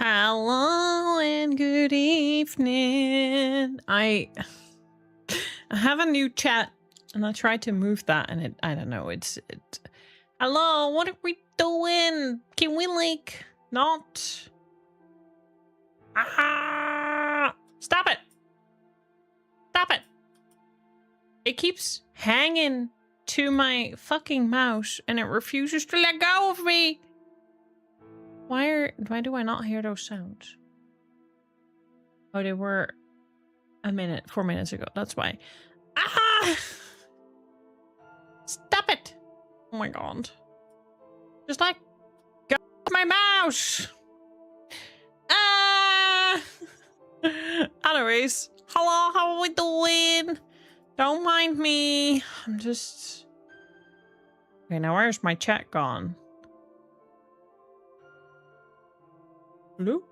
Hello and good evening. I have a new chat and I tried to move that and I don't know, it's hello, what are we doing? Can we like not? Stop it. Stop it. It keeps hanging to my fucking mouse and it refuses to let go of me. Why do I not hear those sounds? Oh, they were 4 minutes ago. That's why. Ah! Stop it! Oh my god. Just like go off my mouse! Ah! Anyways, hello, how are we doing? Don't mind me. I'm just... Okay, now where's my chat gone? Hello?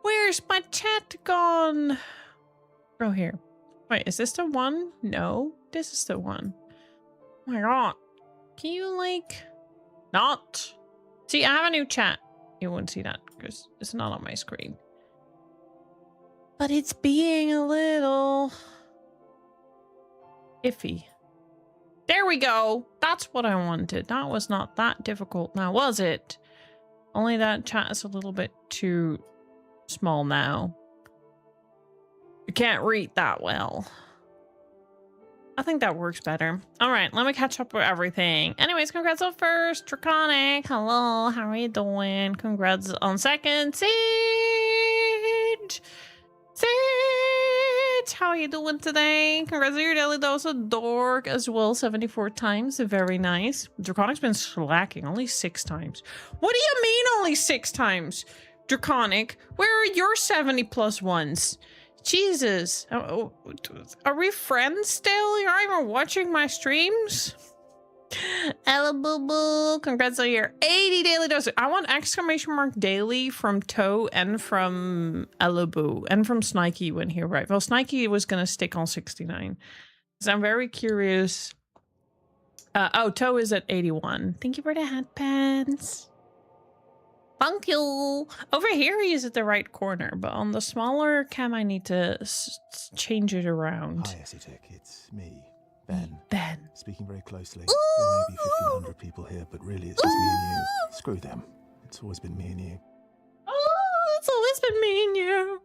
Where's my chat gone? Oh, here. Wait, is this the one? No, this is the one. Oh my god. Can you, like, not? See, I have a new chat. You won't see that because it's not on my screen. But it's being a little... iffy. There we go. That's what I wanted. That was not that difficult now, was it? Only that chat is a little bit too small now. You can't read that well. I think that works better. All right, let me catch up with everything. Anyways, congrats on first. Draconic, hello. How are you doing? Congrats on second. Siege! Siege! How are you doing today? Congrats on your daily dose of dork as well. 74 times. Very nice. Draconic's been slacking only 6 times. What do you mean only 6 times? Draconic, where are your 70+ ones? Jesus. Are we friends still? You're not even watching my streams? Ella Boo Boo, congrats on your 80 daily doses. I want ! daily from Toe and from Ella Boo and from Snikey when he arrived. Well, Snikey was gonna stick on 69. So I'm very curious. Oh, Toe is at 81. Thank you for the hat pants. Thank you. Over here he is at the right corner, but on the smaller cam I need to change it around. Hi, Essetic. It's me, Ben. Ben. Speaking very closely. There may be 1,500 people here, but really it's just me and you. Screw them. It's always been me and you. Oh, it's always been me and you.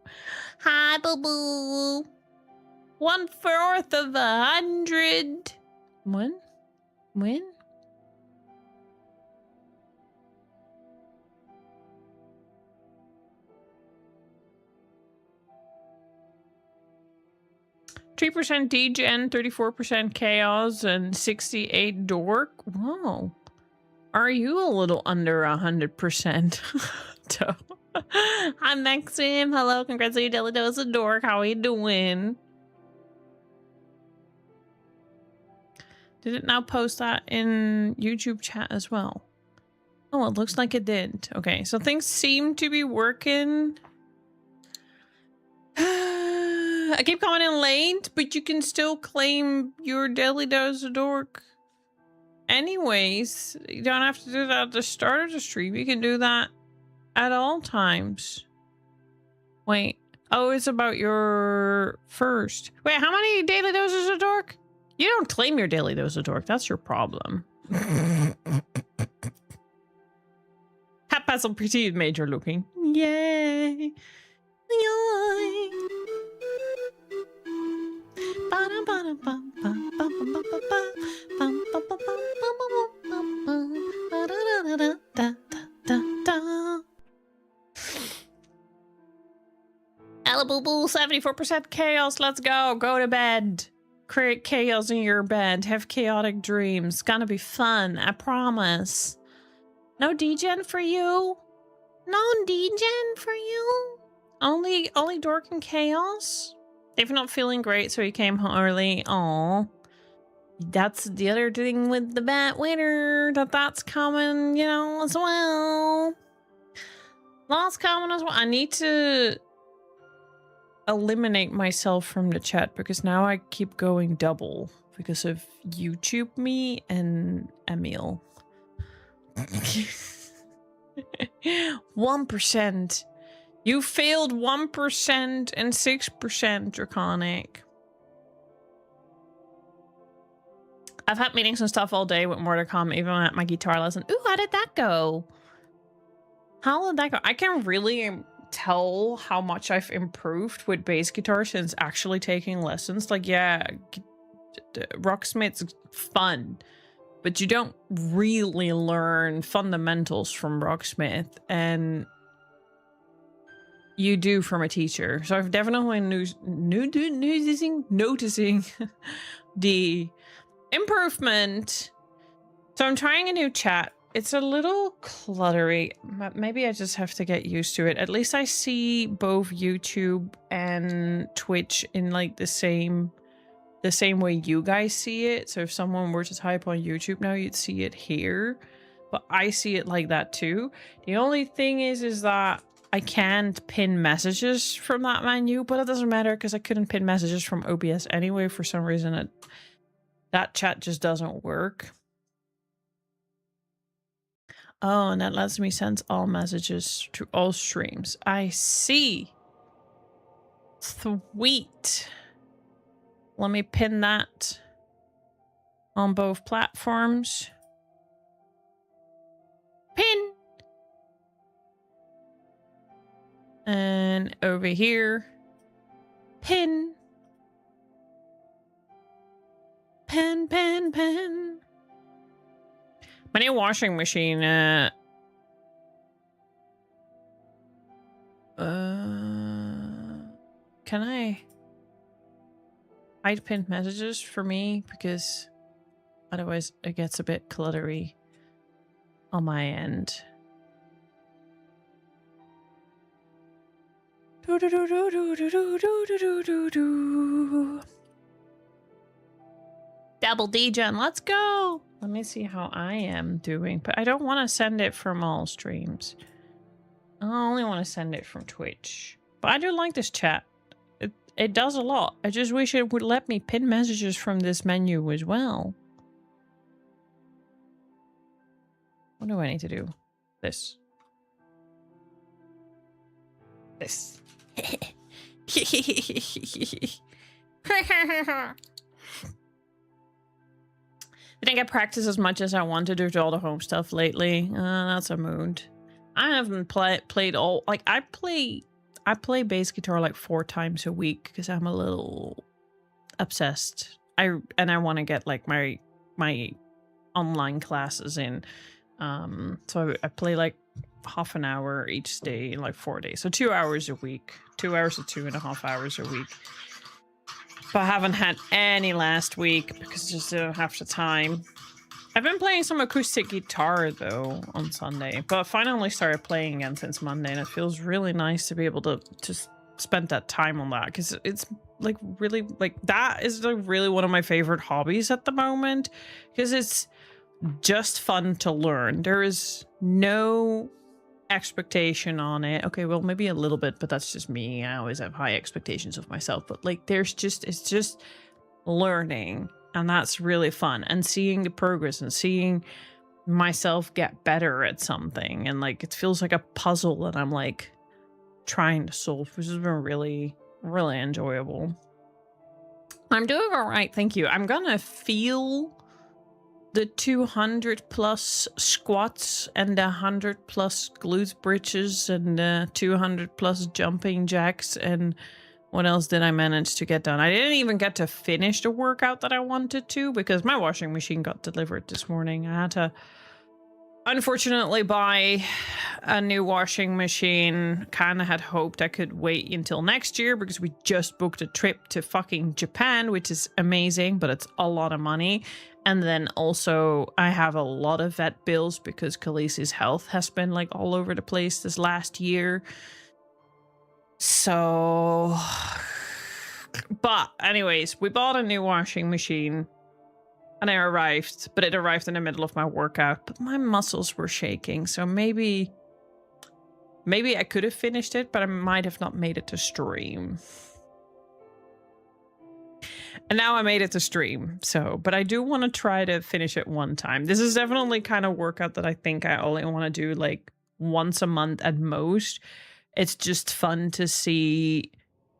Hi, boo-boo. 1/4 of 100. When? 3% degen, 34% chaos, and 68 dork. Whoa. Are you a little under 100%? Hi, Maxim. Hello. Congrats on your daily dose of dork. How are you doing? Did it now post that in YouTube chat as well? Oh, it looks like it did. Okay, so things seem to be working. I keep coming in late, but you can still claim your daily dose of dork. Anyways, you don't have to do that at the start of the stream. You can do that at all times. Wait. Oh, it's about your first. Wait, how many daily doses of dork? You don't claim your daily dose of dork. That's your problem. Hat Puzzle pretty major looking. Yay. Yay. Ella Boo Boo, 74% chaos. Let's go. Go to bed. Create chaos in your bed. Have chaotic dreams. Gonna be fun. I promise. No degen for you? No degen for you? Only dork and chaos? If you're not feeling great, so you came home early. Aw. That's the other thing with the bad winter. That's coming, you know, as well. That's coming as well. I need to eliminate myself from the chat because now I keep going double because of YouTube me and Emil. 1%. You failed 1% and 6%, Draconic. I've had meetings and stuff all day with Mordecom, even at my guitar lesson. Ooh, how did that go? How did that go? I can really tell how much I've improved with bass guitar since actually taking lessons. Like, yeah, Rocksmith's fun, but you don't really learn fundamentals from Rocksmith, and you do from a teacher. So I've definitely noticing the improvement. So I'm trying a new chat. It's a little cluttery. Maybe I just have to get used to it. At least I see both YouTube and Twitch in like the same way you guys see it. So if someone were to type on YouTube now, you'd see it here. But I see it like that too. The only thing is that I can't pin messages from that menu, but it doesn't matter because I couldn't pin messages from OBS anyway. For some reason, that chat just doesn't work. Oh, and that lets me send all messages to all streams. I see. Sweet. Let me pin that on both platforms. Pin. And over here. Pin. Pen, pen, pen. My new washing machine, can I hide pinned messages for me? Because otherwise it gets a bit cluttery on my end. Double D-Gen, let's go! Let me see how I am doing, but I don't want to send it from all streams. I only want to send it from Twitch. But I do like this chat. It does a lot. I just wish it would let me pin messages from this menu as well. What do I need to do? This. This. I think I practice as much as I want to do to all the home stuff lately. That's a mood. I haven't played all, like I play bass guitar like 4 times a week because I'm a little obsessed. I want to get like my online classes in. So I play like half an hour each day in like 4 days. So 2 hours a week, 2 hours to 2.5 hours a week. But I haven't had any last week because I just didn't have the time. I've been playing some acoustic guitar though on Sunday, but I finally started playing again since Monday, and it feels really nice to be able to just spend that time on that because it's like really like that is like really one of my favorite hobbies at the moment because it's just fun to learn. There is no expectation on it. Okay, well maybe a little bit, but that's just me. I always have high expectations of myself, but like it's just learning, and that's really fun, and seeing the progress and seeing myself get better at something, and like it feels like a puzzle that I'm like trying to solve, which has been really enjoyable. I'm doing all right, thank you. I'm gonna feel the 200 plus squats and the 100 plus glute bridges and 200 plus jumping jacks, and what else did I manage to get done? I didn't even get to finish the workout that I wanted to because my washing machine got delivered this morning. I had to unfortunately buy a new washing machine. Kind of had hoped I could wait until next year because we just booked a trip to fucking Japan, which is amazing, but it's a lot of money. And then also I have a lot of vet bills because Khaleesi's health has been like all over the place this last year. So, but anyways, we bought a new washing machine and it arrived in the middle of my workout, but my muscles were shaking. So maybe I could have finished it, but I might have not made it to stream. And now I made it to stream. So, but I do want to try to finish it one time. This is definitely kind of workout that I think I only want to do like once a month at most. It's just fun to see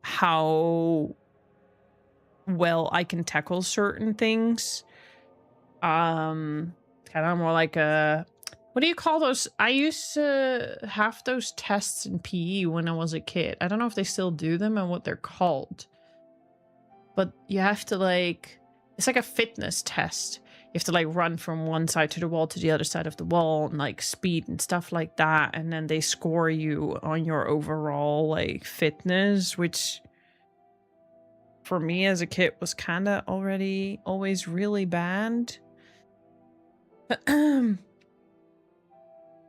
how well I can tackle certain things. Kind of more like a, what do you call those? I used to have those tests in PE when I was a kid. I don't know if they still do them and what they're called. But you have to like, it's like a fitness test. You have to like run from one side to the wall to the other side of the wall and like speed and stuff like that. And then they score you on your overall like fitness, which for me as a kid was kind of already always really bad.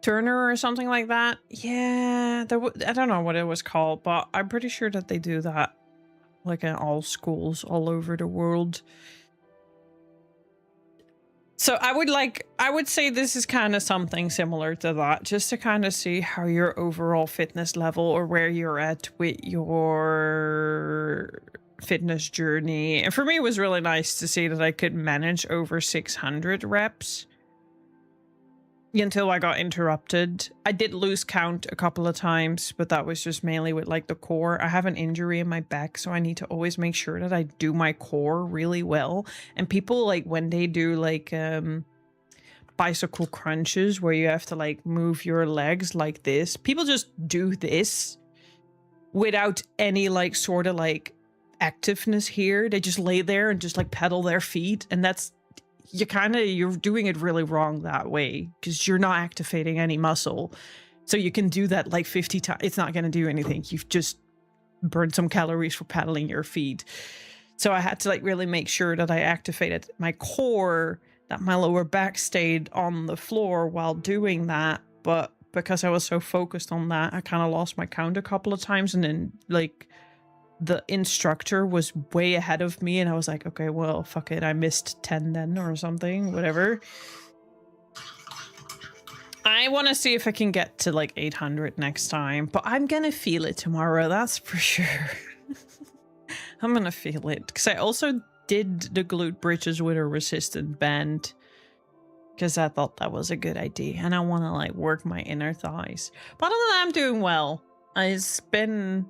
Turner or something like that. Yeah, I don't know what it was called, but I'm pretty sure that they do that like in all schools all over the world. So I would say this is kind of something similar to that, just to kind of see how your overall fitness level or where you're at with your fitness journey. And for me, it was really nice to see that I could manage over 600 reps until I got interrupted. I did lose count a couple of times, but that was just mainly with like the core. I have an injury in my back, so I need to always make sure that I do my core really well. And people, like, when they do like bicycle crunches where you have to like move your legs like this, people just do this without any like sort of like activeness here. They just lay there and just like pedal their feet, and that's, you're doing it really wrong that way because you're not activating any muscle. So you can do that like 50 times. It's not going to do anything. You've just burned some calories for pedaling your feet. So I had to like really make sure that I activated my core, that my lower back stayed on the floor while doing that. But because I was so focused on that, I kind of lost my count a couple of times. And then like the instructor was way ahead of me and I was like, okay, well, fuck it. I missed 10 then or something, whatever. I want to see if I can get to like 800 next time, but I'm going to feel it tomorrow. That's for sure. I'm going to feel it because I also did the glute bridges with a resistant band because I thought that was a good idea. And I want to like work my inner thighs. But other than that, I'm doing well. It's been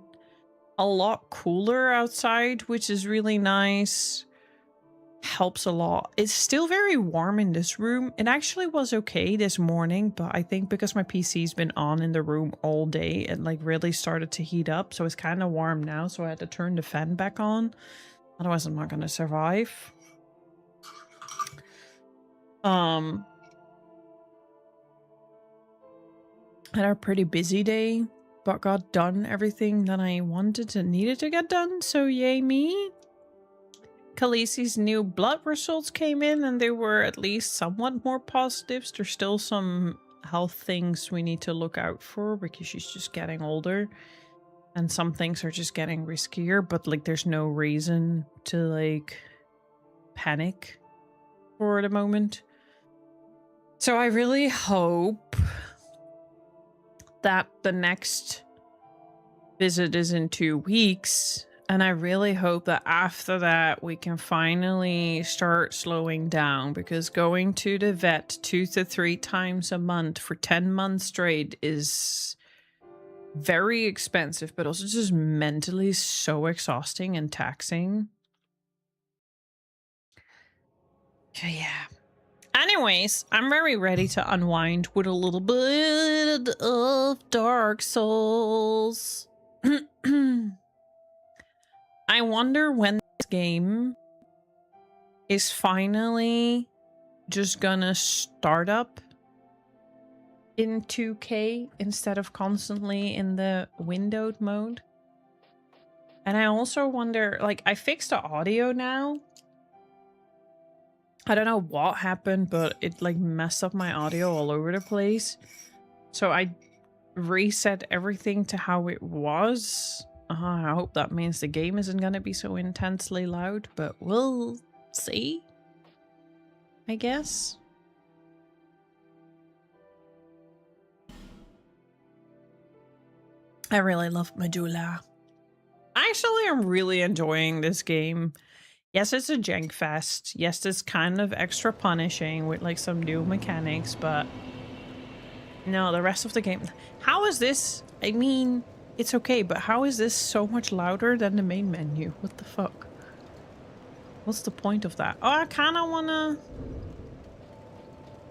a lot cooler outside, which is really nice. Helps a lot. It's still very warm in this room. It actually was okay this morning, but I think because my PC's been on in the room all day, it like really started to heat up. So it's kind of warm now. So I had to turn the fan back on. Otherwise I'm not going to survive. Had a pretty busy day, but got done everything that I wanted and needed to get done, so yay me. Khaleesi's new blood results came in and they were at least somewhat more positives. There's still some health things we need to look out for because she's just getting older. And some things are just getting riskier, but like there's no reason to like panic for the moment. So I really hope that the next visit is in 2 weeks, and I really hope that after that we can finally start slowing down, because going to the vet 2 to 3 times a month for 10 months straight is very expensive, but also just mentally so exhausting and taxing. So yeah. Anyways, I'm very ready to unwind with a little bit of Dark Souls. I wonder when this game is finally just gonna start up in 2K instead of constantly in the windowed mode. And I also wonder, like, I fixed the audio now. I don't know what happened, but it like messed up my audio all over the place. So I reset everything to how it was. I hope that means the game isn't going to be so intensely loud, but we'll see, I guess. I really love Majula. Actually, I'm really enjoying this game. Yes, it's a jank fest. Yes, it's kind of extra punishing with like some new mechanics, but No, the rest of the game. How is this? I mean, it's okay, but how is this so much louder than the main menu? What the fuck? What's the point of that? Oh, I kind of want to...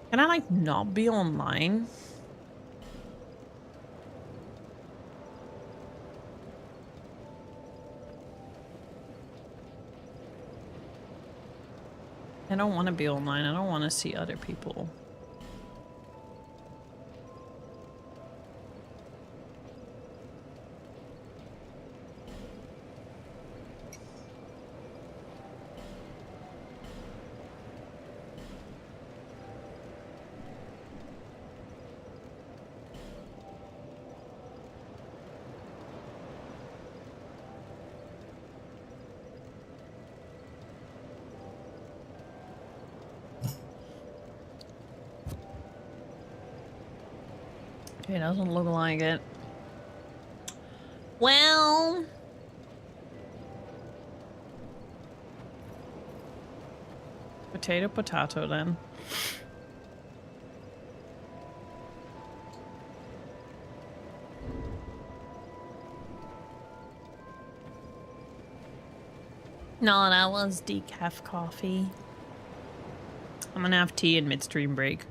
Can I, like, not be online? I don't want to be online. I don't want to see other people. It doesn't look like it. Well... Potato, potato, then. No, that was decaf coffee. I'm gonna have tea in midstream break.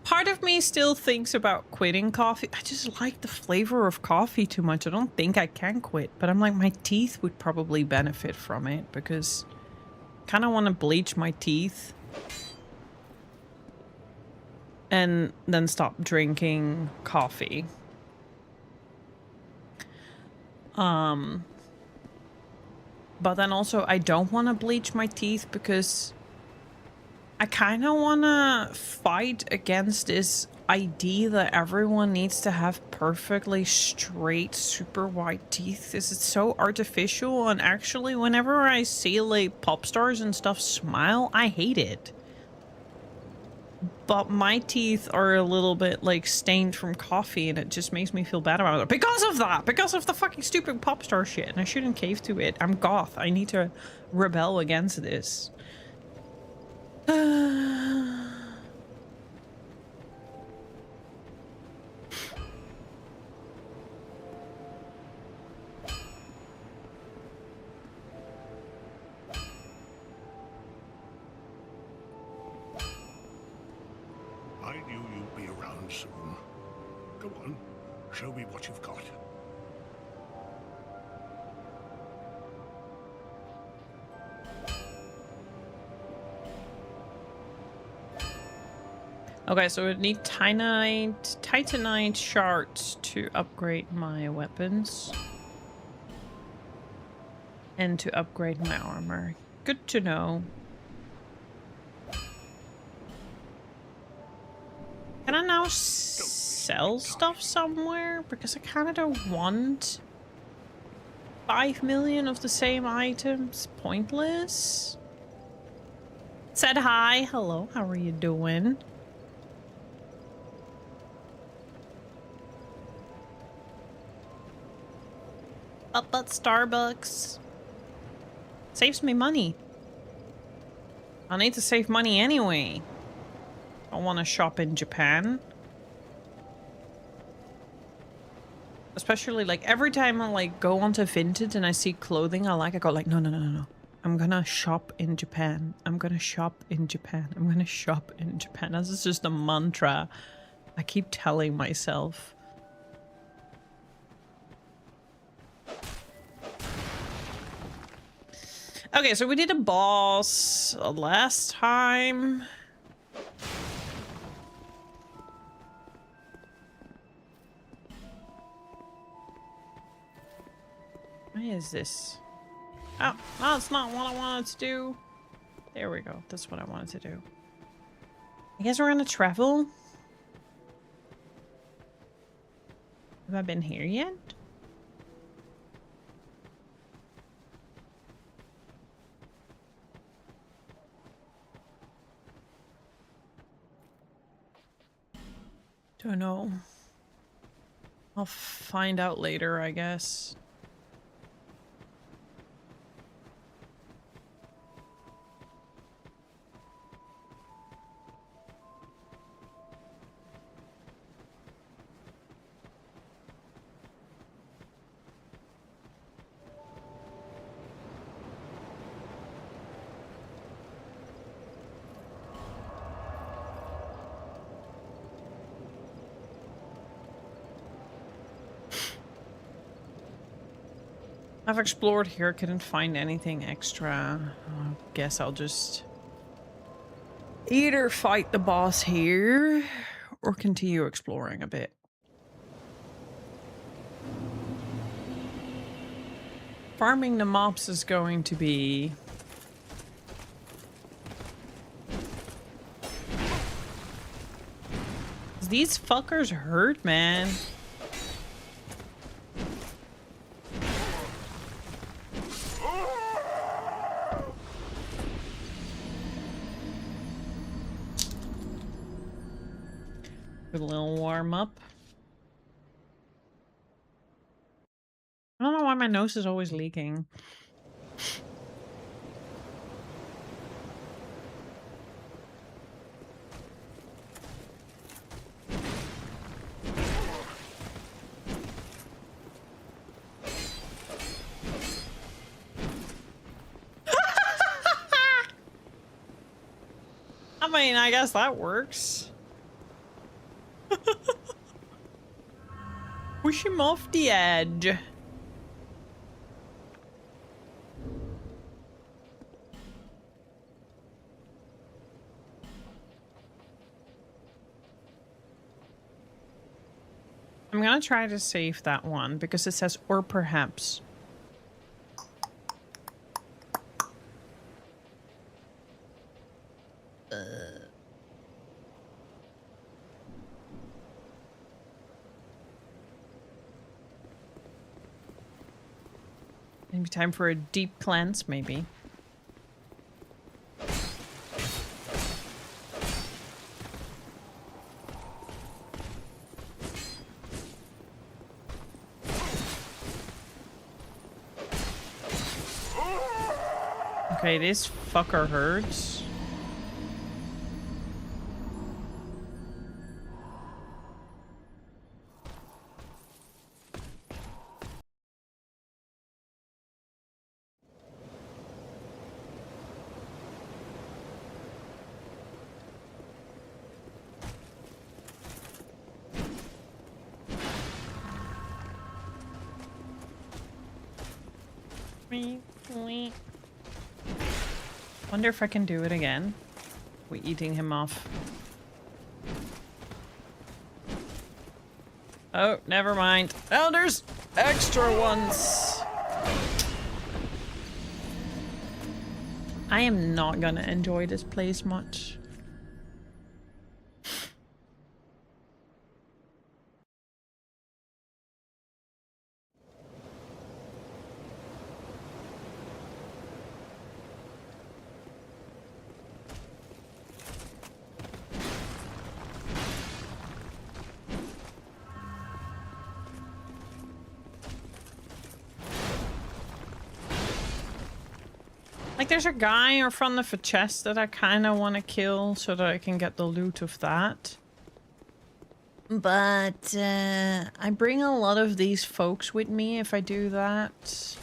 Part of me still thinks about quitting coffee. I just like the flavor of coffee too much. I don't think I can quit, but I'm like, my teeth would probably benefit from it because I kind of want to bleach my teeth and then stop drinking coffee. But then also I don't want to bleach my teeth because I kind of want to fight against this idea that everyone needs to have perfectly straight, super white teeth. This is so artificial, and actually whenever I see like pop stars and stuff smile, I hate it. But my teeth are a little bit like stained from coffee, and it just makes me feel bad about it. Because of that! Because of the fucking stupid pop star shit, and I shouldn't cave to it. I'm goth. I need to rebel against this. I knew you'd be around soon. Go on, show me what you've got. Okay, so we need titanite shards to upgrade my weapons. And to upgrade my armor. Good to know. Can I now sell stuff somewhere? Because I kind of don't want 5 million of the same items. Pointless. Said hi. Hello, how are you doing? Up at Starbucks. Saves me money. I need to save money anyway. I want to shop in Japan. Especially like every time I like go onto Vinted and I see clothing I go like, no, no, no, no, no. I'm gonna shop in Japan. I'm gonna shop in Japan. I'm gonna shop in Japan. This is just a mantra I keep telling myself. Okay, so we did a boss last time. Why is this? Oh, that's not what I wanted to do. There we go. That's what I wanted to do. I guess we're gonna travel. Have I been here yet? Don't know. I'll find out later, I guess. I've explored here, couldn't find anything extra. Guess I'll just either fight the boss here or continue exploring a bit. Farming the mobs is going to be... These fuckers hurt, man. Good little warm up. I don't know why my nose is always leaking. I mean, I guess that works. Push him off the edge. I'm gonna try to save that one because it says or perhaps. Maybe time for a deep cleanse, maybe. Okay, this fucker hurts. Wonder if I can do it again. We're eating him off. Oh, never mind. Oh, there's extra ones. I am not gonna enjoy this place much. Like, there's a guy in front of a chest that I kind of want to kill so that I can get the loot of that. But I bring a lot of these folks with me if I do that.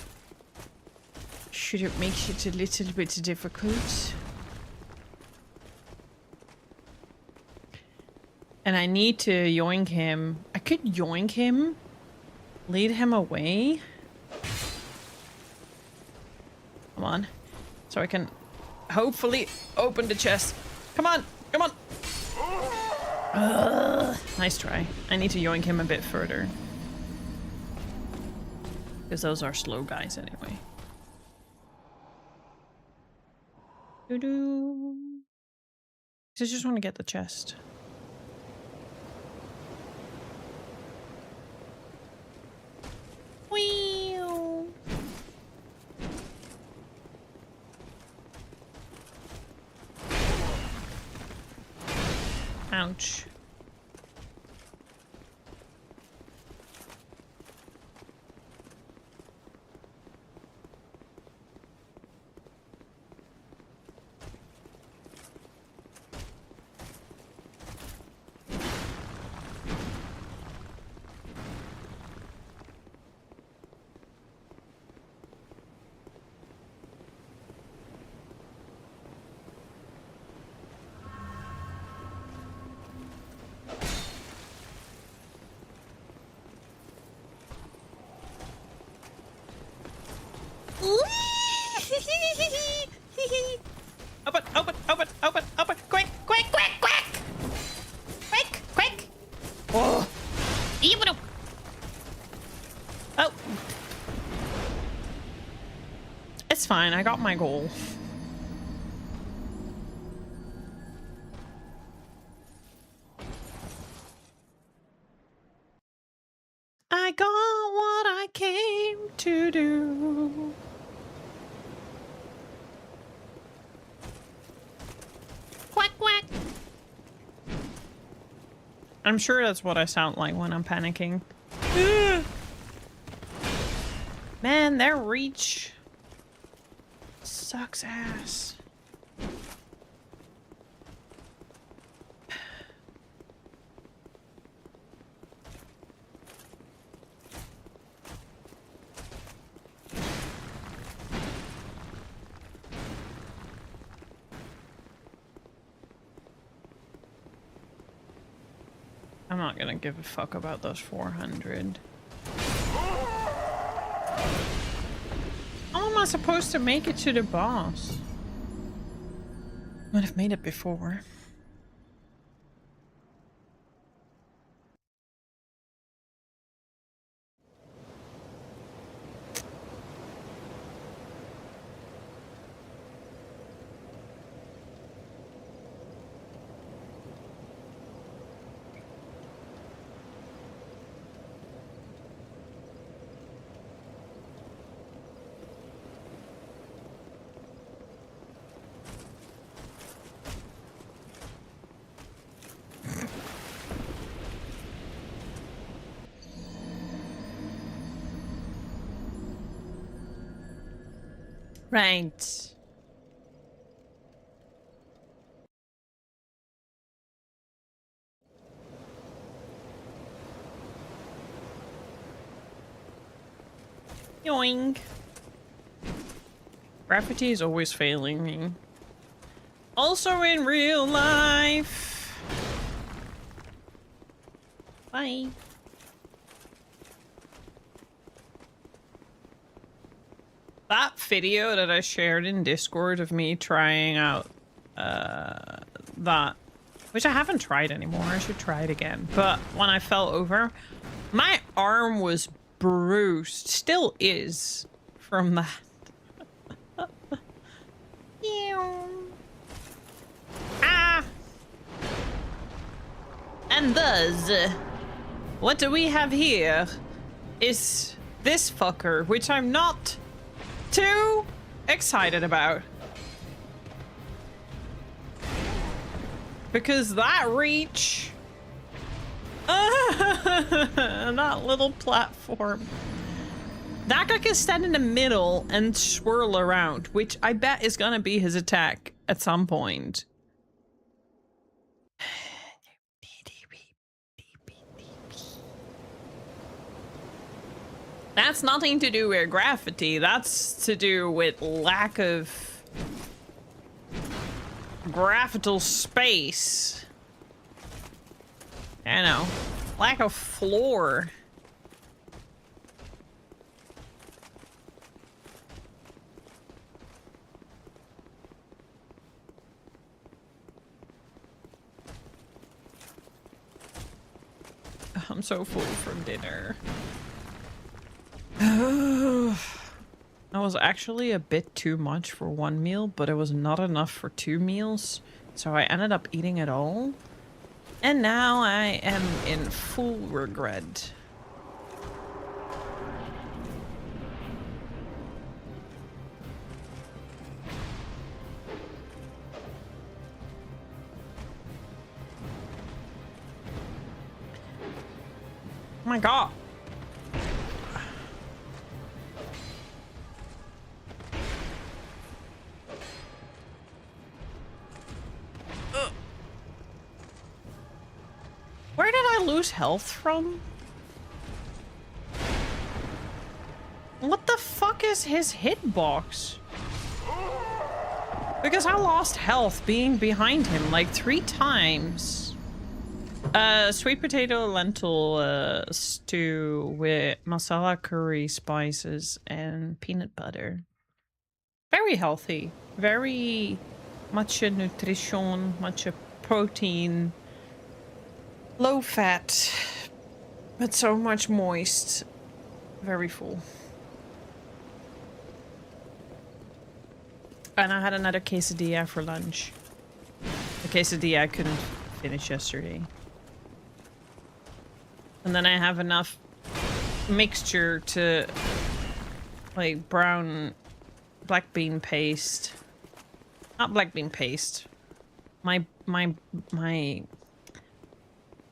Should it make it a little bit difficult? And I need to yoink him. I could yoink him, lead him away. Come on. So I can hopefully open the chest. Come on, come on. Nice try. I need to yoink him a bit further. Because those are slow guys anyway. Doo-doo. I just want to get the chest. Whee! Ouch. got my goal. I got what I came to do. Quack, quack. I'm sure that's what I sound like when I'm panicking. Man, their reach sucks ass. I'm not gonna give a fuck about those 400. How am I supposed to make it to the boss? Might have made it before. Right. Yoink. Gravity is always failing me. Also in real life. Bye. That video that I shared in Discord of me trying out that, which I haven't tried anymore, I should try it again. But when I fell over, my arm was bruised, still is, from that. Ah! And thus, what do we have here is this fucker, which I'm not too excited about. Because that reach... that little platform. That guy can stand in the middle and swirl around, which I bet is gonna be his attack at some point. That's nothing to do with gravity. That's to do with lack of graphical space. I know. Lack of floor. I'm so full from dinner. That was actually a bit too much for one meal, but it was not enough for 2 meals. So I ended up eating it all. And now I am in full regret. Oh my god. Where did I lose health from? What the fuck is his hitbox? Because I lost health being behind him like 3 times. Sweet potato lentil stew with masala curry spices and peanut butter. Very healthy. Very much nutrition, much protein. Low fat, but so much moist. Very full. And I had another quesadilla for lunch. The quesadilla I couldn't finish yesterday. And then I have enough mixture to like black bean paste. Not black bean paste. My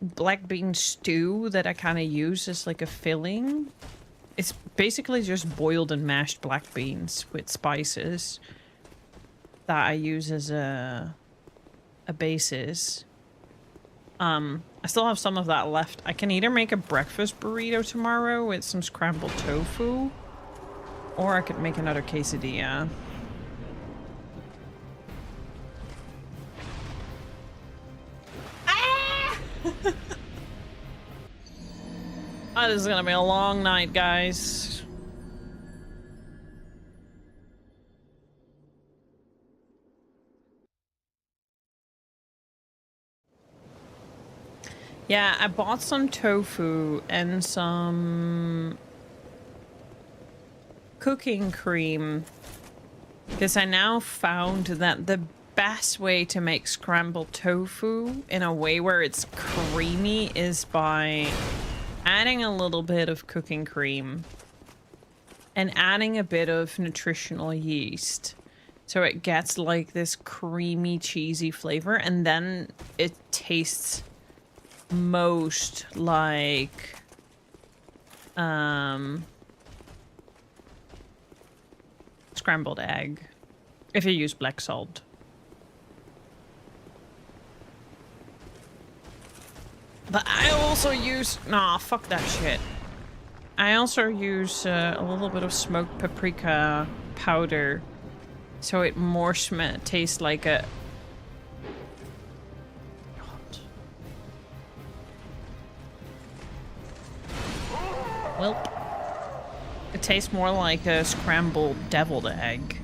black bean stew that I kind of use as like a filling. It's basically just boiled and mashed black beans with spices that I use as a basis. I still have some of that left. I can either make a breakfast burrito tomorrow with some scrambled tofu, or I could make another quesadilla. Ah! Oh, this is gonna be a long night, guys. Yeah, I bought some tofu and some cooking cream because I now found that the best way to make scrambled tofu in a way where it's creamy is by adding a little bit of cooking cream and adding a bit of nutritional yeast. So it gets like this creamy, cheesy flavor, and then it tastes most like scrambled egg if you use black salt. But I also use fuck that shit. I also use a little bit of smoked paprika powder so it more tastes like a Welp. It tastes more like a scrambled deviled egg.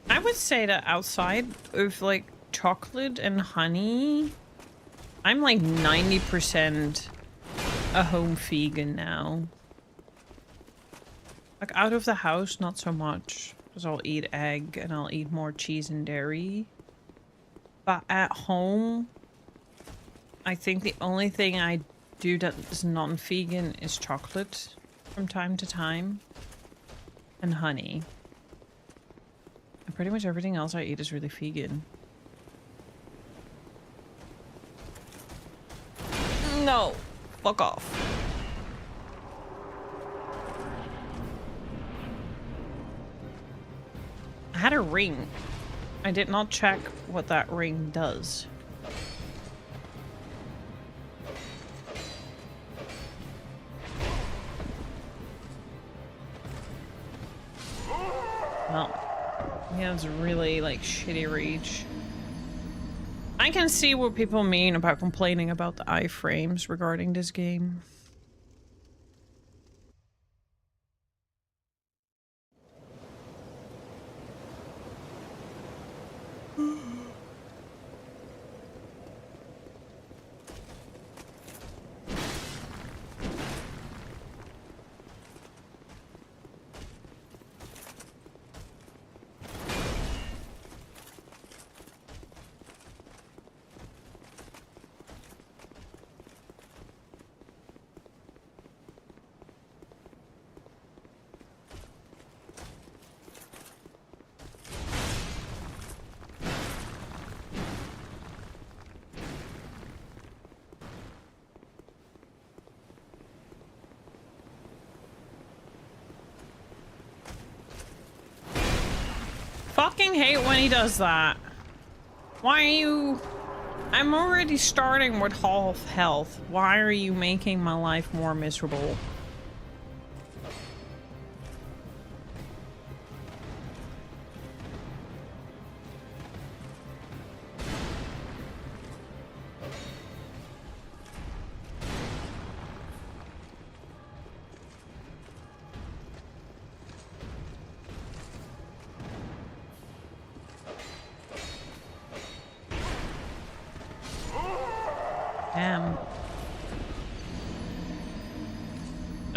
I would say that outside of like chocolate and honey, I'm like 90% a home vegan now. Like out of the house, not so much, because I'll eat egg and I'll eat more cheese and dairy. But at home, I think the only thing I do that is non-vegan is chocolate from time to time and honey. And pretty much everything else I eat is really vegan. No. Fuck off. I had a ring. I did not check what that ring does. Well, yeah, it's really like shitty reach. I can see what people mean about complaining about the iframes regarding this game. Fucking hate when he does that. Why are you... I'm already starting with half health. Why are you making my life more miserable? I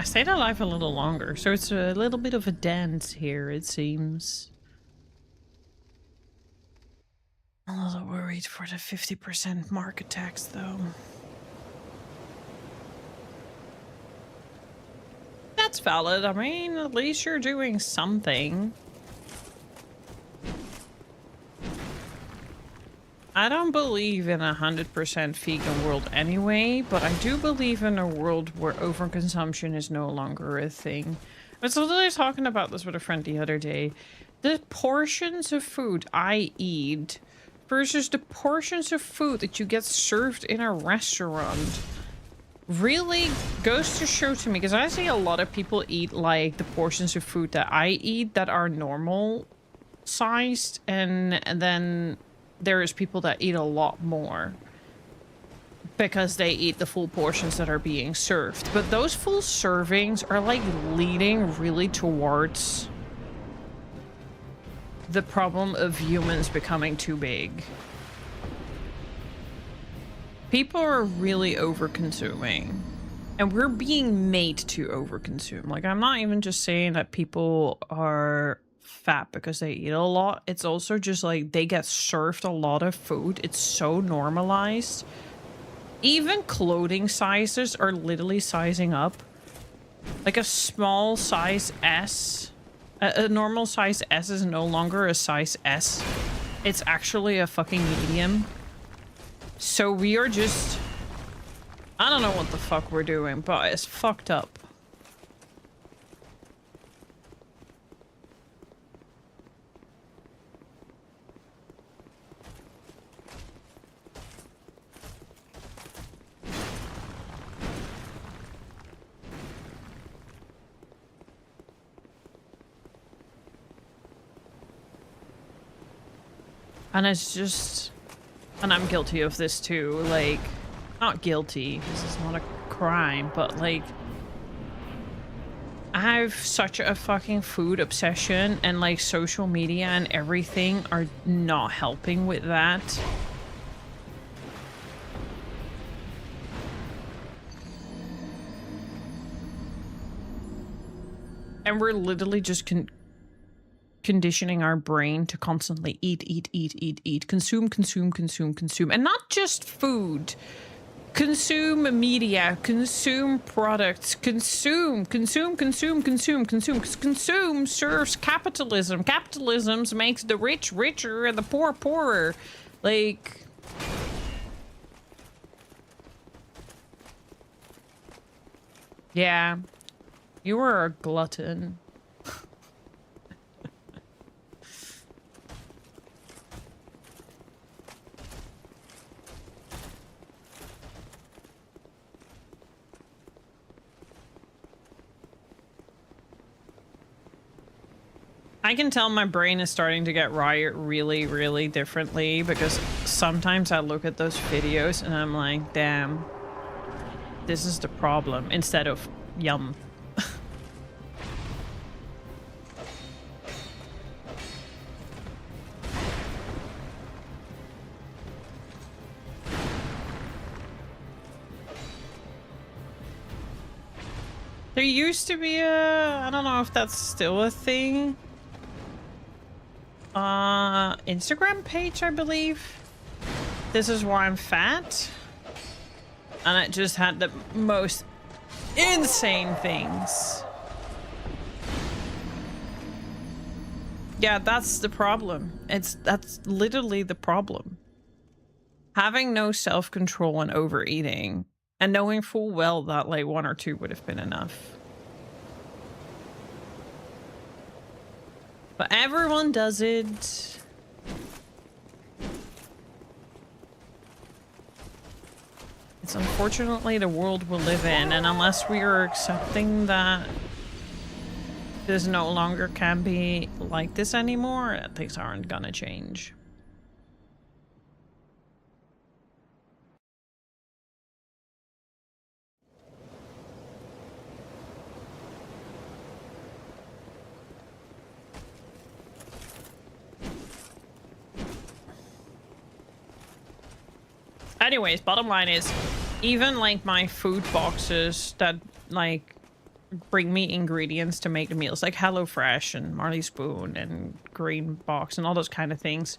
stayed alive a little longer, so it's a little bit of a dance here, it seems. I'm a little worried for the 50% market tax, though. That's valid. I mean, at least you're doing something. I don't believe in 100% vegan world anyway, but I do believe in a world where overconsumption is no longer a thing. I was literally talking about this with a friend the other day. The portions of food I eat versus the portions of food that you get served in a restaurant really goes to show to me, because I see a lot of people eat like the portions of food that I eat that are normal sized, and then there is people that eat a lot more because they eat the full portions that are being served. But those full servings are like leading really towards the problem of humans becoming too big. People are really over-consuming, and we're being made to over-consume. Like, I'm not even just saying that people are fat because they eat a lot. It's also just like they get served a lot of food. It's so normalized. Even clothing sizes are literally sizing up. Like a small size S, a normal size S is no longer a size S. It's actually a fucking medium. So we are just, I don't know what the fuck we're doing, but it's fucked up. And it's just, and I'm guilty of this too, like, not guilty, this is not a crime, but like, I have such a fucking food obsession, and like social media and everything are not helping with that. And we're literally just conditioning our brain to constantly eat, consume, and not just food. Consume media, consume products, consume serves capitalism. Capitalism makes the rich richer and the poor poorer. Like, yeah, you are a glutton. I can tell my brain is starting to get wired really differently, because sometimes I look at those videos and I'm like, damn, this is the problem, instead of yum. There used to be a, I don't know if that's still a thing, Instagram page, I believe. This is why I'm fat. And it just had the most insane things. Yeah, that's the problem. That's literally the problem. Having no self-control and overeating, and knowing full well that like 1 or 2 would have been enough. But everyone does it. It's unfortunately the world we live in, and unless we are accepting that this no longer can be like this anymore, things aren't gonna change. Anyways, bottom line is, Even like my food boxes that like bring me ingredients to make the meals, like HelloFresh and Marley Spoon and Green Box and all those kind of things.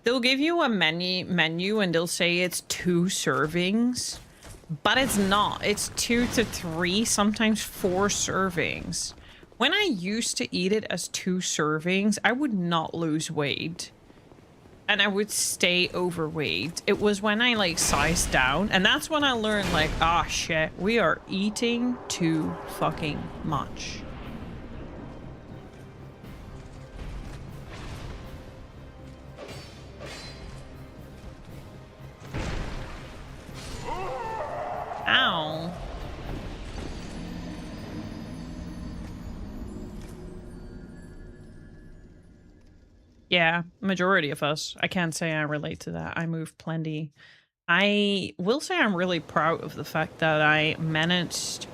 They'll give you a menu and they'll say it's 2 servings, but it's not. It's 2 to 3, sometimes 4 servings. When I used to eat it as 2 servings, I would not lose weight. And I would stay overweight. It was when I like sized down, and that's when I learned like, ah shit, we are eating too fucking much. Ow. Yeah, majority of us. I can't say I relate to that. I move plenty. I will say I'm really proud of the fact that I managed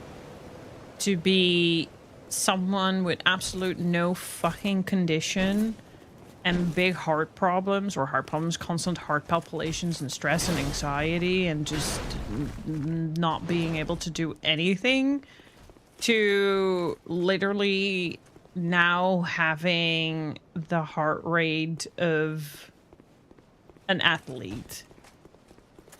to be someone with absolute no fucking condition and big heart problems, constant heart palpitations and stress and anxiety and just not being able to do anything, to literally now having the heart rate of an athlete.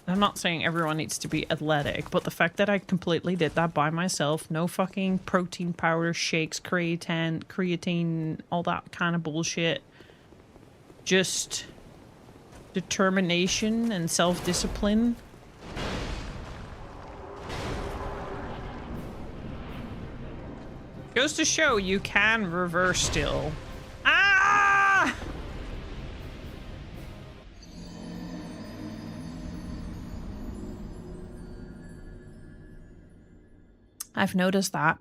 I'm not saying everyone needs to be athletic, but the fact that I completely did that by myself, no fucking protein powder, shakes, creatine, all that kind of bullshit, just determination and self-discipline. Goes to show you can reverse still. Ah! I've noticed that.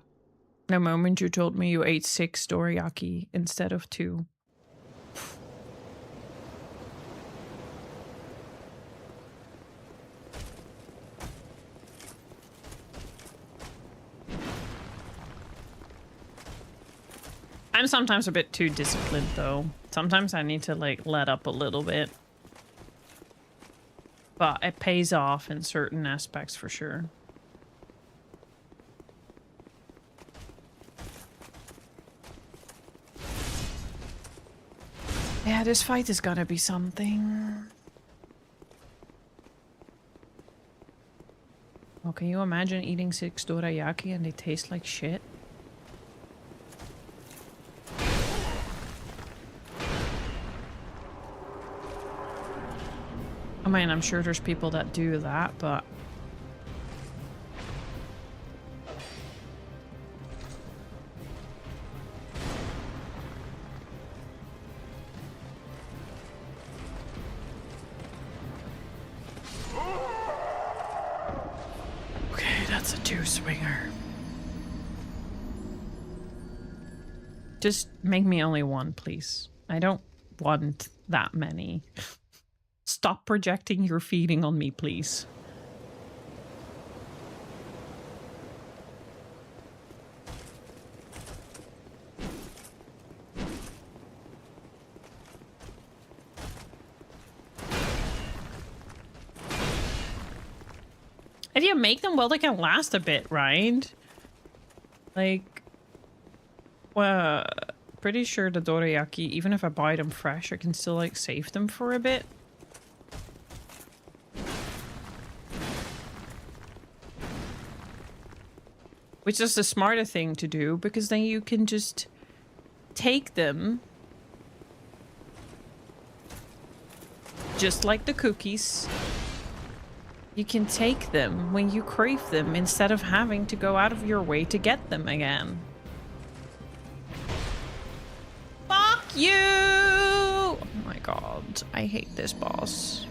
The moment you told me you ate 6 dorayaki instead of 2. I'm sometimes a bit too disciplined, though. Sometimes I need to, like, let up a little bit. But it pays off in certain aspects for sure. Yeah, this fight is gonna be something. Oh, can you imagine eating 6 dorayaki and they taste like shit? I mean, I'm sure there's people that do that, but... Okay, that's a 2-swinger. Just make me only 1, please. I don't want that many. Stop projecting your feeding on me, please. If you make them well, they can last a bit, right? Like, well, pretty sure the dorayaki, even if I buy them fresh, I can still, like, save them for a bit. Which is the smarter thing to do, because then you can just take them, just like the cookies. You can take them when you crave them instead of having to go out of your way to get them again. Fuck you! Oh my god, I hate this boss.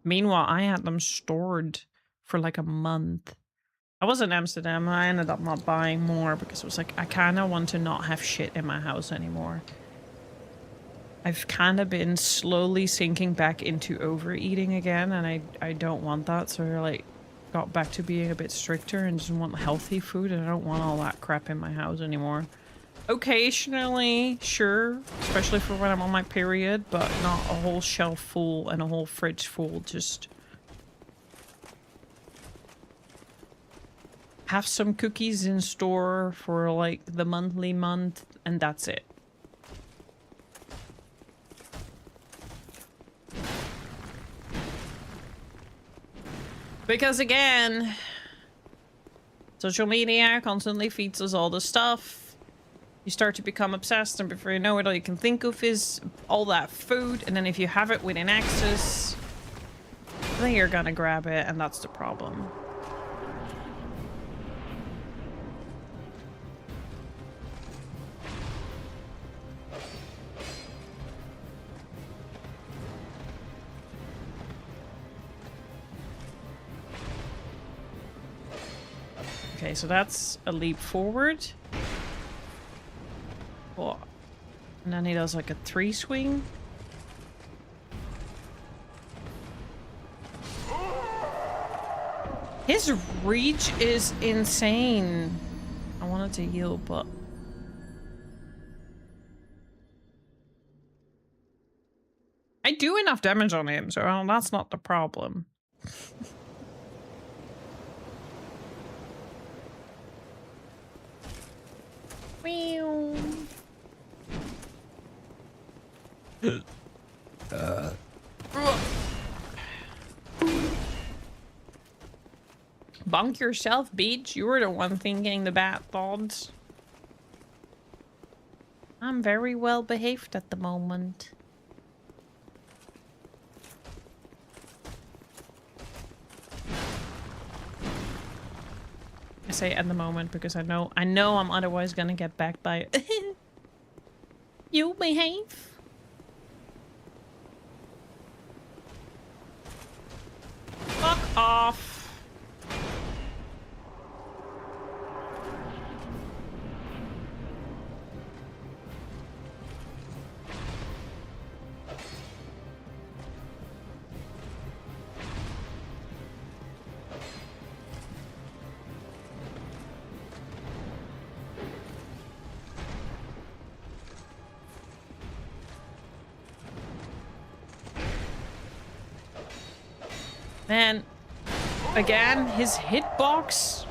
Meanwhile, I had them stored for like a month. I was in Amsterdam and I ended up not buying more because it was like, I kind of want to not have shit in my house anymore. I've kind of been slowly sinking back into overeating again, and I don't want that, so I like got back to being a bit stricter and just want healthy food, and I don't want all that crap in my house anymore. Occasionally, sure. Especially for when I'm on my period, but not a whole shelf full and a whole fridge full. Just have some cookies in store for like the monthly month, and that's it. Because again, social media constantly feeds us all the stuff. You start to become obsessed, and before you know it, all you can think of is all that food. And then if you have it within access, then you're gonna grab it, and that's the problem. Okay, so that's a leap forward. Oh. And then he does like a 3 swing. His reach is insane. I wanted to yield, but... I do enough damage on him, so that's not the problem. Bonk yourself, Beach. You were the one thinking the bad thoughts. I'm very well behaved at the moment. I say at the moment because I know I'm otherwise gonna get back by you behave. Fuck off. Man, again, his hitbox.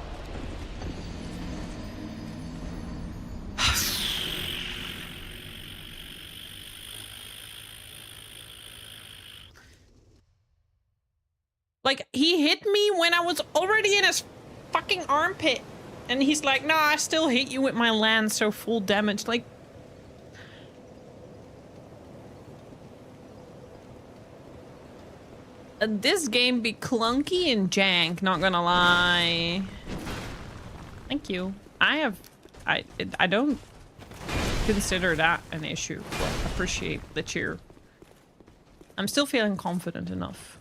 Like, he hit me when I was already in his fucking armpit. And he's like, nah, I still hit you with my lance, so full damage. Like... This game be clunky and jank, not gonna lie. Thank you. I don't consider that an issue, but appreciate the cheer. I'm still feeling confident enough.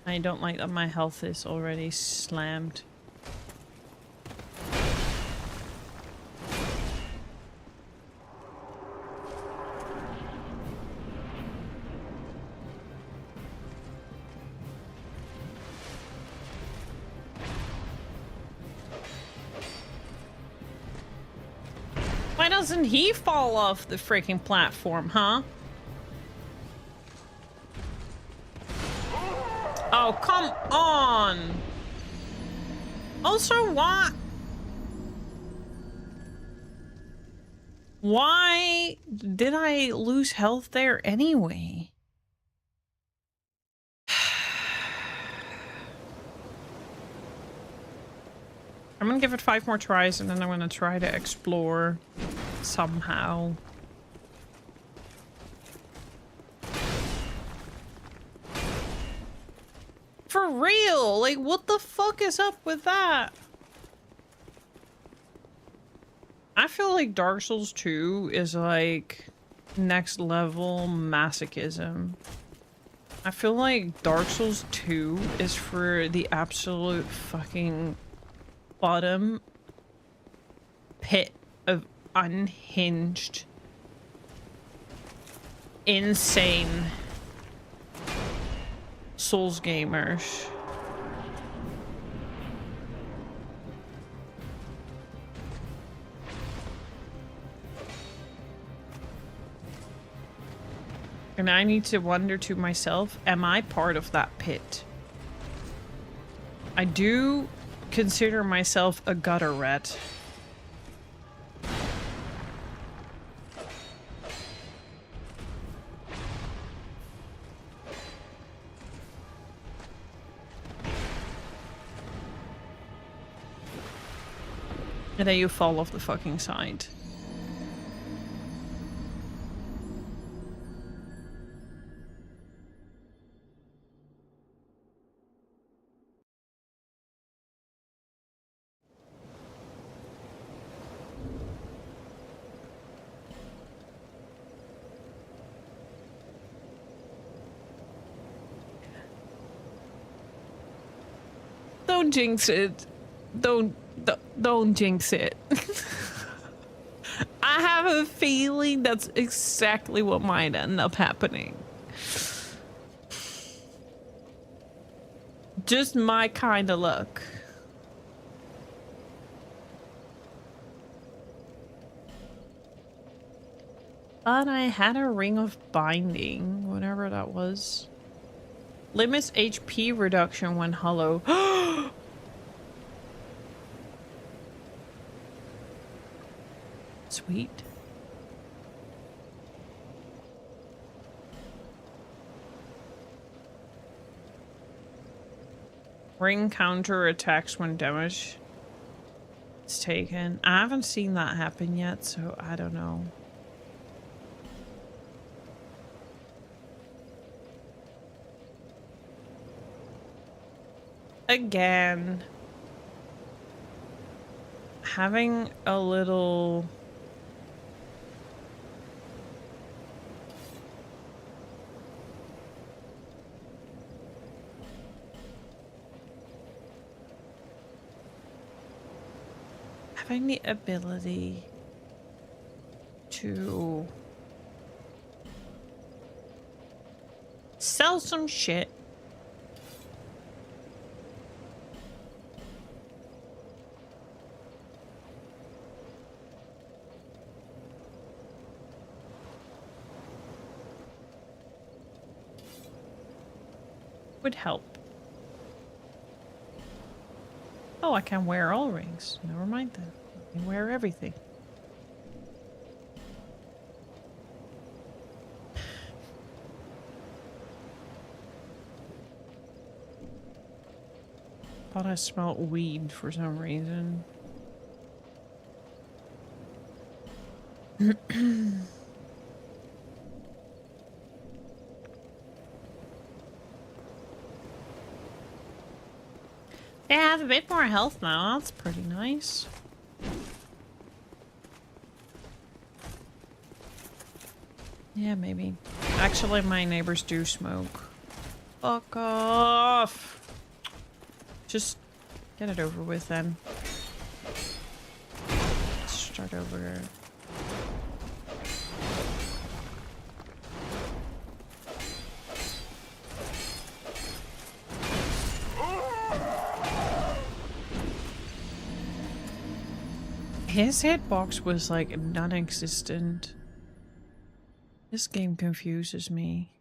I don't like that my health is already slammed. Why doesn't he fall off the freaking platform, huh? Oh, come on! Also, why? Why did I lose health there anyway? I'm gonna give it 5 more tries and then I'm gonna try to explore somehow. For real? Like, what the fuck is up with that? I feel like Dark Souls 2 is like next level masochism. I feel like Dark Souls 2 is for the absolute fucking bottom pit of unhinged, insane Souls gamers. And I need to wonder to myself, am I part of that pit? I do consider myself a gutter rat. And then you fall off the fucking side. Don't jinx it. Don't jinx it. I have a feeling that's exactly what might end up happening. Just my kind of luck. But I had a ring of binding, whatever that was. Limits HP reduction when hollow. Sweet. Ring counter attacks when damage is taken. I haven't seen that happen yet, so I don't know. Again, having a little having the ability to sell some shit would help. Oh, I can wear all rings. Never mind then. I can wear everything. Thought I smelled weed for some reason. They have a bit more health now. That's pretty nice. Yeah, maybe. Actually, my neighbors do smoke. Fuck off. Just get it over with then. Let's start over. His hitbox was like non-existent. This game confuses me.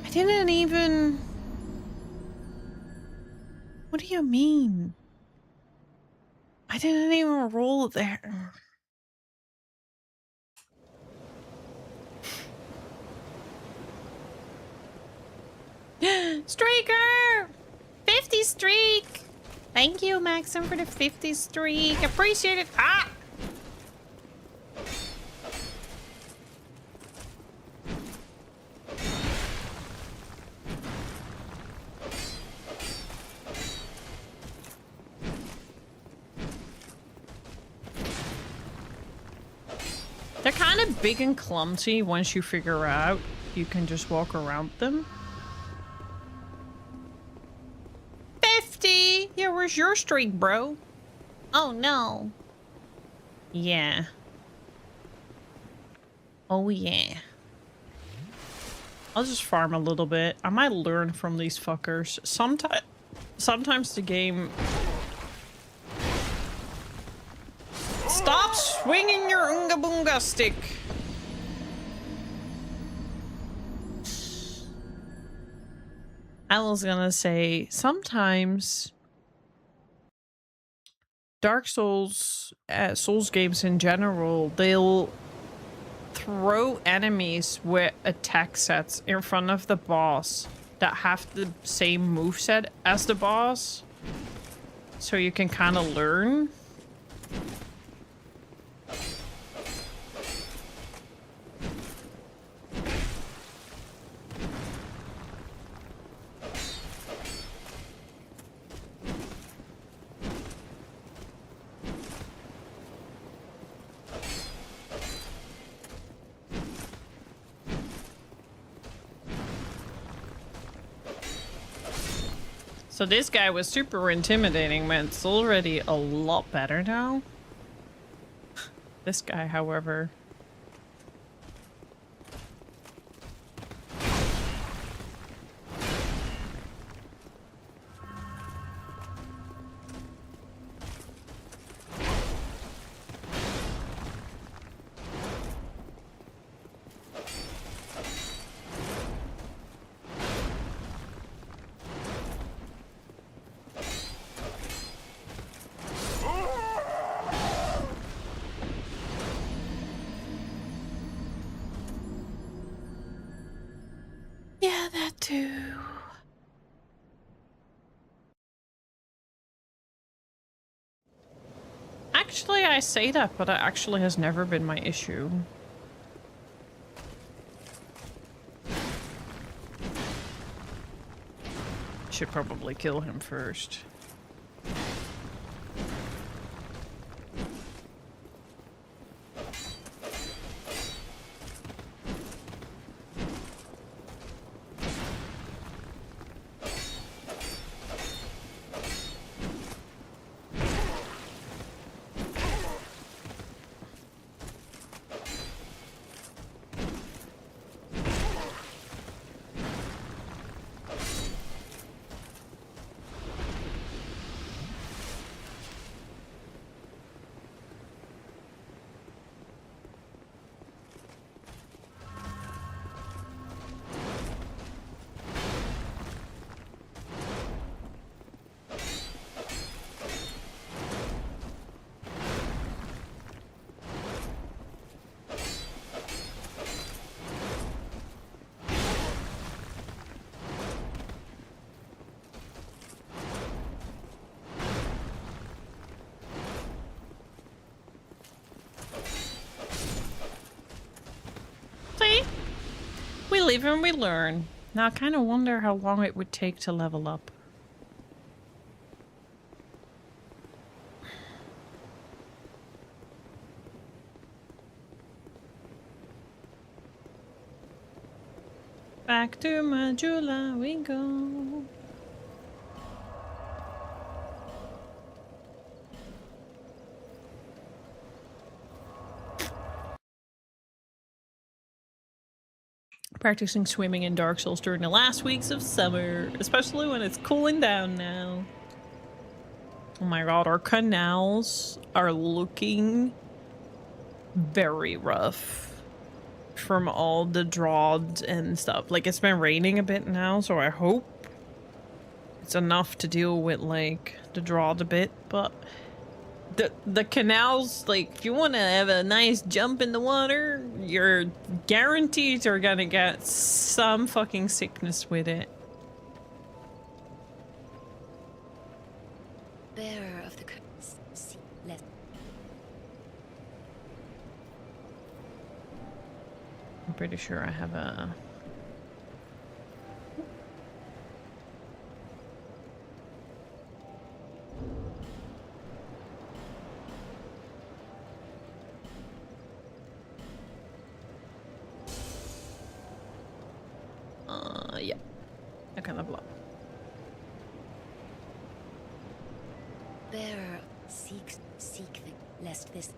I didn't even... What do you mean? I didn't even roll there. Streaker! 50 streak! Thank you, Maxim, for the 50 streak. Appreciate it. Ah! They're kind of big and clumsy once you figure out you can just walk around them. 50! Yeah, where's your streak, bro? Oh, no. Yeah. Oh, yeah. I'll just farm a little bit. I might learn from these fuckers. Sometimes the game... Stop swinging your Oonga Boonga stick! I was gonna say, sometimes Dark Souls, Souls games in general, they'll throw enemies with attack sets in front of the boss that have the same moveset as the boss, so you can kind of learn. So this guy was super intimidating, but it's already a lot better now. This guy, however... Yeah, that too. Actually, I say that, but it actually has never been my issue. Should probably kill him first. We live and we learn. Now I kind of wonder how long it would take to level up. Back to Majula we go. Practicing swimming in Dark Souls during the last weeks of summer, especially when it's cooling down now. Oh my god, our canals are looking very rough from all the drought and stuff. Like, it's been raining a bit now, so I hope it's enough to deal with, like, the drought a bit, but the canals, like, if you want to have a nice jump in the water, you're guaranteed are gonna get some fucking sickness with it. Bearer of the curse, let I'm pretty sure I have a... Yeah. I can level up. Bearer, seek the lest this.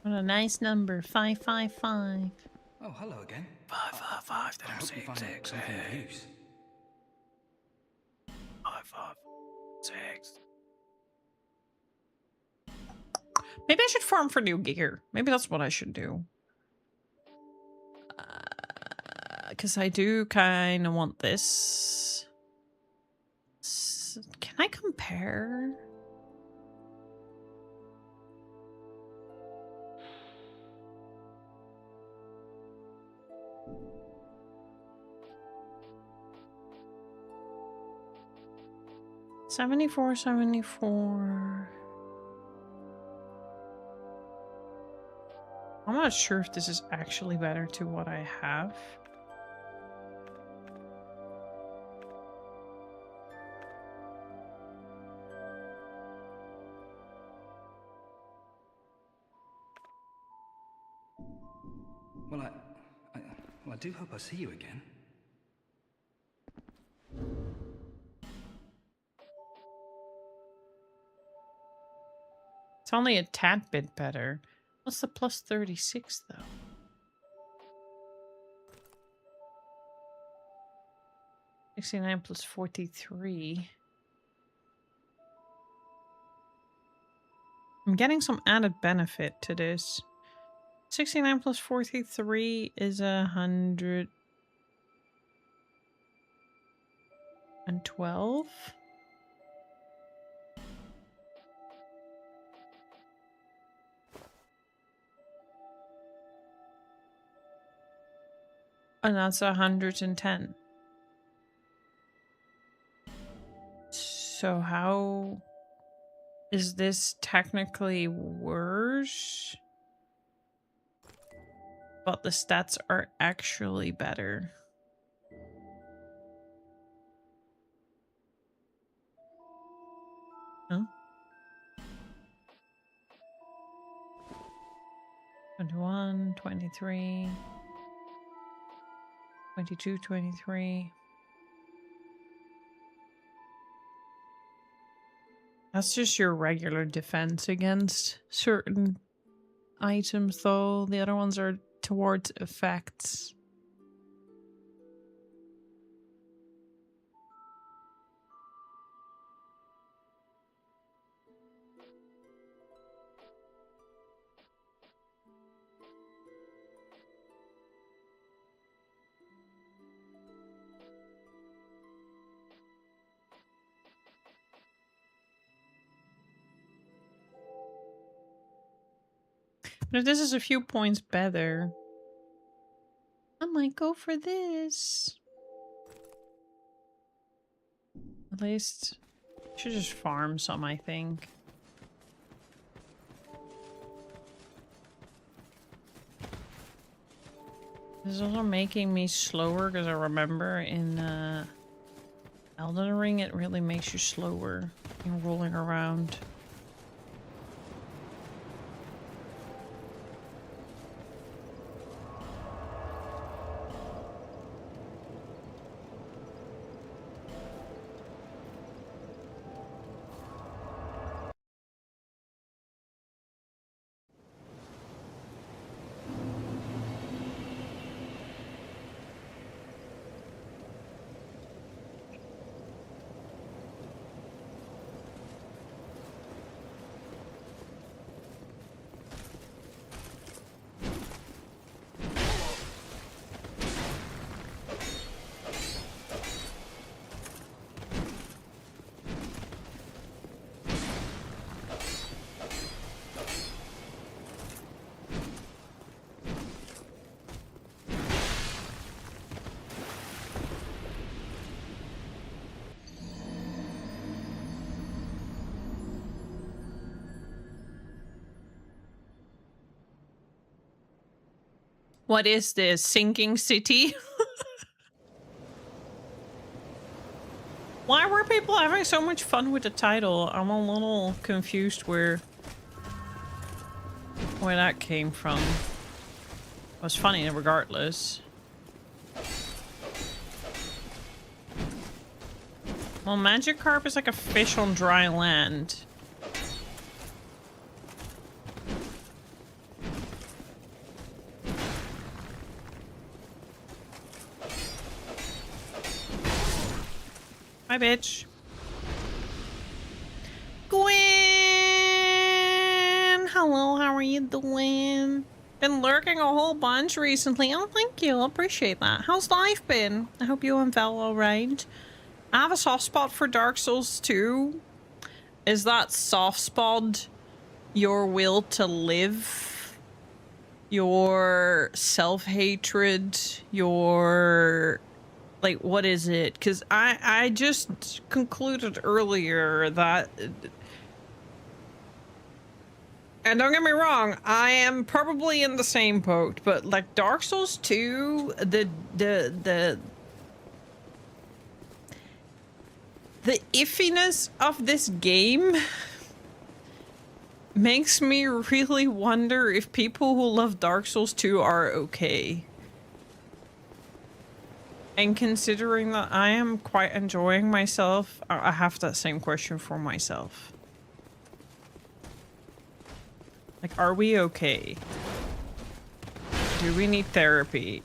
What a nice number. 555. Oh, hello again. 555. I hope you find something of use. 556. Maybe I should farm for new gear. Maybe that's what I should do. Because I do kind of want this. Can I compare? $74.74. I'm not sure if this is actually better to what I have. Well, I do hope I see you again. It's only a tad bit better. What's the plus 36 though? $69 plus 43. I'm getting some added benefit to this. 69 plus 43 is 112. And that's 110. So how is this technically worse? But the stats are actually better. Huh? 21, 23, 22, 23. That's just your regular defense against certain items, though. The other ones are towards effects. But if this is a few points better, I might go for this. At least, I should just farm some, I think. This is also making me slower, because I remember in Elden Ring it really makes you slower in rolling around. What is this? Sinking city? Why were people having so much fun with the title? I'm a little confused where that came from. It was funny regardless. Well, Magikarp is like a fish on dry land. Hi, bitch. Gwen! Hello, how are you doing? Been lurking a whole bunch recently. Oh, thank you. I appreciate that. How's life been? I hope you and Val alright. I have a soft spot for Dark Souls 2. Is that soft spot your will to live? Your self-hatred? Your... like, what is it? Because I just concluded earlier that... and don't get me wrong, I am probably in the same boat, but like Dark Souls 2, the iffiness of this game makes me really wonder if people who love Dark Souls 2 are okay. And considering that I am quite enjoying myself, I have that same question for myself. Like, are we okay? Do we need therapy?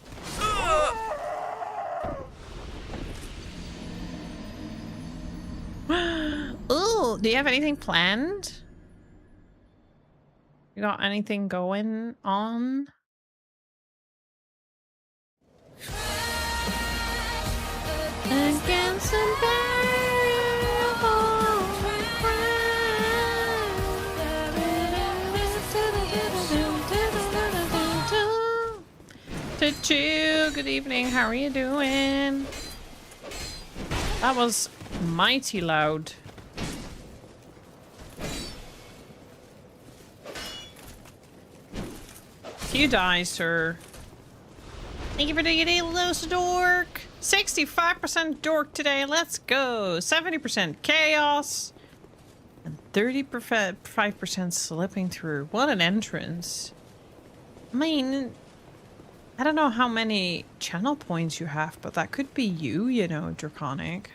Ooh, do you have anything planned? You got anything going on? Against the Chill, good evening, how are you doing? That was mighty loud. You die, sir. Thank you for doing it, Los Dork. 65% dork today, let's go. 70% chaos. And 5% slipping through. What an entrance. I mean, I don't know how many channel points you have, but that could be you, you know, Draconic.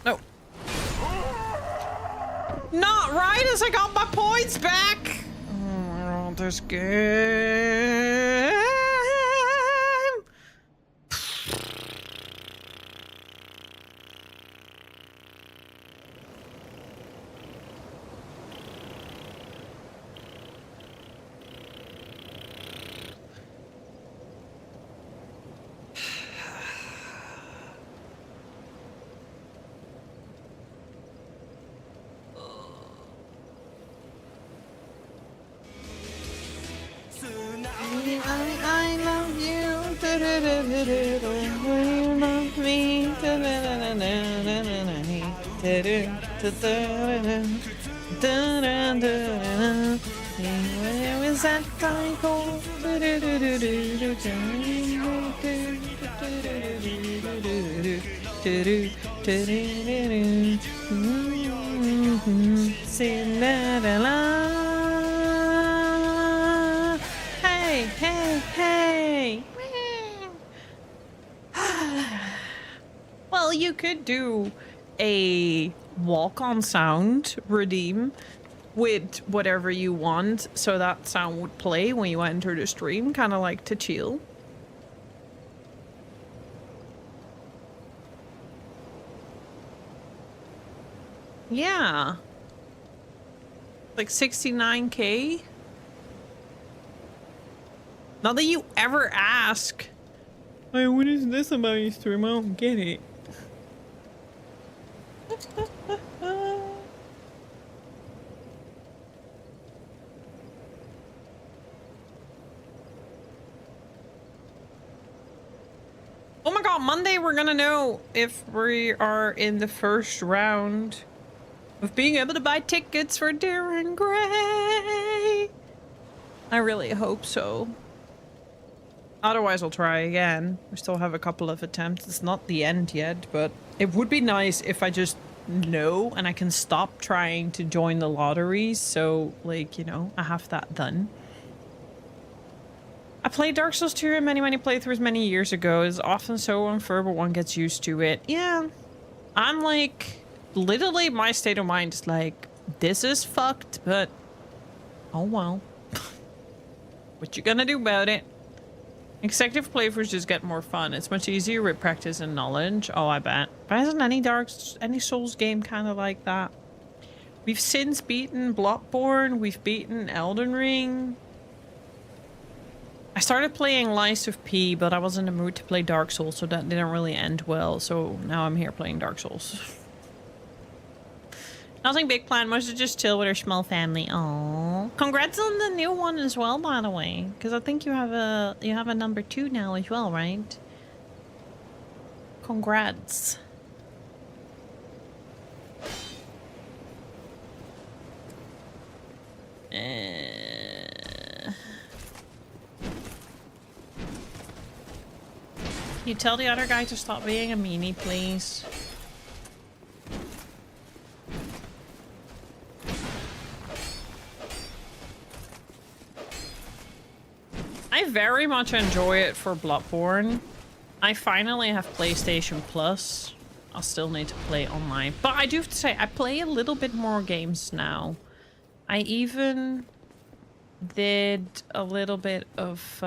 No. Not right as I got my points back! Oh, I want this game. I love you. You love me. Where is that cycle? Cinderella. Hey, hey, hey. Well, you could do a walk-on sound redeem with whatever you want, so that sound would play when you enter the stream, kind of like to chill. Yeah. Like 69K? Not that you ever ask. Hey, what is this about your stream? I don't get it. Oh my god, Monday we're gonna know if we are in the first round of being able to buy tickets for Darren Gray. I really hope so. Otherwise, I'll try again. We still have a couple of attempts. It's not the end yet, but it would be nice if I just know and I can stop trying to join the lotteries. So, like, you know, I have that done. I played Dark Souls 2 in many playthroughs many years ago. It's often so unfair, but one gets used to it. Yeah. I'm like, literally my state of mind is like, this is fucked, but oh well. What you gonna do about it? Consecutive playthroughs just get more fun. It's much easier with practice and knowledge. Oh, I bet. But isn't any Souls game kind of like that? We've since beaten Bloodborne. We've beaten Elden Ring. I started playing Lies of P, but I was in the mood to play Dark Souls, so that didn't really end well. So now I'm here playing Dark Souls. Nothing big planned, mostly just chill with our small family. Aww. Congrats on the new one as well, by the way. Because I think you have a number 2 now as well, right? Congrats. You tell the other guy to stop being a meanie, please. I very much enjoy it for Bloodborne. I finally have PlayStation Plus. I'll still need to play online. But I do have to say, I play a little bit more games now. I even did a little bit of...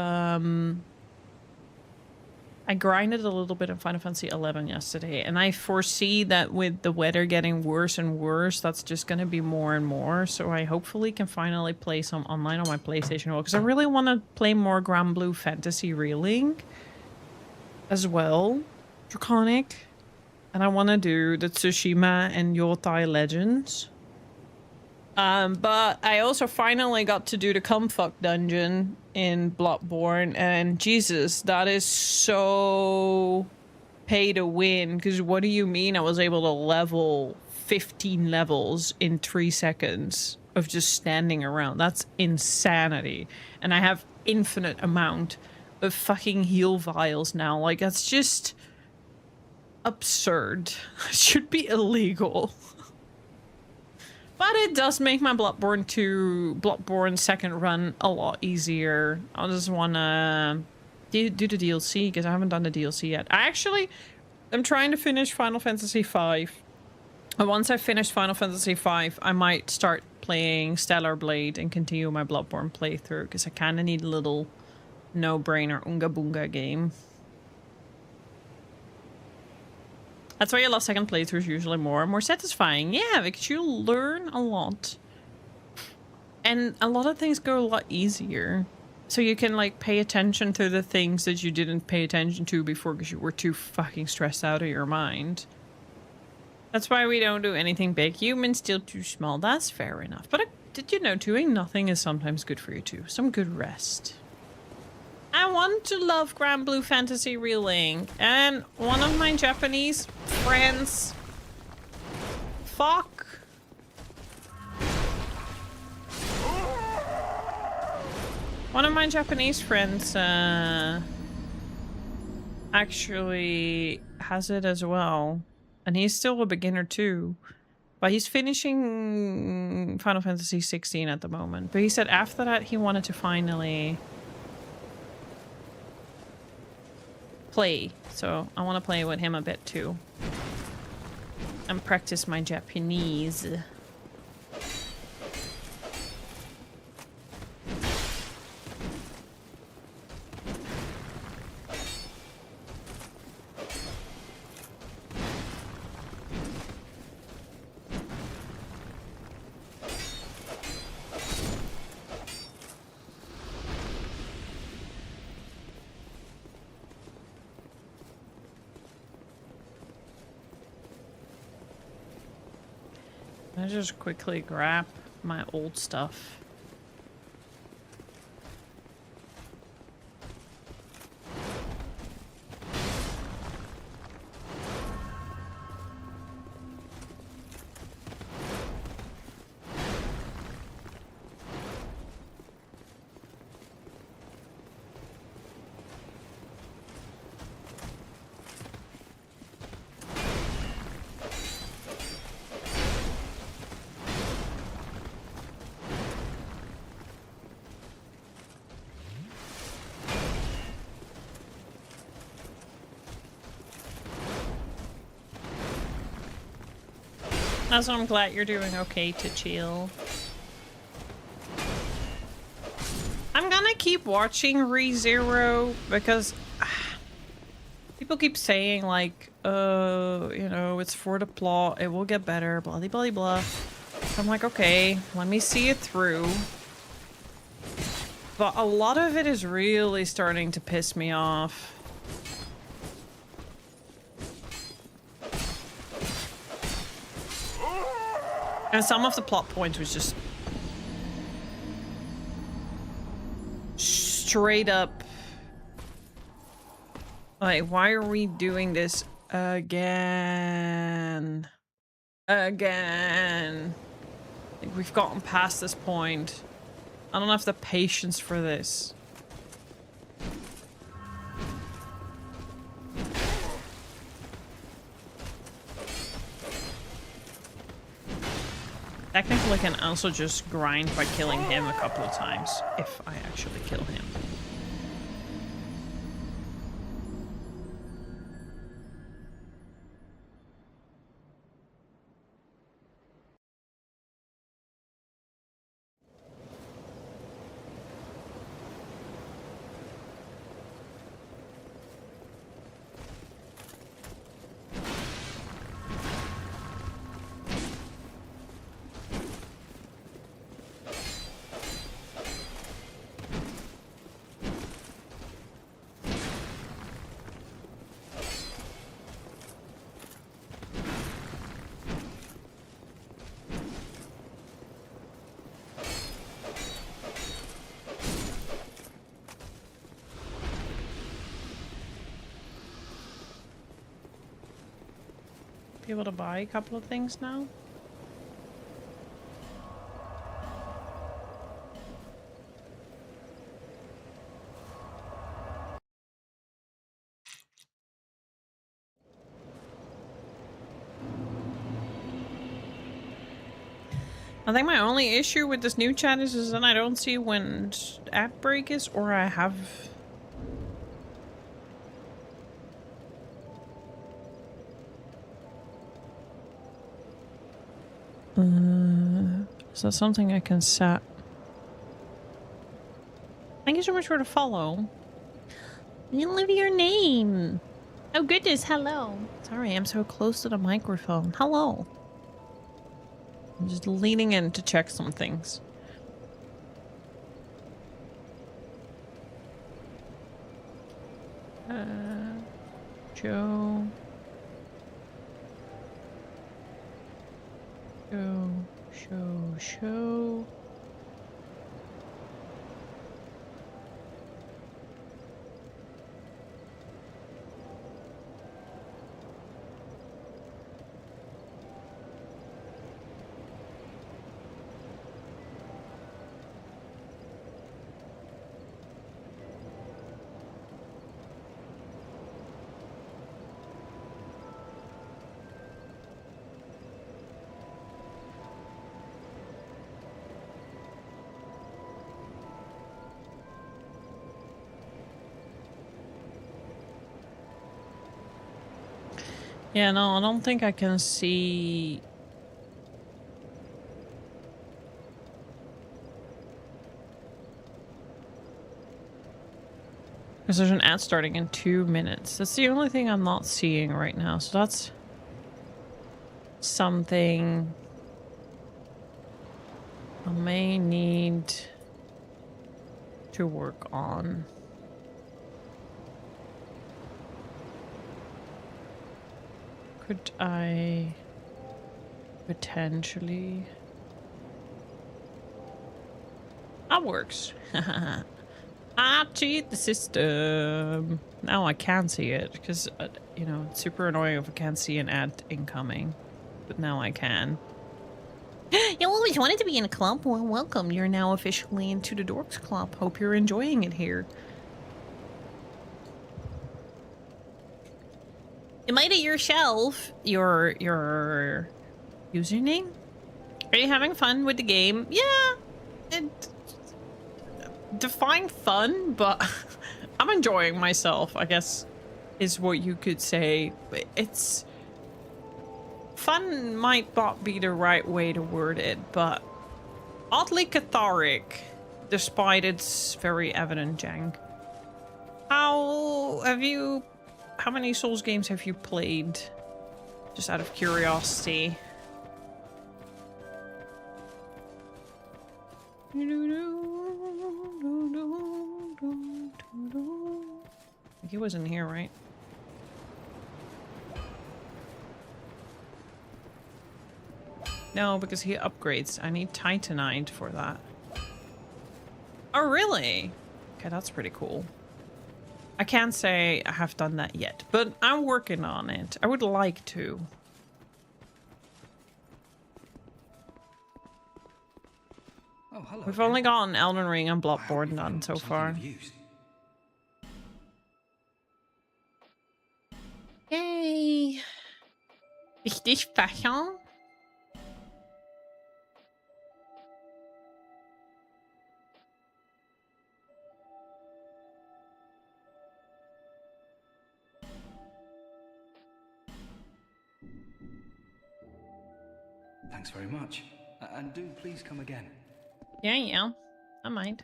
I grinded a little bit in Final Fantasy XI yesterday, and I foresee that with the weather getting worse and worse, that's just going to be more and more. So I hopefully can finally play some online on my PlayStation, because I really want to play more Granblue Fantasy Relink as well, Draconic, and I want to do the Tsushima and Yotai Legends. But I also finally got to do the Cumfuck dungeon in Bloodborne, and Jesus, that is so pay to win, because what do you mean I was able to level 15 levels in 3 seconds of just standing around? That's insanity. And I have infinite amount of fucking heal vials now. Like, that's just absurd. It should be illegal. But it does make my Bloodborne second run a lot easier. I just wanna do the DLC, because I haven't done the DLC yet. I'm trying to finish Final Fantasy V. And once I finish Final Fantasy V, I might start playing Stellar Blade and continue my Bloodborne playthrough, because I kind of need a little no-brainer Unga Boonga game. That's why your last second playthrough is usually more satisfying. Yeah, because you learn a lot. And a lot of things go a lot easier. So you can, like, pay attention to the things that you didn't pay attention to before because you were too fucking stressed out of your mind. That's why we don't do anything big. Humans still too small. That's fair enough. But did you know doing nothing is sometimes good for you too? Some good rest. I want to love Granblue Fantasy Relink, and one of my Japanese friends... Fuck. One of my Japanese friends actually has it as well, and he's still a beginner too. But he's finishing Final Fantasy 16 at the moment. But he said after that he wanted to finally... play, so I want to play with him a bit too and practice my Japanese. I just quickly grab my old stuff. Also, I'm glad you're doing okay to chill. I'm gonna keep watching ReZero because people keep saying like, you know, it's for the plot, it will get better, blah blah blah blah. So I'm like, okay, let me see it through. But a lot of it is really starting to piss me off. And some of the plot points was just straight up like, why are we doing this again? Again. Like, we've gotten past this point. I don't have the patience for this. Technically, I can also just grind by killing him a couple of times, if I actually kill him. Be able to buy a couple of things now. I think my only issue with this new chat is that I don't see when ad break is, or I have... is that something I can set? Thank you so much for the follow. You leave your name. Oh goodness, hello. Sorry, I'm so close to the microphone. Hello. I'm just leaning in to check some things. Joe. Show. Yeah, no, I don't think I can see... Because there's an ad starting in 2 minutes. That's the only thing I'm not seeing right now, so that's... something... I may need... to work on. Could I potentially... That works. I cheat the system. Now I can see it because, you know, it's super annoying if I can't see an ad incoming. But now I can. You always wanted to be in a club? Well, welcome. You're now officially into the Dorks Club. Hope you're enjoying it here. You might at yourself your username. Are you having fun with the game? Yeah. Define fun, but I'm enjoying myself, I guess, is what you could say. It's fun might not be the right way to word it, but oddly cathartic, despite its very evident jank. How many Souls games have you played? Just out of curiosity. He wasn't here, right? No, because he upgrades. I need Titanite for that. Oh, really? Okay, that's pretty cool. I can't say I have done that yet, but I'm working on it. I would like to. Oh, hello. We've again. only gotten Elden Ring and I hope Bloodborne you done found so something far. of use. Yay! Richtig fächern? Thanks very much. And do please come again. Yeah. I might.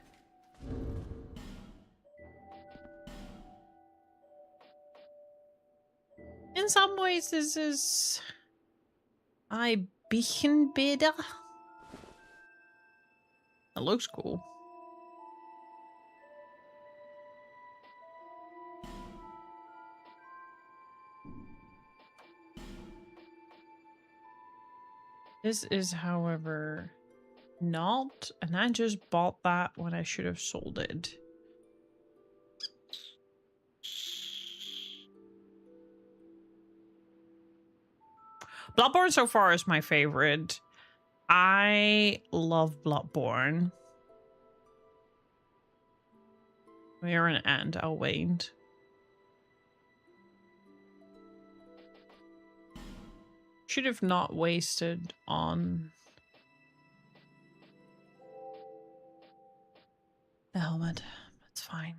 In some ways, this is a bisschen better. It looks cool. This is, however, not, and I just bought that when I should have sold it. Bloodborne so far is my favorite. I love Bloodborne. We're an end. I'll wait. Should have not wasted on the helmet. That's fine.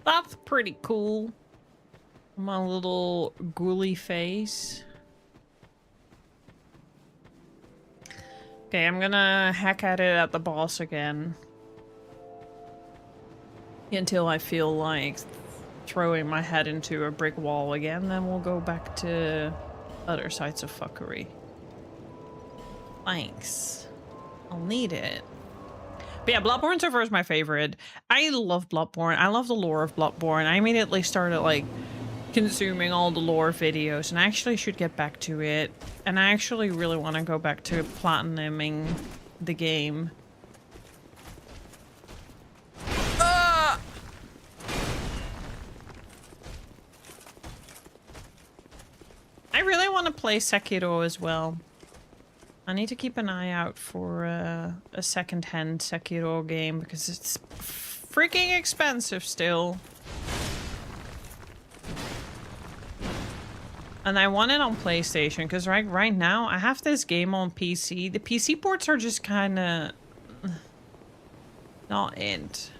That's pretty cool. My little ghouly face. Okay, I'm gonna hack at it at the boss again. Until I feel like throwing my head into a brick wall again, then we'll go back to other sites of fuckery. Thanks. I'll need it. But yeah, Bloodborne so far is my favorite. I love Bloodborne. I love the lore of Bloodborne. I immediately started like consuming all the lore videos, and I actually should get back to it. And I actually really want to go back to platinuming the game. Ah! I really want to play Sekiro as well. I need to keep an eye out for a second-hand Sekiro game because it's freaking expensive still. And I want it on PlayStation because right now I have this game on PC. The PC ports are just kind of not it.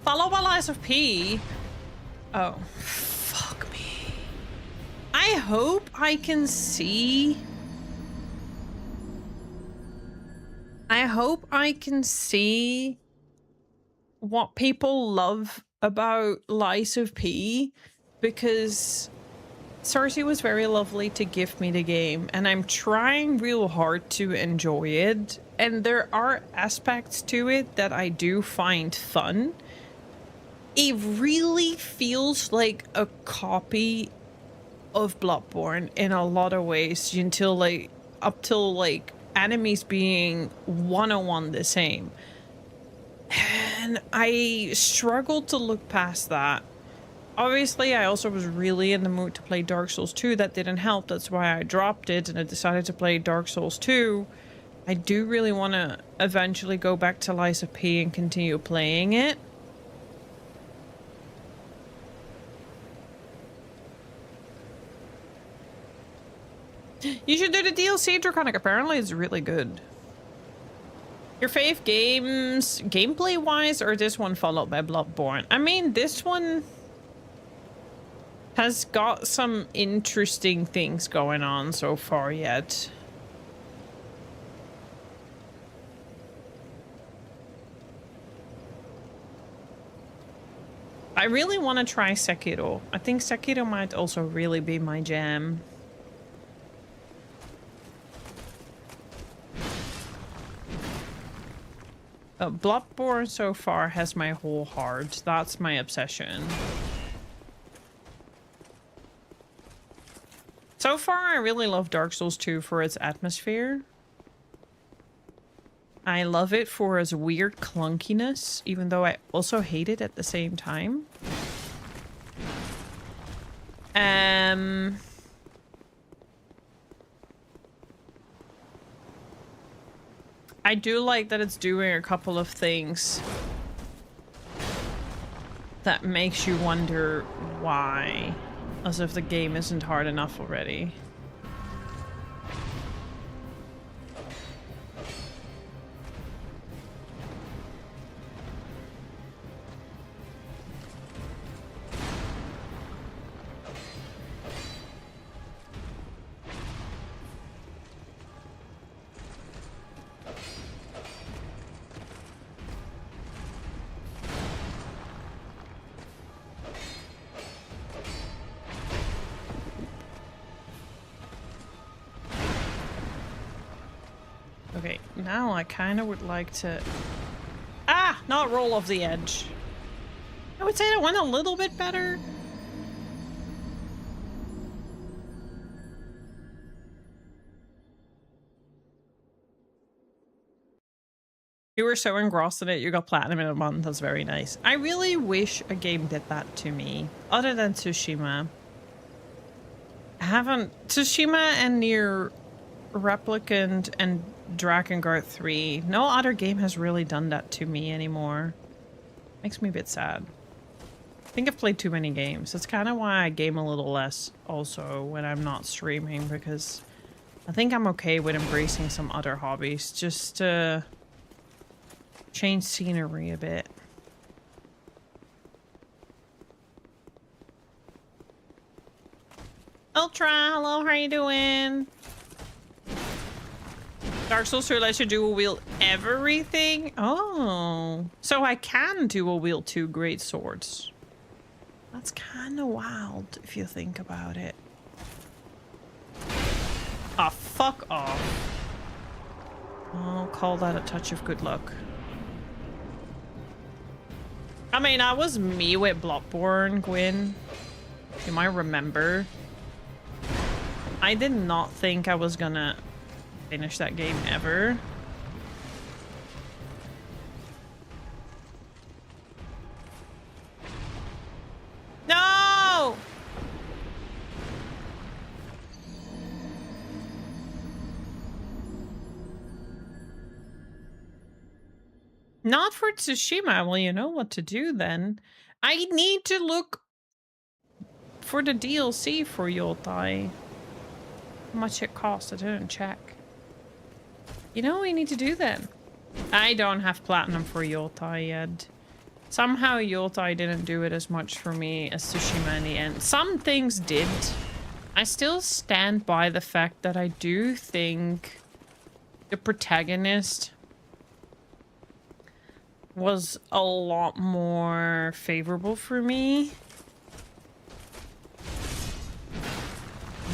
Followed by Lies of P. Oh, fuck me. I hope I can see. I hope I can see what people love about Lies of P, because Cersei was very lovely to give me the game, and I'm trying real hard to enjoy it, and there are aspects to it that I do find fun. It really feels like a copy of Bloodborne in a lot of ways up till enemies being 101 the same. And I struggled to look past that. Obviously, I also was really in the mood to play Dark Souls 2. That didn't help. That's why I dropped it and I decided to play Dark Souls 2. I do really want to eventually go back to Lies of P and continue playing it. You should do the DLC, Draconic. Apparently it's really good. Your fave games, gameplay-wise, or this one followed by Bloodborne? I mean, this one has got some interesting things going on so far yet. I really want to try Sekiro. I think Sekiro might also really be my jam. Bloodborne so far has my whole heart. That's my obsession. So far, I really love Dark Souls 2 for its atmosphere. I love it for its weird clunkiness, even though I also hate it at the same time. I do like that it's doing a couple of things that makes you wonder why, as if the game isn't hard enough already. Okay, now I kind of would like to... Ah! Not roll off the edge. I would say that went a little bit better. You were so engrossed in it, you got platinum in a month. That's very nice. I really wish a game did that to me, other than Tsushima. I haven't... Tsushima and Nier Replicant and Drakengard 3. No other game has really done that to me anymore. Makes me a bit sad. I think I've played too many games. That's kind of why I game a little less also when I'm not streaming, because I think I'm okay with embracing some other hobbies just to change scenery a bit. Ultra, hello, how are you doing? Dark Souls 2 lets you dual wield everything? Oh. So I can dual wield 2 great swords. That's kind of wild if you think about it. Ah, fuck off. I'll call that a touch of good luck. I mean, that was me with Bloodborne, Gwyn. You might remember. I did not think I was gonna finish that game ever. No! Not for Tsushima. Well, you know what to do then. I need to look for the DLC for Yotai. How much it costs? I didn't check. You know what we need to do then? I don't have platinum for Yotai yet. Somehow Yotai didn't do it as much for me as Tsushima in the end. Some things did. I still stand by the fact that I do think the protagonist was a lot more favorable for me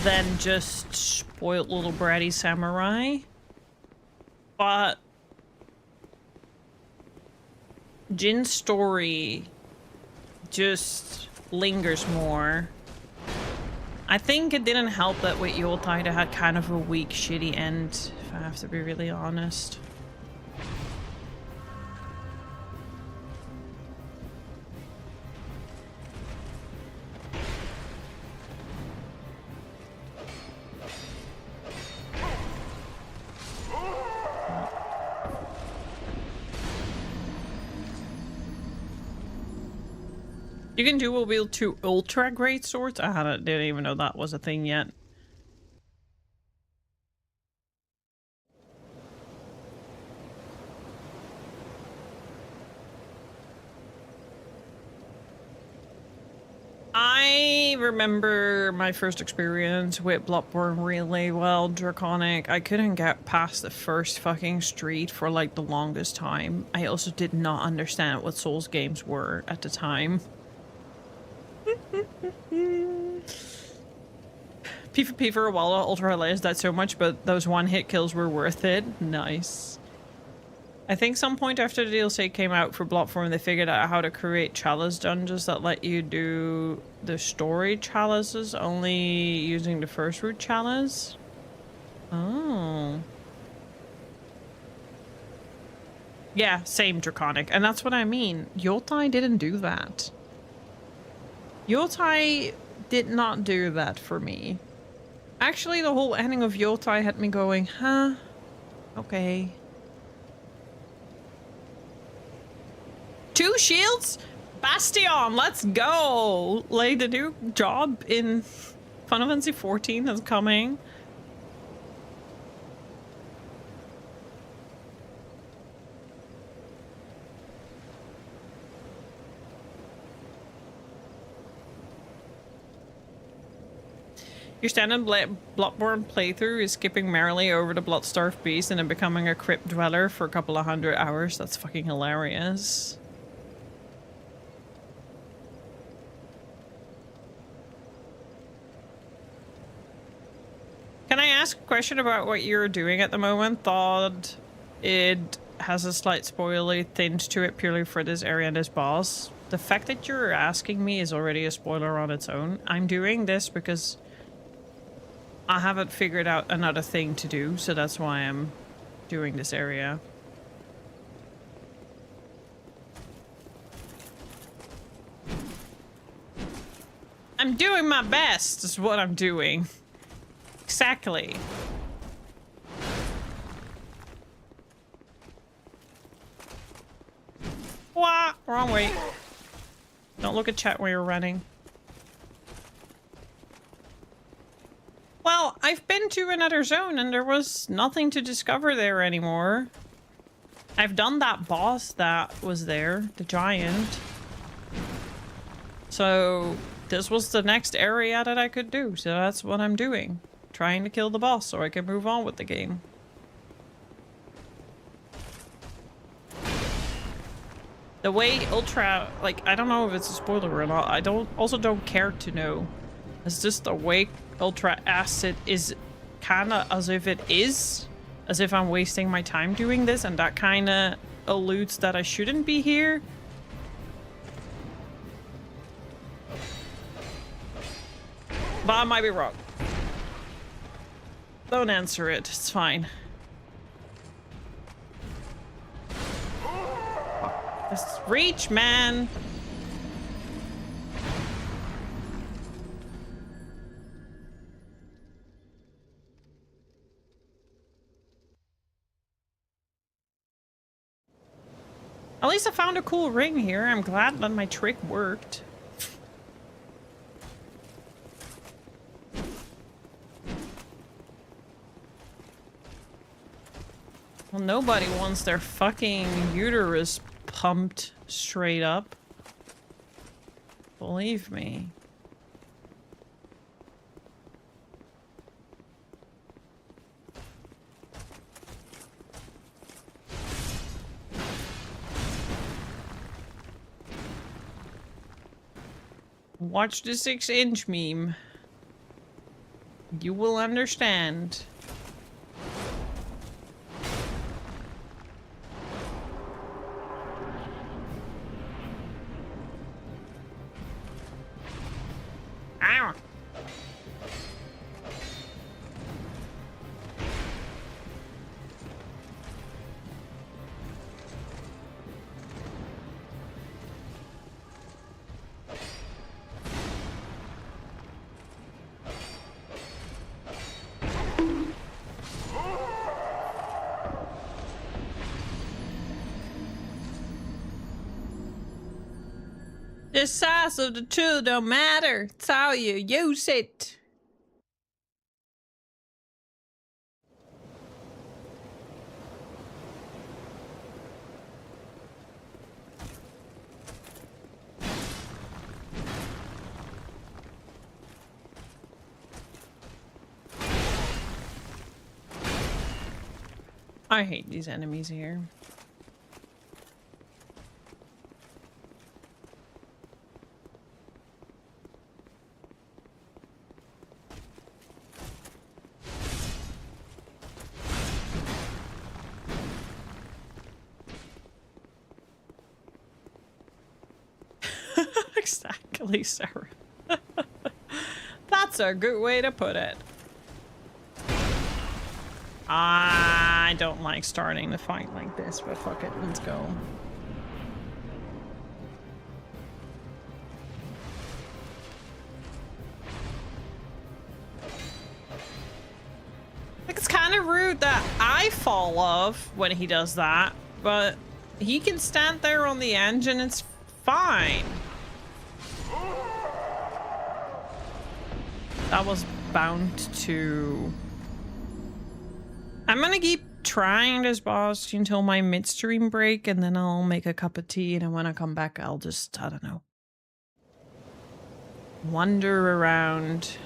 than just spoiled little bratty samurai. But Jin's story just lingers more. I think it didn't help that with Yotai had kind of a weak, shitty end, if I have to be really honest. You can dual wield 2 ultra great swords. Didn't even know that was a thing yet. I remember my first experience with Bloodborne really well, Draconic. I couldn't get past the first fucking street for like the longest time. I also did not understand what Souls games were at the time. PvP for a while, Ultra Highlights that so much, but those one-hit kills were worth it. Nice. I think some point after the DLC came out for Bloodborne, they figured out how to create chalice dungeons that let you do the story chalices only using the first root chalice. Oh. Yeah, same Draconic. And that's what I mean. Yotai didn't do that. Yotai did not do that for me. Actually, the whole ending of Yotai had me going, huh? Okay. 2 shields? Bastion, let's go! Like, the new job in Final Fantasy XIV is coming. Your standard Bloodborne playthrough is skipping merrily over the Bloodstarved Beast and then becoming a crypt dweller for a couple of 100 hours. That's fucking hilarious. Can I ask a question about what you're doing at the moment? Thought it has a slight spoilery tinge to it purely for this area and this boss. The fact that you're asking me is already a spoiler on its own. I'm doing this because I haven't figured out another thing to do, so that's why I'm doing this area. I'm doing my best is what I'm doing. Exactly. Wah! Wrong way. Don't look at chat while you're running. Well, I've been to another zone and there was nothing to discover there anymore. I've done that boss that was there, the giant. So this was the next area that I could do, so that's what I'm doing. Trying to kill the boss so I can move on with the game. The way Ultra, like, I don't know if it's a spoiler or not. I don't care to know. It's just the way Ultra Acid is kinda as if it is. As if I'm wasting my time doing this, and that kinda alludes that I shouldn't be here. But I might be wrong. Don't answer it, it's fine. Just reach, man! At least I found a cool ring here. I'm glad that my trick worked. Well, nobody wants their fucking uterus pumped straight up. Believe me. Watch the 6-inch meme. You will understand. Ow! The size of the tool don't matter. It's how you use it. I hate these enemies here. Exactly, Sarah. That's a good way to put it. I don't like starting the fight like this, but fuck it, let's go. Like, it's kind of rude that I fall off when he does that, but he can stand there on the edge and it's fine. That was bound to... I'm gonna keep trying this boss until my midstream break, and then I'll make a cup of tea, and then when I come back, I'll just, I don't know, wander around.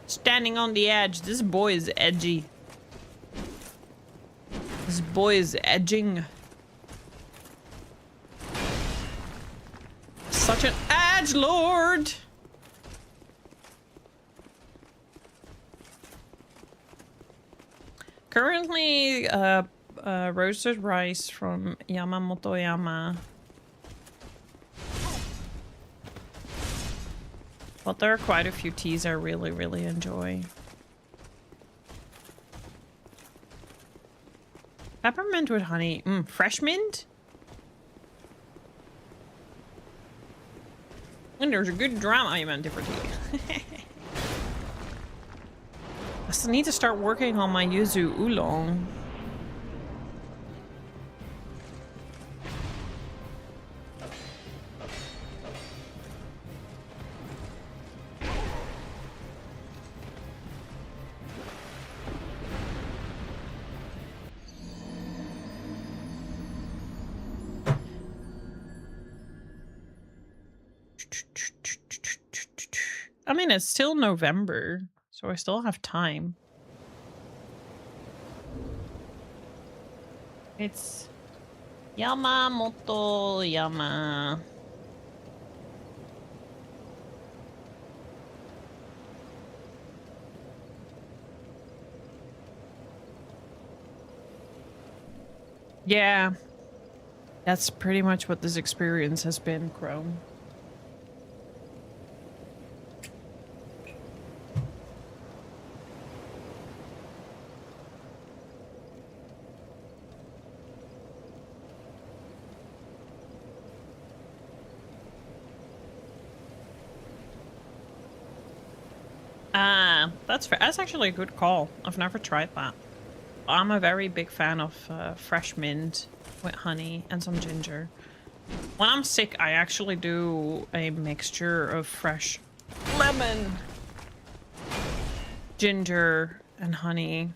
Standing on the edge. This boy is edgy. This boy is edging. Such an edgelord! Currently, roasted rice from Yamamotoyama. But there are quite a few teas I really, really enjoy. Peppermint with honey. Fresh mint? And there's a good drama you meant for tea. I still need to start working on my yuzu oolong. I mean, it's still November, so I still have time. It's Yamamotoyama. Yeah. That's pretty much what this experience has been, Chrome. That's fair. That's actually a good call. I've never tried that. I'm a very big fan of fresh mint with honey and some ginger. When I'm sick, I actually do a mixture of fresh lemon, ginger, and honey.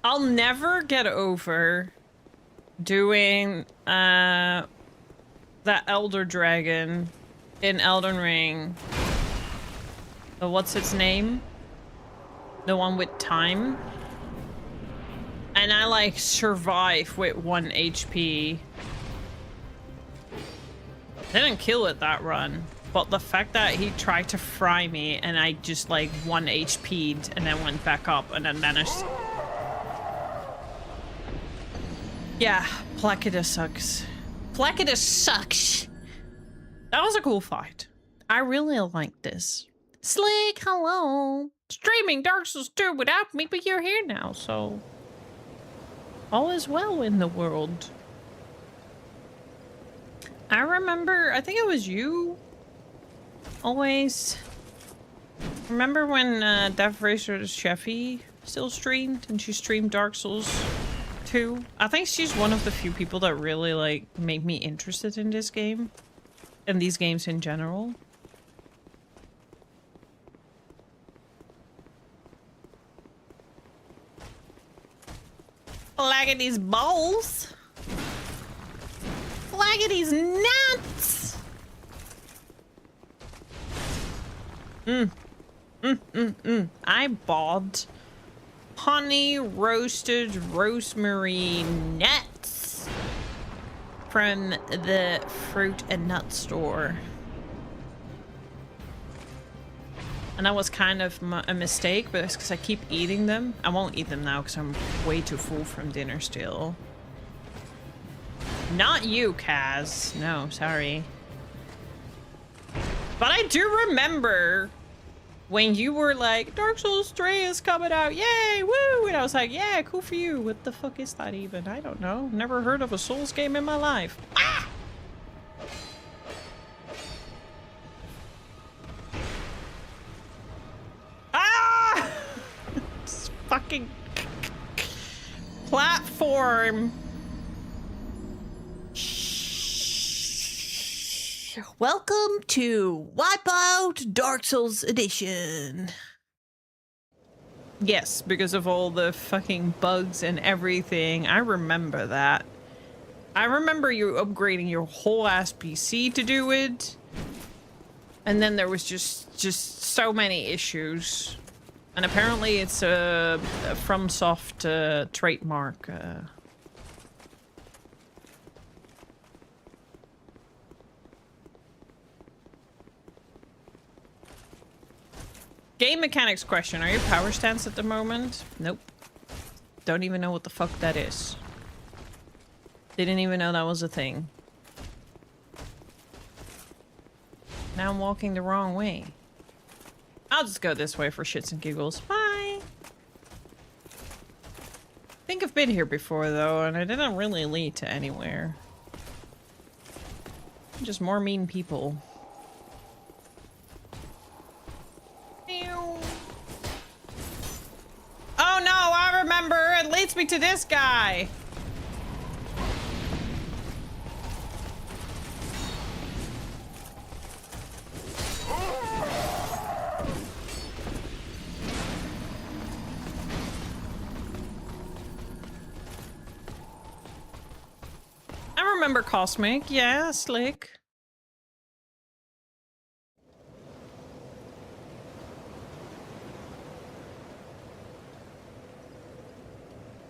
I'll never get over doing that Elder Dragon in Elden Ring. What's its name? The one with time. And I like survive with 1 HP. Didn't kill it that run. But the fact that he tried to fry me and I just like 1 HP'd and then went back up and then vanished. Yeah, Placidus sucks. Placidus sucks. That was a cool fight. I really like this. Slick, hello. Streaming Dark Souls 2 without me, but you're here now, so... all is well in the world. I remember, I think it was you always. Remember when Death Racer Sheffy still streamed and she streamed Dark Souls 2? I think she's one of the few people that really like made me interested in this game and these games in general. Look at these balls. Look at these nuts. I bought honey roasted rosemary nuts from the fruit and nut store. And that was kind of a mistake, but it's because I keep eating them. I won't eat them now because I'm way too full from dinner still. Not you, Kaz. No, sorry. But I do remember when you were like, Dark Souls 3 is coming out, yay, woo! And I was like, yeah, cool for you. What the fuck is that even? I don't know. Never heard of a Souls game in my life. Ah! Ah! This fucking platform. Welcome to Wipeout Dark Souls Edition. Yes, because of all the fucking bugs and everything. I remember that. I remember you upgrading your whole ass PC to do it. And then there was just so many issues. And apparently it's a FromSoft trademark. Game mechanics question. Are you power stance at the moment? Nope. Don't even know what the fuck that is. Didn't even know that was a thing. Now I'm walking the wrong way. I'll just go this way for shits and giggles. Bye! I think I've been here before though, and it didn't really lead to anywhere. Just more mean people. Oh no, I remember! It leads me to this guy! I remember Cosmic, yeah, slick.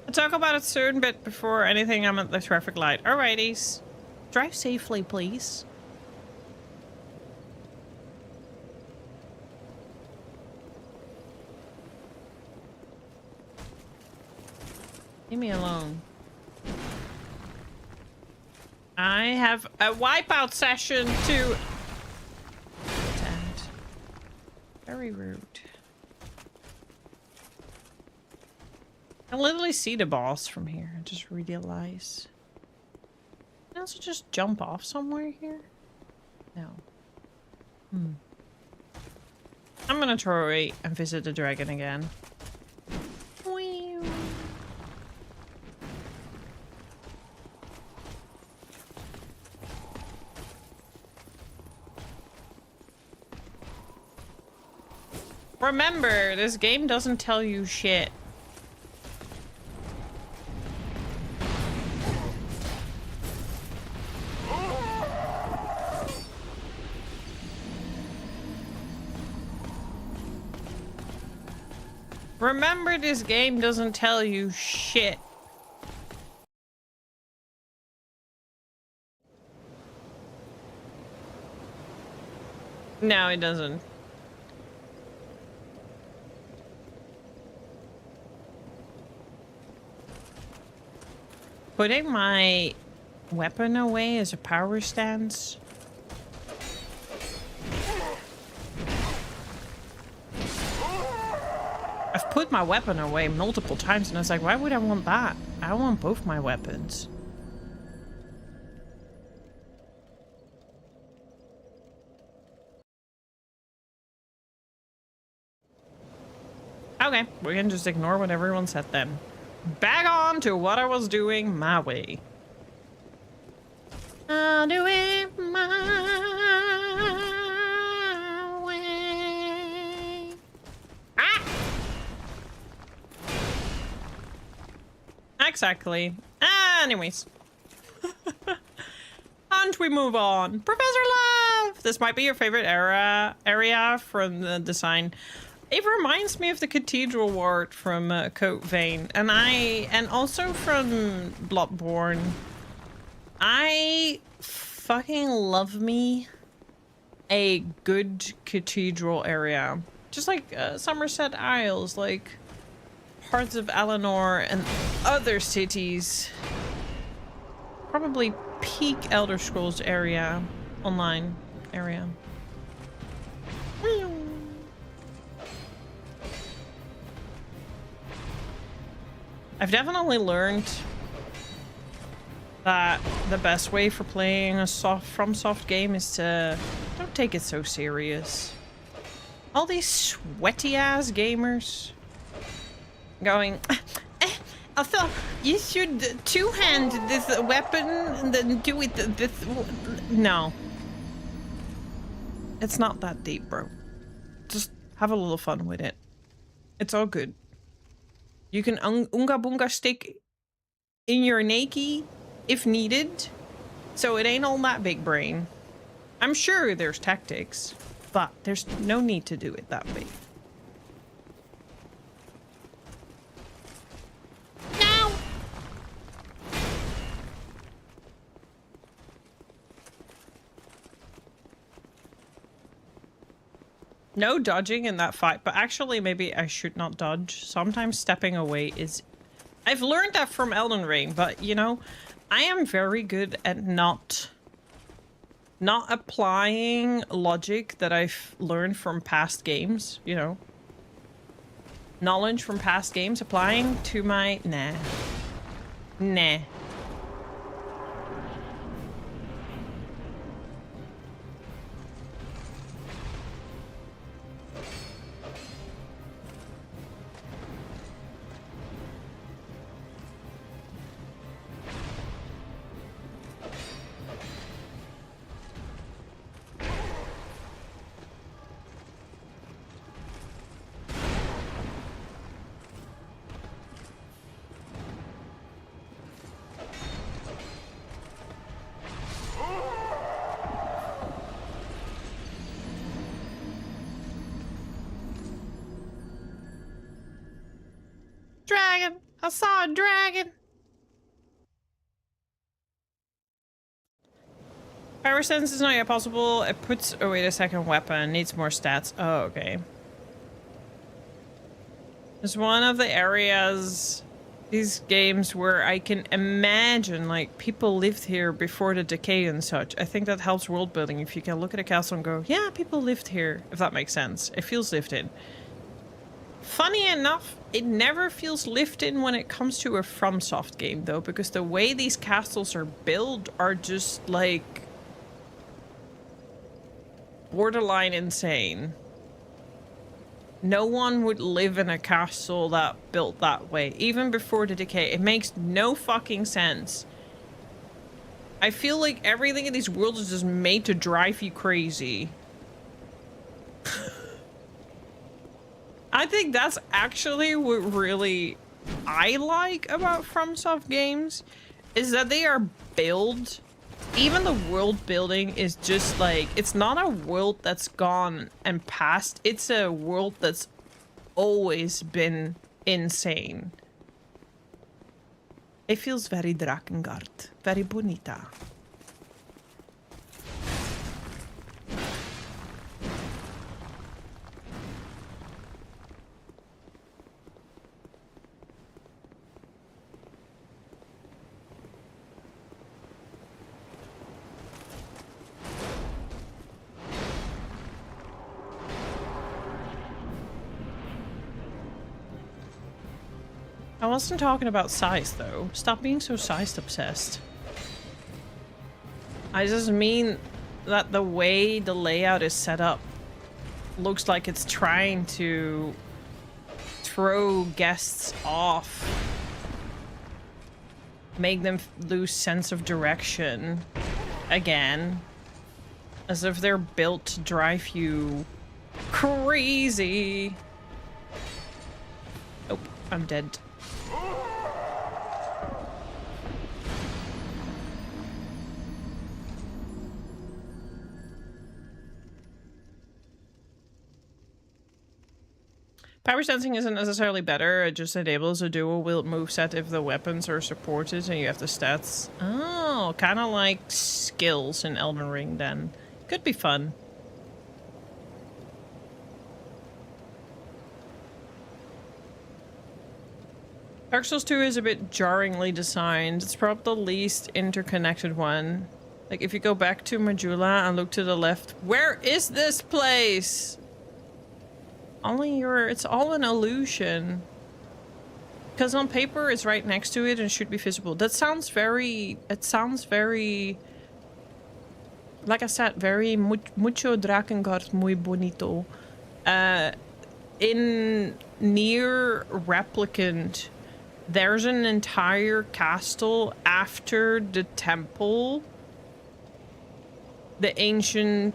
I'll talk about it soon, but before anything, I'm at the traffic light. Alrighties. Drive safely, please. Leave me alone. I have a wipeout session to attend. Very rude. I literally see the boss from here. I just realize. Can I also just jump off somewhere here? No. I'm gonna try and visit the dragon again. Whee! Remember, this game doesn't tell you shit. Remember, this game doesn't tell you shit. No, it doesn't. Putting my weapon away as a power stance. I've put my weapon away multiple times and I was like, why would I want that? I want both my weapons. Okay, we can just ignore what everyone said then. Back on to what I was doing my way. I'll do it my way. Ah! Exactly. Anyways. And we move on. Professor Love! This might be your favorite area from the design. It reminds me of the Cathedral Ward from Code Vein, and also from Bloodborne. I fucking love me a good cathedral area. Just like Somerset Isles, like parts of Eleanor and other cities. Probably peak Elder Scrolls area, online area. I've definitely learned that the best way for playing a FromSoft game is to don't take it so serious. All these sweaty ass gamers going, I thought you should two-hand this weapon and then do it this. No. It's not that deep, bro. Just have a little fun with it. It's all good. You can unga boonga stick in your Nike if needed. So it ain't all that big brain. I'm sure there's tactics, but there's no need to do it that way. No! No dodging in that fight, but actually maybe I should not dodge. Sometimes stepping away is... I've learned that from Elden Ring, but you know, I am very good at not applying logic that I've learned from past games, you know. Knowledge from past games, applying to my... Nah. Nah. Dragon! I saw a dragon! Power sense is not yet possible. It puts... Oh, wait a second. Weapon. Needs more stats. Oh, okay. It's one of the areas... These games where I can imagine, like, people lived here before the decay and such. I think that helps world building if you can look at a castle and go, yeah, people lived here. If that makes sense. It feels lived in. Funny enough, it never feels lived in when it comes to a FromSoft game, though, because the way these castles are built are just, like, borderline insane. No one would live in a castle that built that way, even before the decay. It makes no fucking sense. I feel like everything in these worlds is just made to drive you crazy. I think that's actually what really I like about FromSoft games, is that they are built, even the world building is just like, it's not a world that's gone and passed, it's a world that's always been insane. It feels very Drakengard, very bonita. I wasn't talking about size, though. Stop being so size obsessed. I just mean that the way the layout is set up looks like it's trying to throw guests off. Make them lose sense of direction. Again. As if they're built to drive you crazy. Oh, I'm dead. Power sensing isn't necessarily better, it just enables a dual wield moveset if the weapons are supported and you have the stats. Oh, kind of like skills in Elden Ring then. Could be fun. Dark Souls 2 is a bit jarringly designed. It's probably the least interconnected one. Like if you go back to Majula and look to the left, where is this place? It's all an illusion. Because on paper it's right next to it and should be visible. It sounds very, like I said, very mucho Drakengard muy bonito. In Nier Replicant, there's an entire castle after the temple. The ancient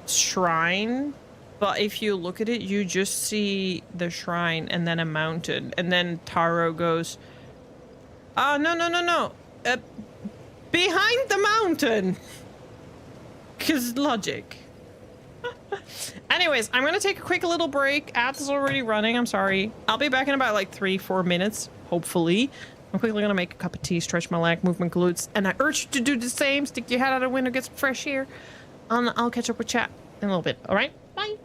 shrine. But if you look at it, you just see the shrine and then a mountain. And then Taro goes, oh, no. Behind the mountain. Because logic. Anyways, I'm going to take a quick little break. Ads is already running. I'm sorry. I'll be back in about like 3-4 minutes, hopefully. I'm quickly going to make a cup of tea, stretch my leg, movement glutes. And I urge you to do the same. Stick your head out the window, get some fresh air. I'll catch up with chat in a little bit. All right? Bye.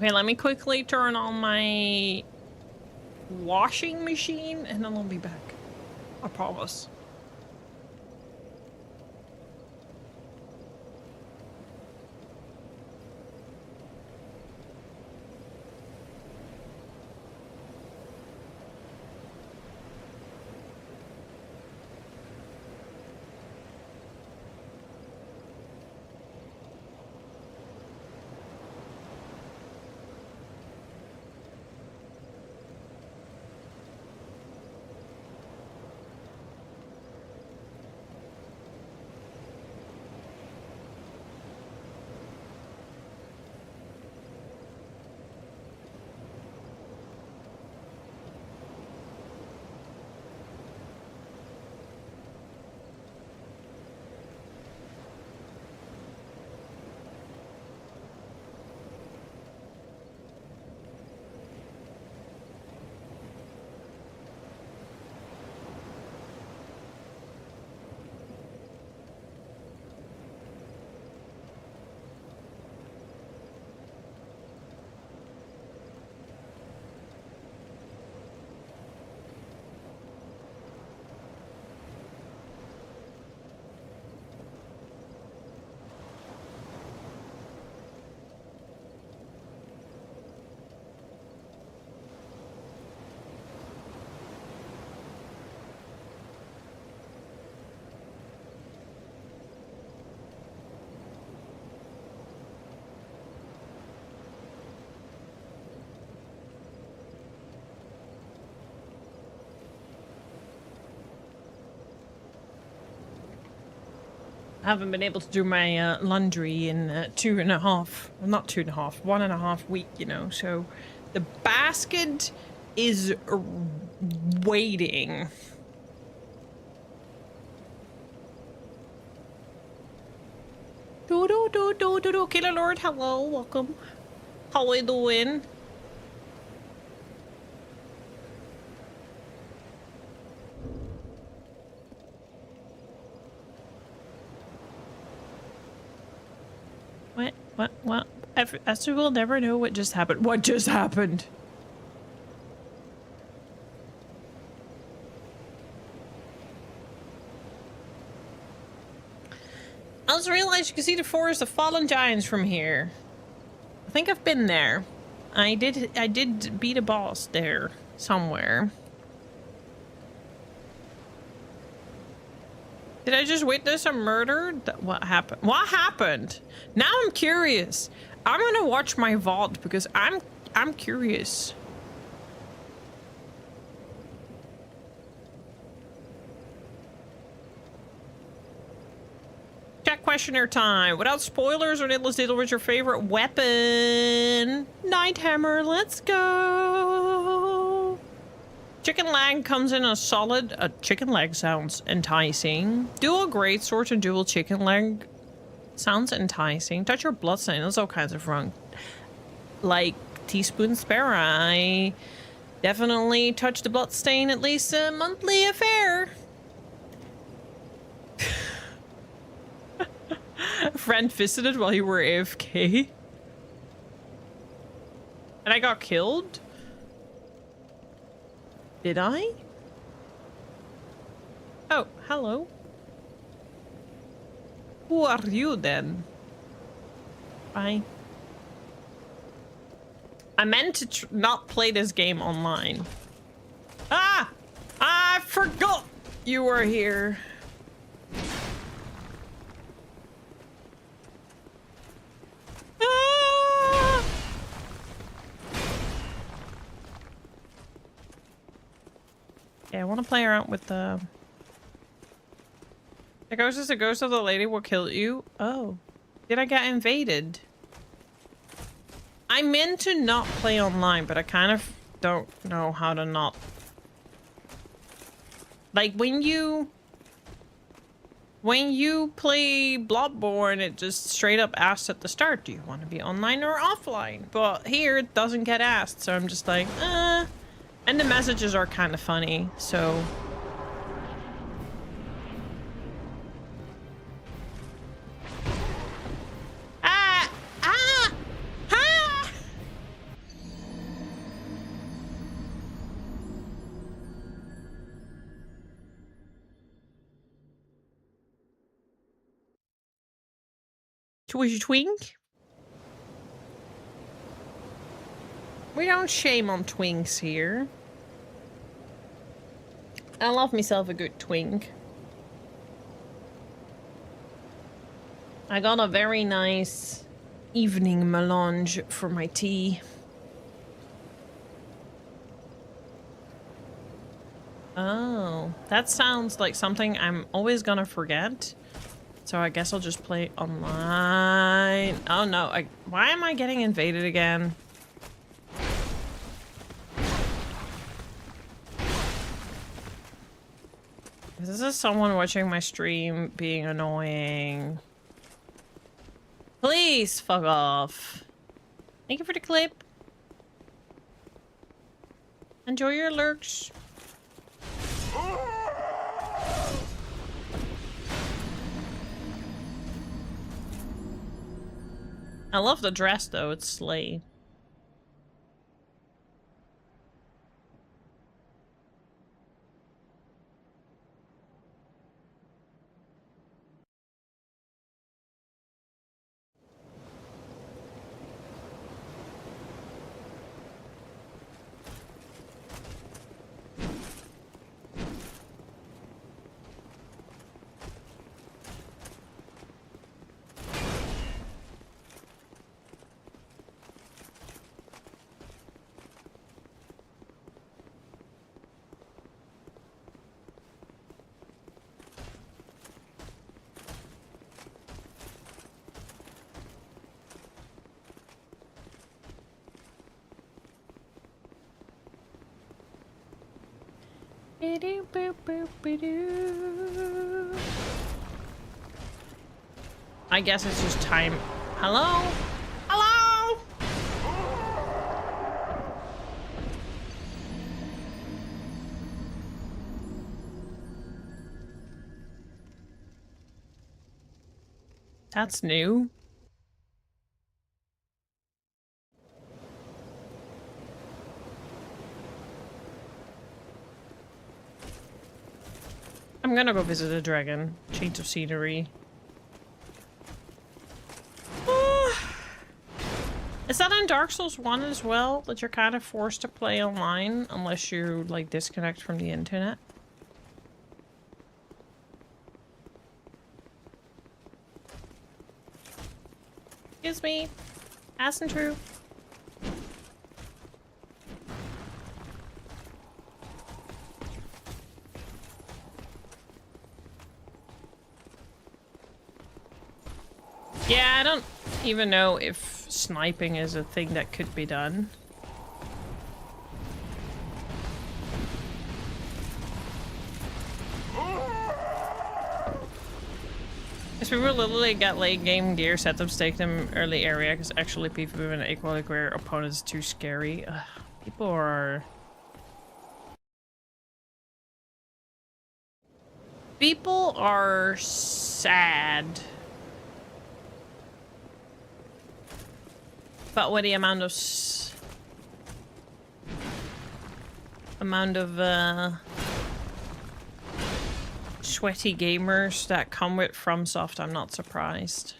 Okay, let me quickly turn on my washing machine and then I'll be back. I promise. I haven't been able to do my laundry in 1.5 week, you know, so the basket is waiting. Killer Lord, hello, welcome. How are you doing? What? Esther will never know what just happened. What just happened? I just realized you can see the Forest of Fallen Giants from here. I think I've been there. I did beat a boss there somewhere. Did I just witness a murder? What happened? What happened? Now I'm curious. I'm gonna watch my vault because I'm curious. Chat questioner time. Without spoilers or needless detail, what's your favorite weapon? Nighthammer, let's go. Chicken leg comes in a solid. Chicken leg sounds enticing. Dual greatsword and dual chicken leg sounds enticing. Touch your bloodstain. That's all kinds of wrong. Like teaspoon sparrow. I definitely touch the bloodstain at least a monthly affair. A friend visited while you were AFK. And I got killed? Did I? Oh, hello. Who are you then? Bye. I meant to not play this game online. Ah! I forgot you were here. Ah! Yeah, I want to play around with the... The ghost is a ghost of the lady will kill you. Oh. Did I get invaded? I meant to not play online, but I kind of don't know how to not... Like, when you play Bloodborne, it just straight up asks at the start, do you want to be online or offline? But here, it doesn't get asked, so I'm just like, And the messages are kind of funny, so... Twitchy twink. We don't shame on twinks here. I love myself a good twink. I got a very nice evening melange for my tea. Oh, that sounds like something I'm always gonna forget. So I guess I'll just play online. Oh no, why am I getting invaded again? This is someone watching my stream being annoying. Please fuck off. Thank you for the clip. Enjoy your lurks. I love the dress though, it's slay. I guess it's just time. Hello? Hello? That's new. I'm gonna go visit a dragon. Change of scenery. Is that in Dark Souls 1 as well? That you're kind of forced to play online unless you, like, disconnect from the internet? Excuse me. Passing through. Yeah, I don't even know if sniping is a thing that could be done. Because people literally get late game gear, set them, stake them early area, because actually PvP with an equally rare opponent is too scary. Ugh, people are... People are sad. But with the amount of sweaty gamers that come with FromSoft, I'm not surprised.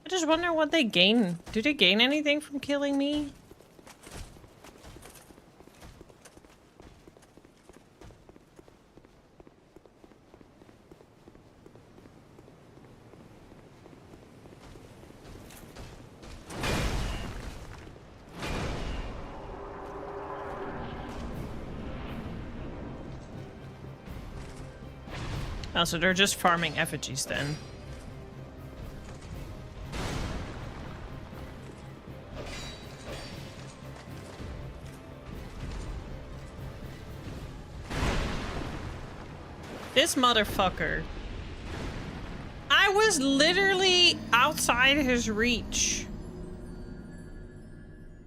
I just wonder what they gain. Do they gain anything from killing me? Oh, so they're just farming effigies then. This motherfucker. I was literally outside his reach.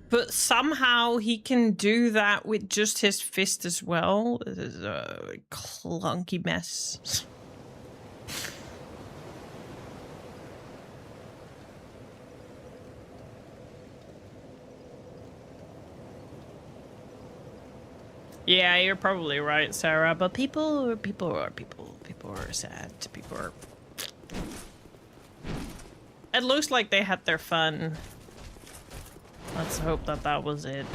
But somehow he can do that with just his fist as well. This is a clunky mess. Yeah, you're probably right, Sarah. But people are sad. People are. It looks like they had their fun. Let's hope that that was it.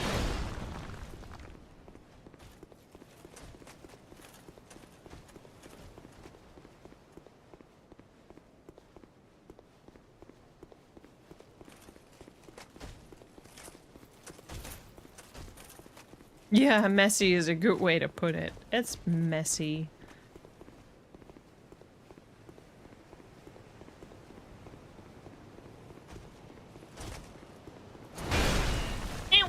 Yeah, messy is a good way to put it. It's messy. Ow.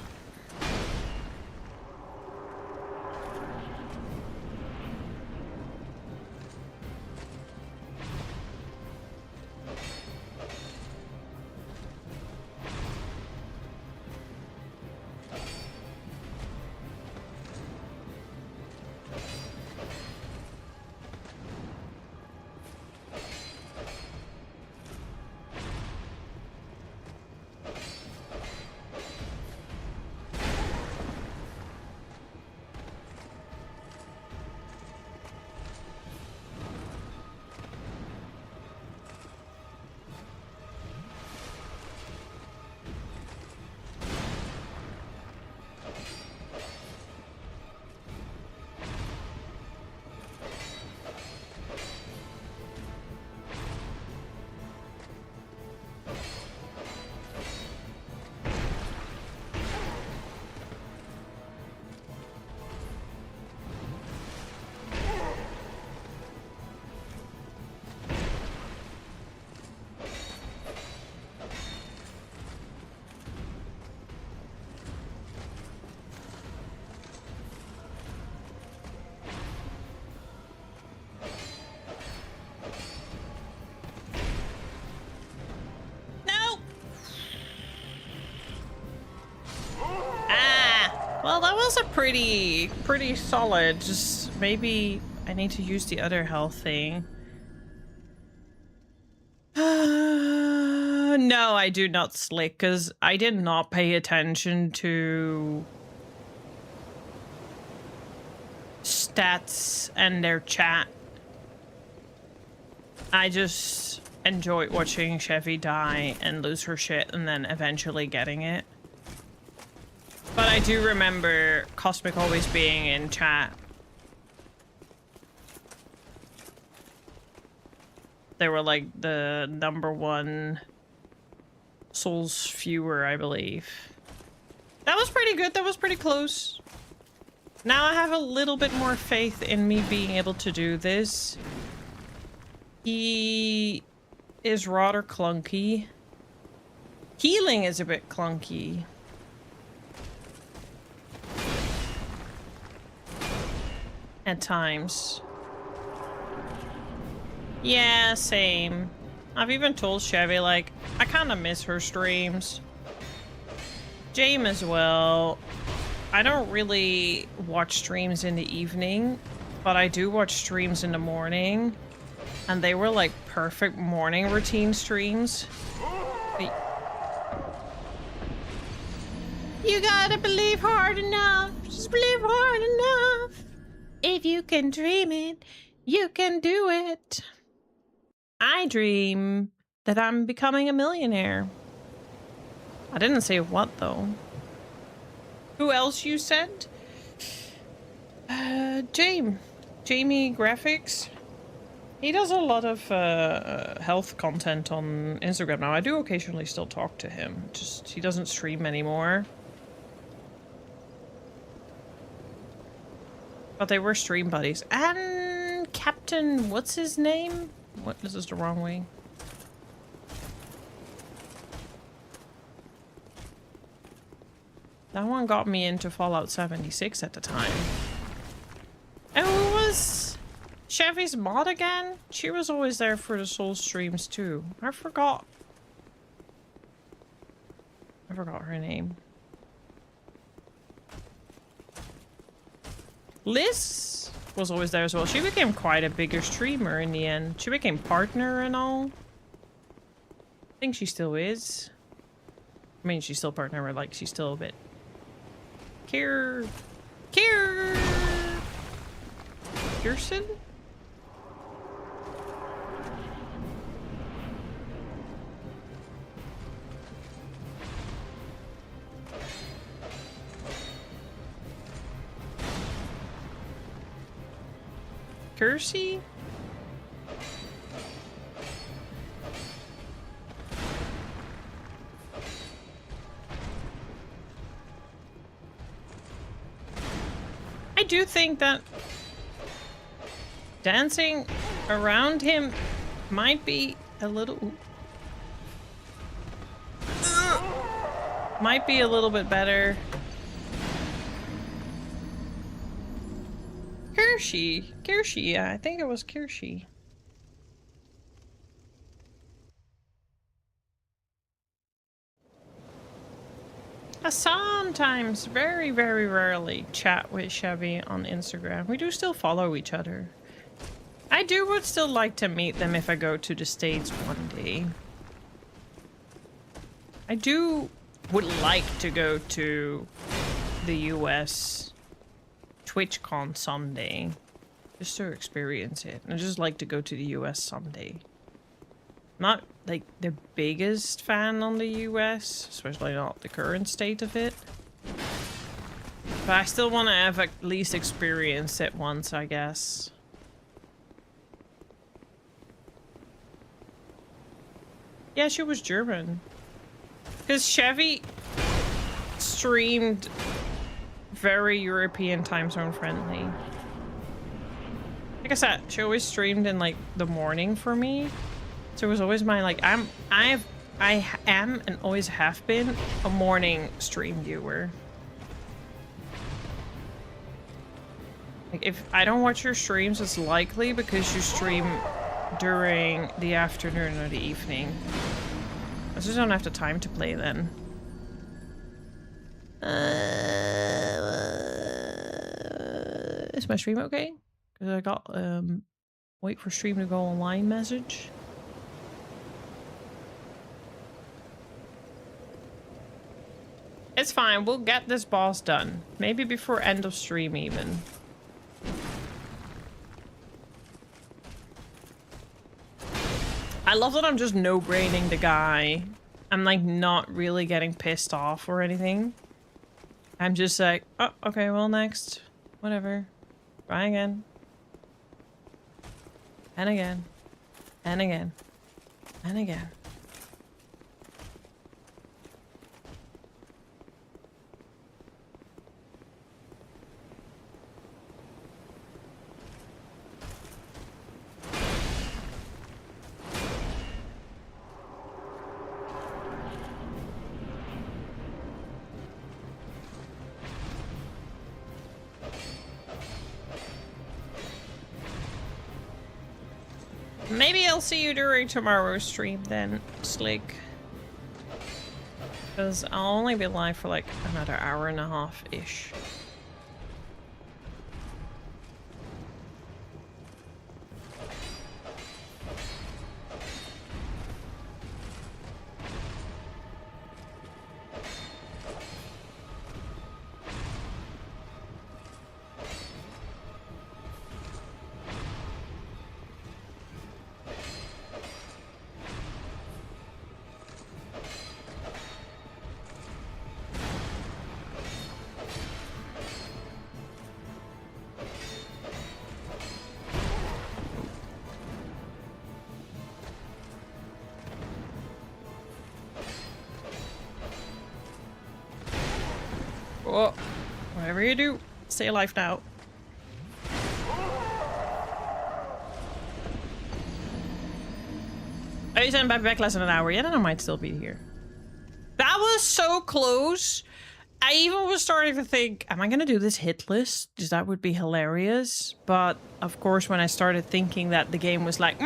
No! Ah! Well, that was a pretty solid. Just maybe I need to use the other health thing. No, I do not slick, because I did not pay attention to stats and their chat. I just enjoyed watching Chevy die and lose her shit and then eventually getting it. But I do remember Cosmic always being in chat. They were like the #1 souls viewer, I believe. That was pretty good. That was pretty close. Now I have a little bit more faith in me being able to do this. He is rather clunky. Healing is a bit clunky. At times. Yeah, same. I've even told Chevy, like, I kind of miss her streams. Jame as well. I don't really watch streams in the evening, but I do watch streams in the morning. And they were like perfect morning routine streams. You gotta believe hard enough. Just believe hard enough. If you can dream it, you can do it. I dream that I'm becoming a millionaire. I didn't say what though. Who else you said? Jamie Graphics. He does a lot of health content on Instagram now. I do occasionally still talk to him. Just he doesn't stream anymore. But they were stream buddies. And Captain, what's his name? What? This is the wrong way. That one got me into Fallout 76 at the time. And who was Chevy's mod again? She was always there for the Soul streams too. I forgot her name. Liz was always there as well. She became quite a bigger streamer in the end. She became partner and all. I think she still is. I mean, she's still partner, but like she's still a bit. Kier. Pearson? Kersey? I do think that dancing around him might be a little... might be a little bit better. Kershi, yeah, I think it was Kershi. I sometimes, very, very rarely chat with Chevy on Instagram. We do still follow each other. I would still like to meet them if I go to the States one day. Would like to go to the US TwitchCon someday. Just to experience it. I just like to go to the US someday. Not like the biggest fan on the US, especially not the current state of it. But I still want to have at least experience it once, I guess. Yeah, she was German. Because Chevy streamed very European time zone friendly. Like I said, she always streamed in like the morning for me. So it was always my like I am and always have been a morning stream viewer. Like if I don't watch your streams, it's likely because you stream during the afternoon or the evening. I just don't have the time to play then. Is my stream okay? Because I got wait for stream to go online message. It's fine, we'll get this boss done. Maybe before end of stream even. I love that I'm just no-braining the guy. I'm like not really getting pissed off or anything. I'm just like, oh, okay, well next. Whatever. Try again. And again. And again. And again. Maybe I'll see you during tomorrow's stream then, Slick. Because I'll only be live for like another hour and a half-ish. Oh, whatever you do, stay alive now. Oh, you said back less than an hour. Yeah, then I might still be here. That was so close. I even was starting to think, am I gonna do this hit list? Because that would be hilarious. But of course, when I started thinking that the game was like,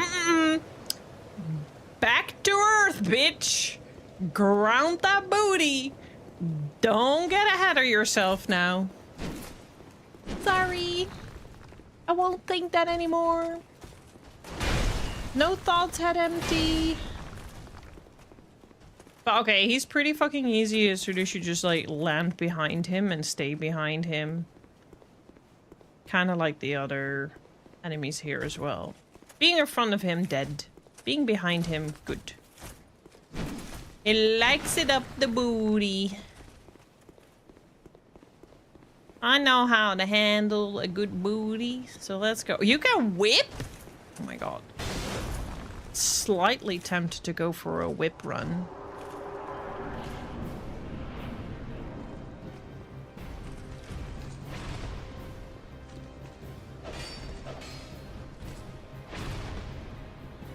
back to earth, bitch. Ground that booty. Don't get ahead of yourself now. Sorry. I won't think that anymore. No thoughts had empty. But okay, he's pretty fucking easy as soon as you just like land behind him and stay behind him. Kind of like the other enemies here as well. Being in front of him, dead. Being behind him, good. He likes it up the booty. I know how to handle a good booty, so let's go. You can whip? Oh my god. Slightly tempted to go for a whip run.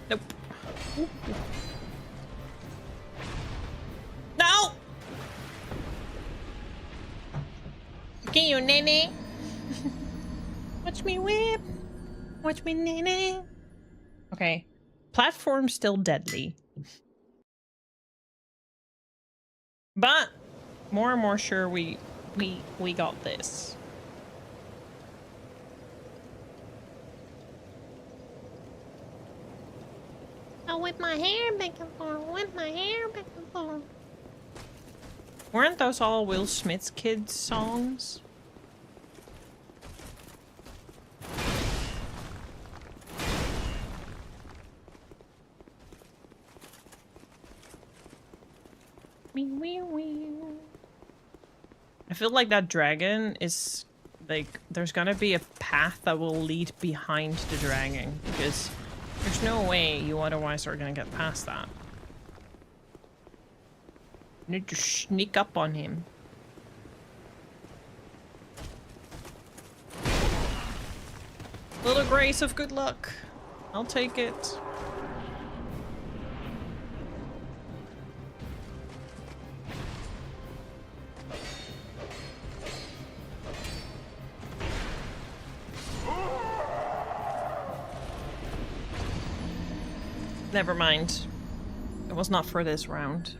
Nope. Ooh. No! Can you nene? Watch me whip. Watch me nene. Okay. Platform still deadly. But more and more sure we got this. I'll whip my hair back and forth, whip my hair back and forth. Weren't those all Will Smith's kids' songs? I feel like that dragon is like there's gonna be a path that will lead behind the dragon because there's no way you otherwise are gonna get past that. You need to sneak up on him. Little grace of good luck. I'll take it. Never mind. It was not for this round.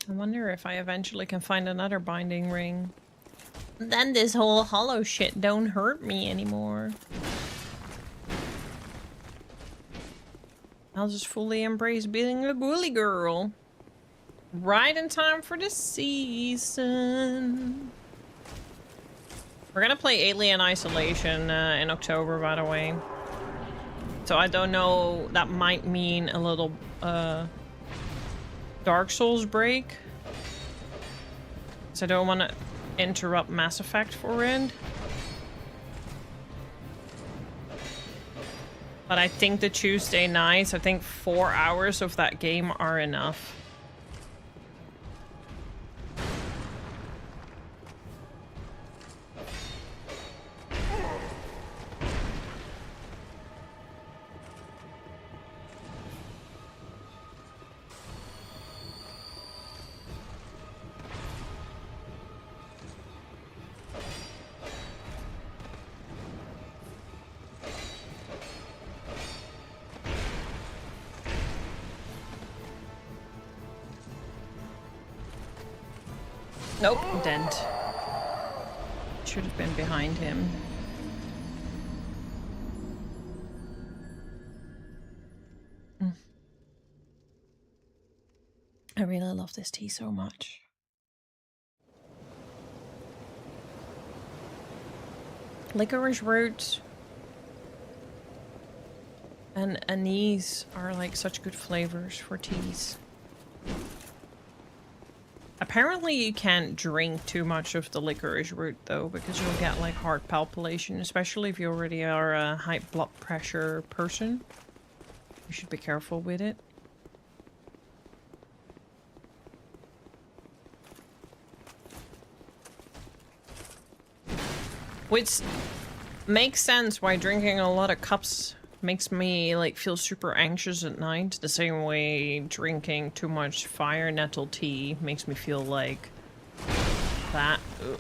I wonder if I eventually can find another binding ring. Then this whole hollow shit don't hurt me anymore. I'll just fully embrace being a ghoulie girl. Right in time for the season. We're gonna play Alien Isolation in October, by the way. So I don't know, that might mean a little Dark Souls break. So I don't want to interrupt Mass Effect for it. But I think the Tuesday nights, I think 4 hours of that game are enough. Nope, dead. Should have been behind him. I really love this tea so much. Licorice root and anise are like such good flavors for teas. Apparently you can't drink too much of the licorice root though, because you'll get like heart palpitation, especially if you already are a high blood pressure person. You should be careful with it. Which makes sense why drinking a lot of cups makes me like feel super anxious at night. The same way drinking too much fire nettle tea makes me feel like that. Ugh.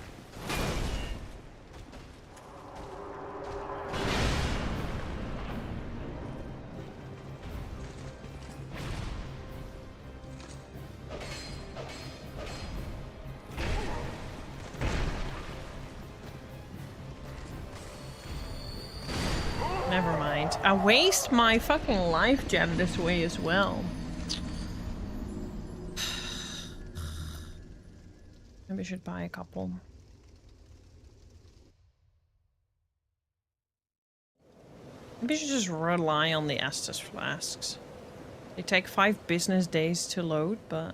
never mind. I waste my fucking life gem this way as well. Maybe I should buy a couple. Maybe I should just rely on the Estus flasks. They take 5 business days to load, but...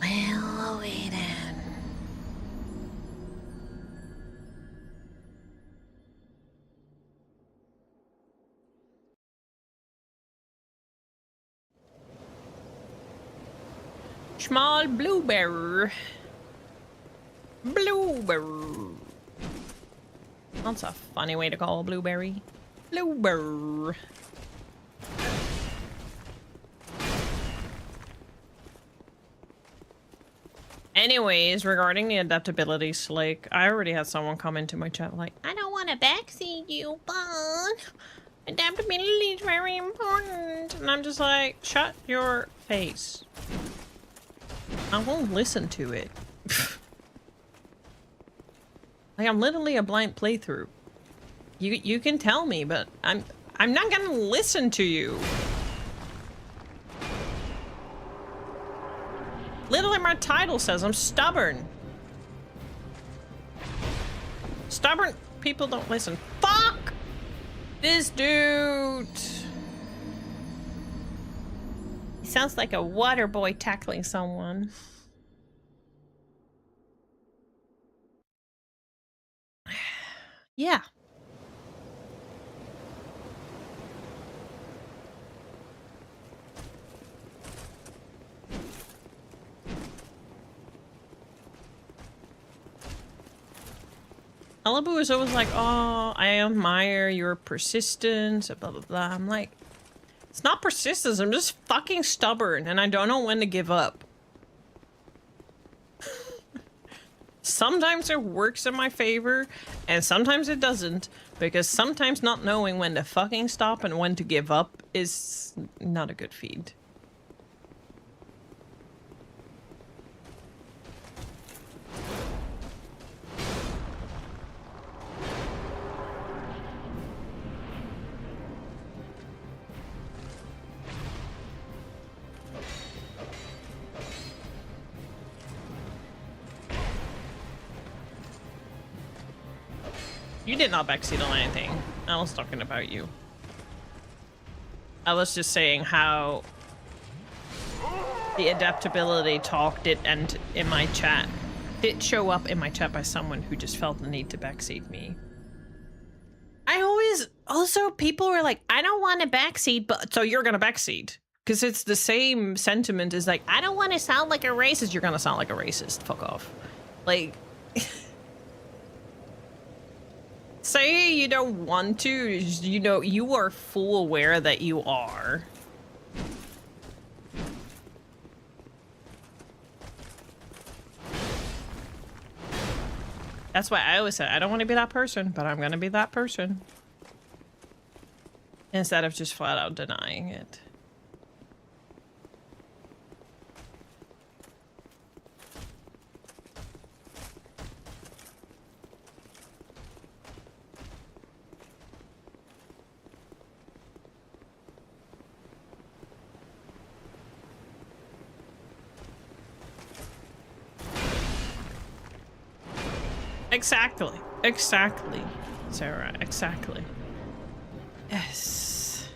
Well, wait then. Small blueberry. Blueberry. That's a funny way to call a blueberry. Blueberry. Anyways, regarding the adaptability, Slake, I already had someone come into my chat like, I don't want to backseat you, but adaptability is very important. And I'm just like, shut your face. I won't listen to it. Like, I'm literally a blind playthrough. You can tell me, but I'm not gonna listen to you. Literally my title says I'm stubborn. Stubborn people don't listen. Fuck! This dude. He sounds like a water boy tackling someone. Yeah. Malibu is always like, oh, I admire your persistence, blah, blah, blah. I'm like, it's not persistence, I'm just fucking stubborn and I don't know when to give up. Sometimes it works in my favor and sometimes it doesn't, because sometimes not knowing when to fucking stop and when to give up is not a good feed. You did not backseat on anything. I was talking about you. I was just saying how the adaptability talk did end in my chat. Did show up in my chat by someone who just felt the need to backseat me. I always... Also, people were like, I don't want to backseat, but... So you're gonna backseat. Because it's the same sentiment as like, I don't want to sound like a racist. You're gonna sound like a racist. Fuck off. Like... Say you don't want to, you know, you are full aware that you are. That's why I always say, I don't want to be that person, but I'm gonna be that person. Instead of just flat out denying it. Exactly. Exactly. Sarah, exactly. Yes.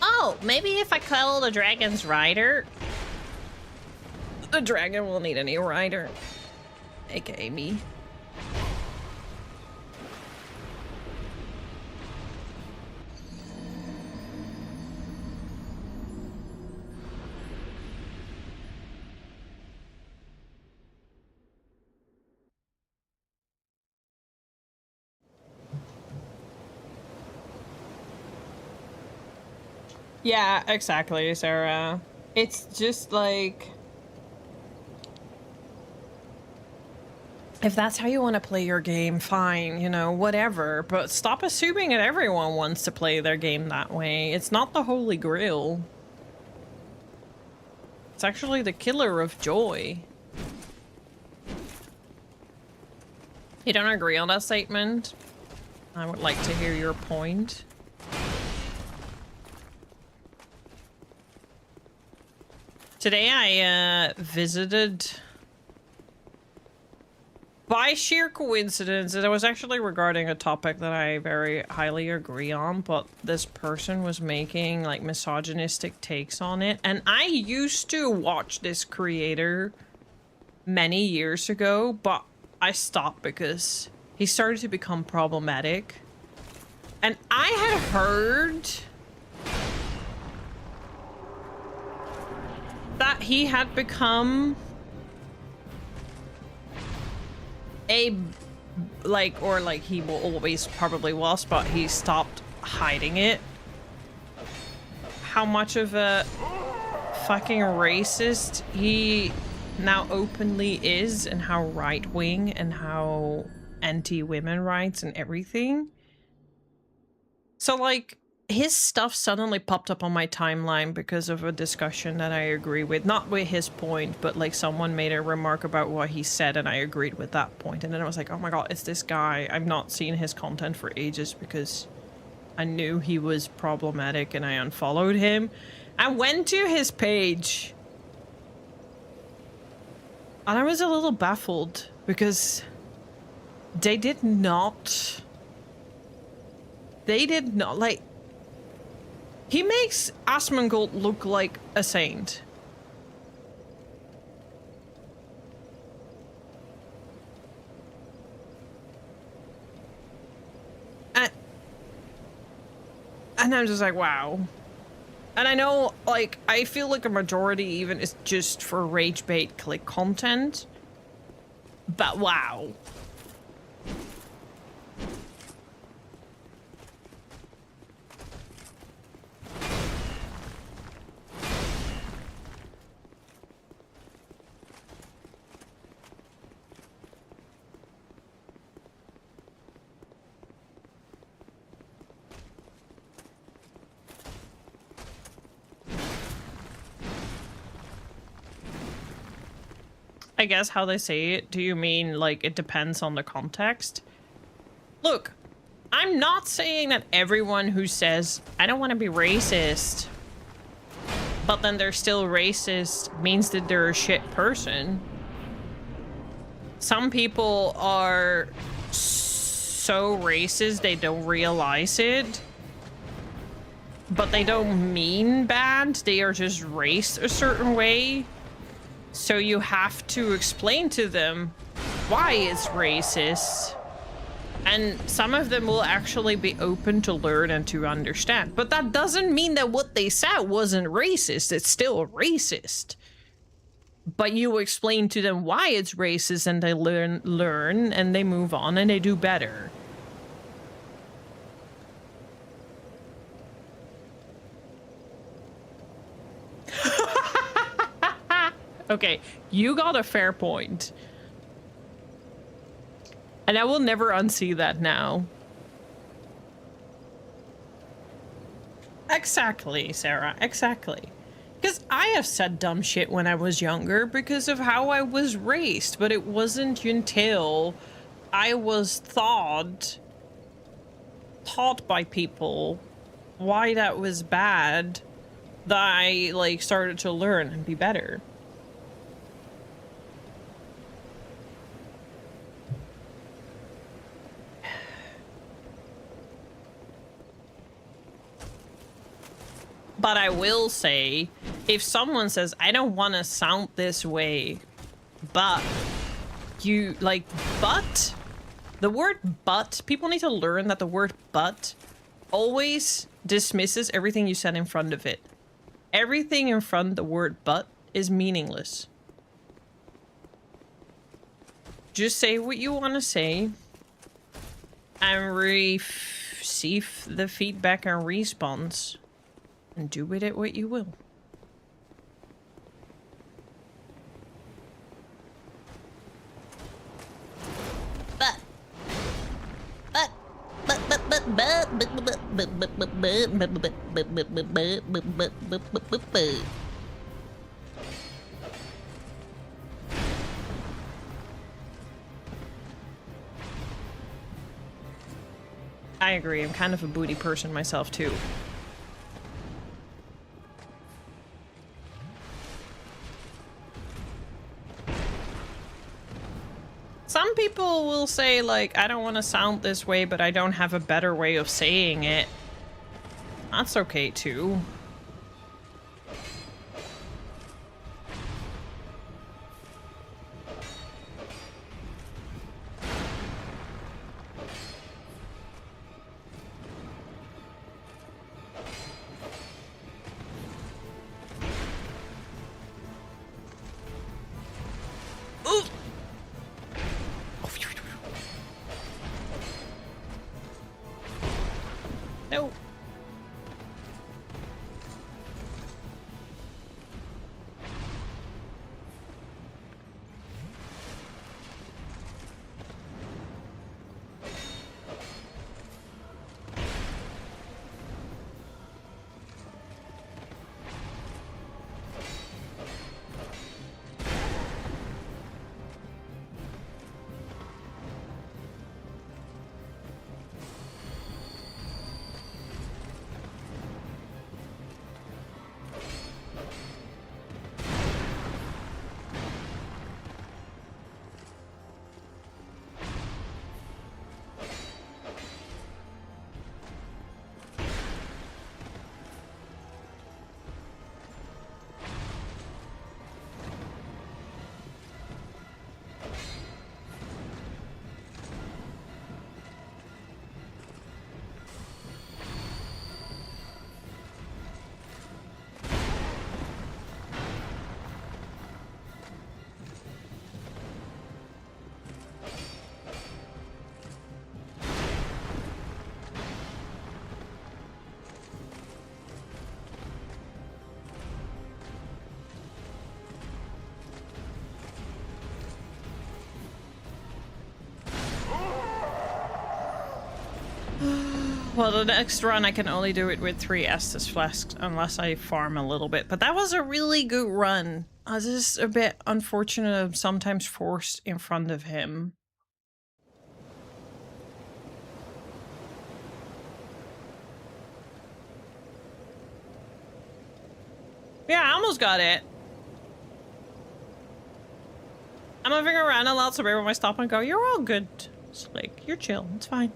Oh, maybe if I kill the dragon's rider, the dragon will need a new rider, aka me. Yeah, exactly, Sarah. It's just like, if that's how you want to play your game, fine, you know, whatever. But stop assuming that everyone wants to play their game that way. It's not the Holy Grail. It's actually the killer of joy. You don't agree on that statement? I would like to hear your point. Today I visited, by sheer coincidence, it was actually regarding a topic that I very highly agree on, but this person was making like misogynistic takes on it. And I used to watch this creator many years ago, but I stopped because he started to become problematic. And I had heard that he had become a, like, or like he will always probably was, but he stopped hiding it. How much of a fucking racist he now openly is, and how right-wing and how anti-women rights and everything. So like, his stuff suddenly popped up on my timeline because of a discussion that I agree with. Not with his point, but like someone made a remark about what he said and I agreed with that point. And then I was like, oh my god, it's this guy. I've not seen his content for ages because I knew he was problematic and I unfollowed him. I went to his page and I was a little baffled because they did not, like, he makes Asmongold look like a saint. And I'm just like, wow. And I know, like, I feel like a majority even is just for rage bait click content. But wow. I guess how they say it, do you mean like it depends on the context? Look, I'm not saying that everyone who says, I don't want to be racist, but then they're still racist means that they're a shit person. Some people are so racist they don't realize it, but they don't mean bad, they are just raised a certain way. So you have to explain to them why it's racist. And some of them will actually be open to learn and to understand. But that doesn't mean that what they said wasn't racist. It's still racist. But you explain to them why it's racist and they learn and they move on and they do better. Okay, you got a fair point. And I will never unsee that now. Exactly, Sarah, exactly. Because I have said dumb shit when I was younger because of how I was raised, but it wasn't until I was taught by people why that was bad that I like started to learn and be better. But I will say, if someone says, I don't want to sound this way, but you like, but the word but, people need to learn that the word but always dismisses everything you said in front of it. Everything in front of the word but is meaningless. Just say what you want to say and receive the feedback and response. And do with it what you will. I agree. I'm kind of a booty person myself too. Some people will say, like, I don't want to sound this way, but I don't have a better way of saying it. That's okay, too. No. Well, the next run I can only do it with 3 Estus flasks unless I farm a little bit. But that was a really good run. I was just a bit unfortunate I'm sometimes forced in front of him. Yeah, I almost got it. I'm moving around a lot, so every time I stop and go, you're all good. It's like, you're chill, it's fine.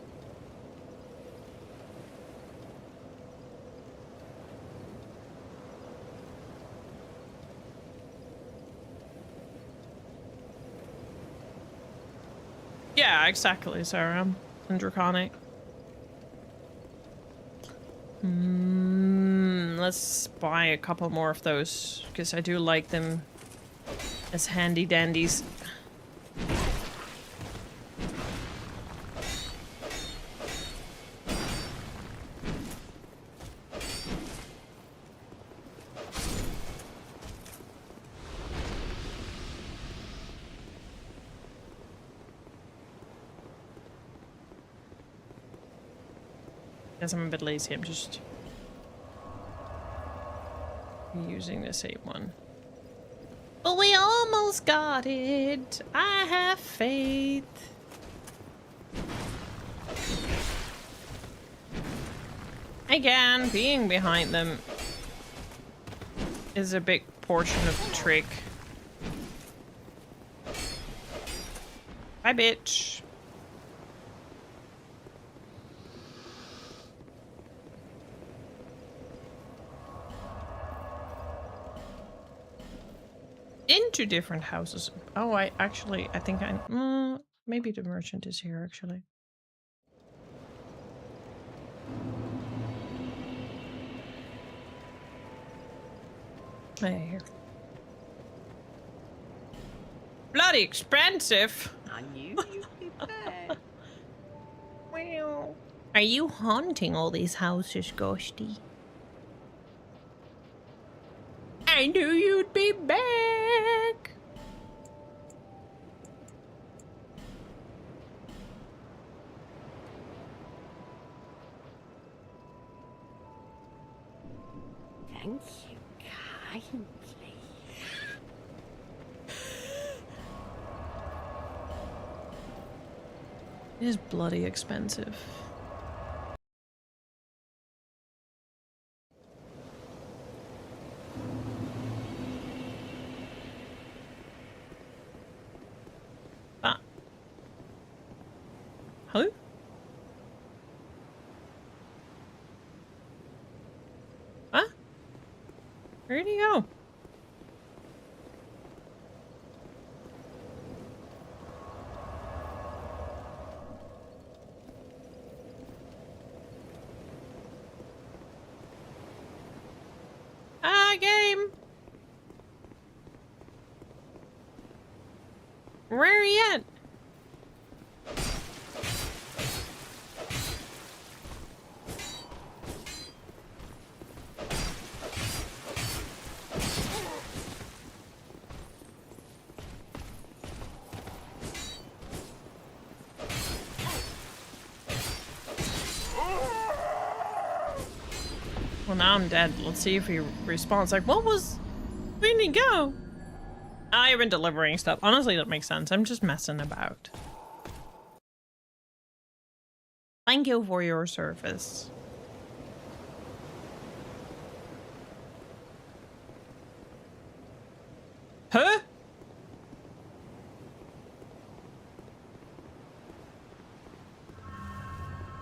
Yeah, exactly, Sarah. And Draconic. Let's buy a couple more of those, because I do like them as handy dandies. I'm a bit lazy, I'm just using the same one. But we almost got it! I have faith! Again, being behind them is a big portion of the trick. Bye, bitch. Into different houses. Oh, I think maybe the merchant is here, actually. Oh, yeah, here. Bloody expensive. I knew you'd be back. Well, are you haunting all these houses, Ghosty? I knew you'd be back. Thank you kindly. It is bloody expensive. Ah. Huh? Huh? Where'd he go? Ah, game. Where are you at? Well, now I'm dead. Let's see if he responds. Like, what was... Where did he go? I've been delivering stuff. Honestly, that makes sense. I'm just messing about. Thank you for your service. Huh?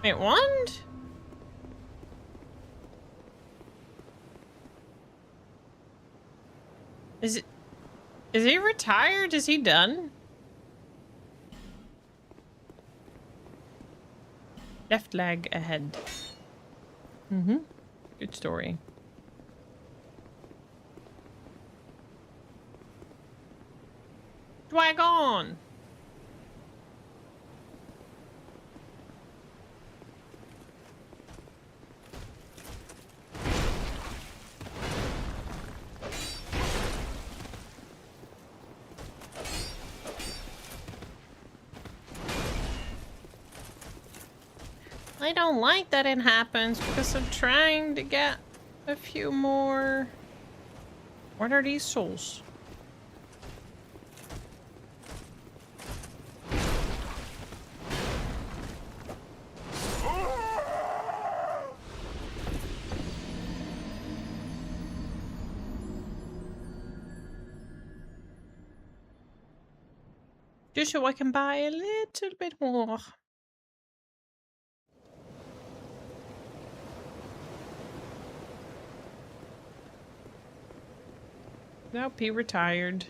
Wait, what? Is he retired? Is he done? Left leg ahead. Mm-hmm. Good story. Drag on! I don't like that it happens because I'm trying to get a few more. What are these souls? Just so I can buy a little bit more. Nope, he retired.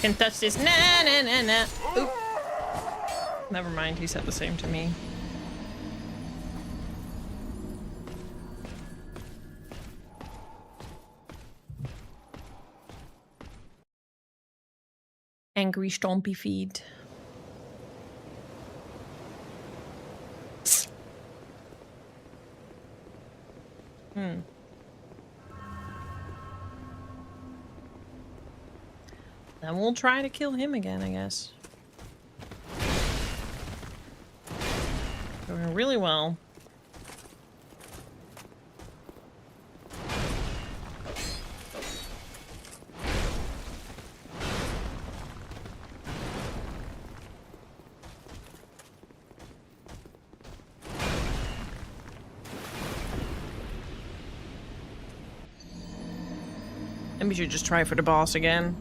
Can touch this. Nah, nah, nah, nah. Oop. Never mind, he said the same to me. Angry stompy feet. Then we'll try to kill him again, I guess. Going really well. Maybe we should just try for the boss again.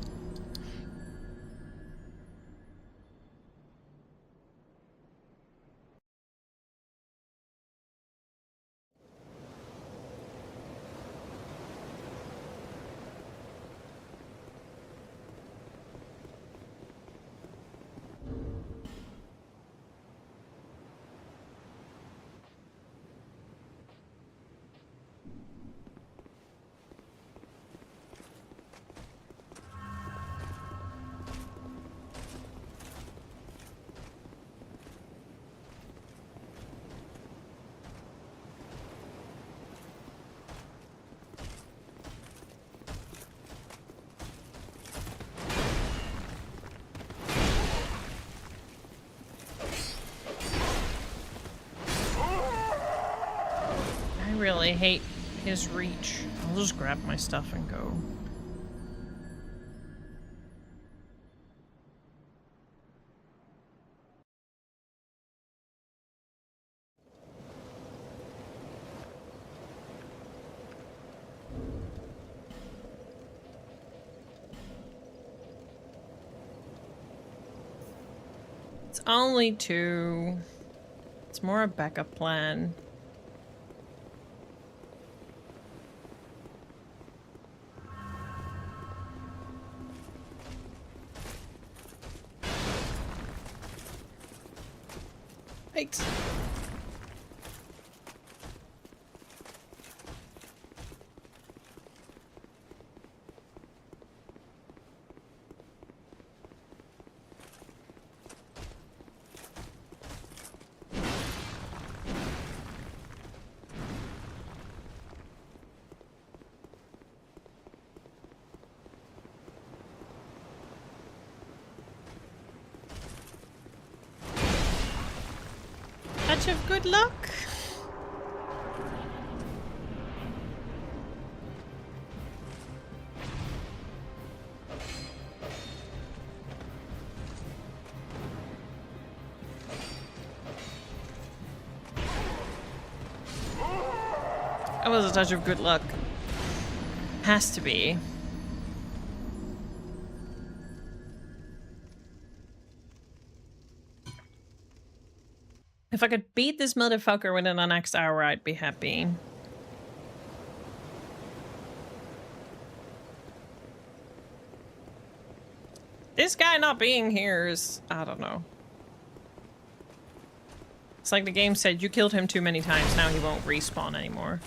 I really hate his reach. I'll just grab my stuff and go. It's only 2. It's more a backup plan. Thanks. Touch of good luck. That was a touch of good luck. Has to be. If I could beat this motherfucker within the next hour, I'd be happy. This guy not being here is... I don't know. It's like the game said, you killed him too many times, now he won't respawn anymore.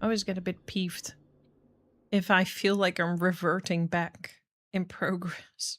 I always get a bit peeved if I feel like I'm reverting back in progress.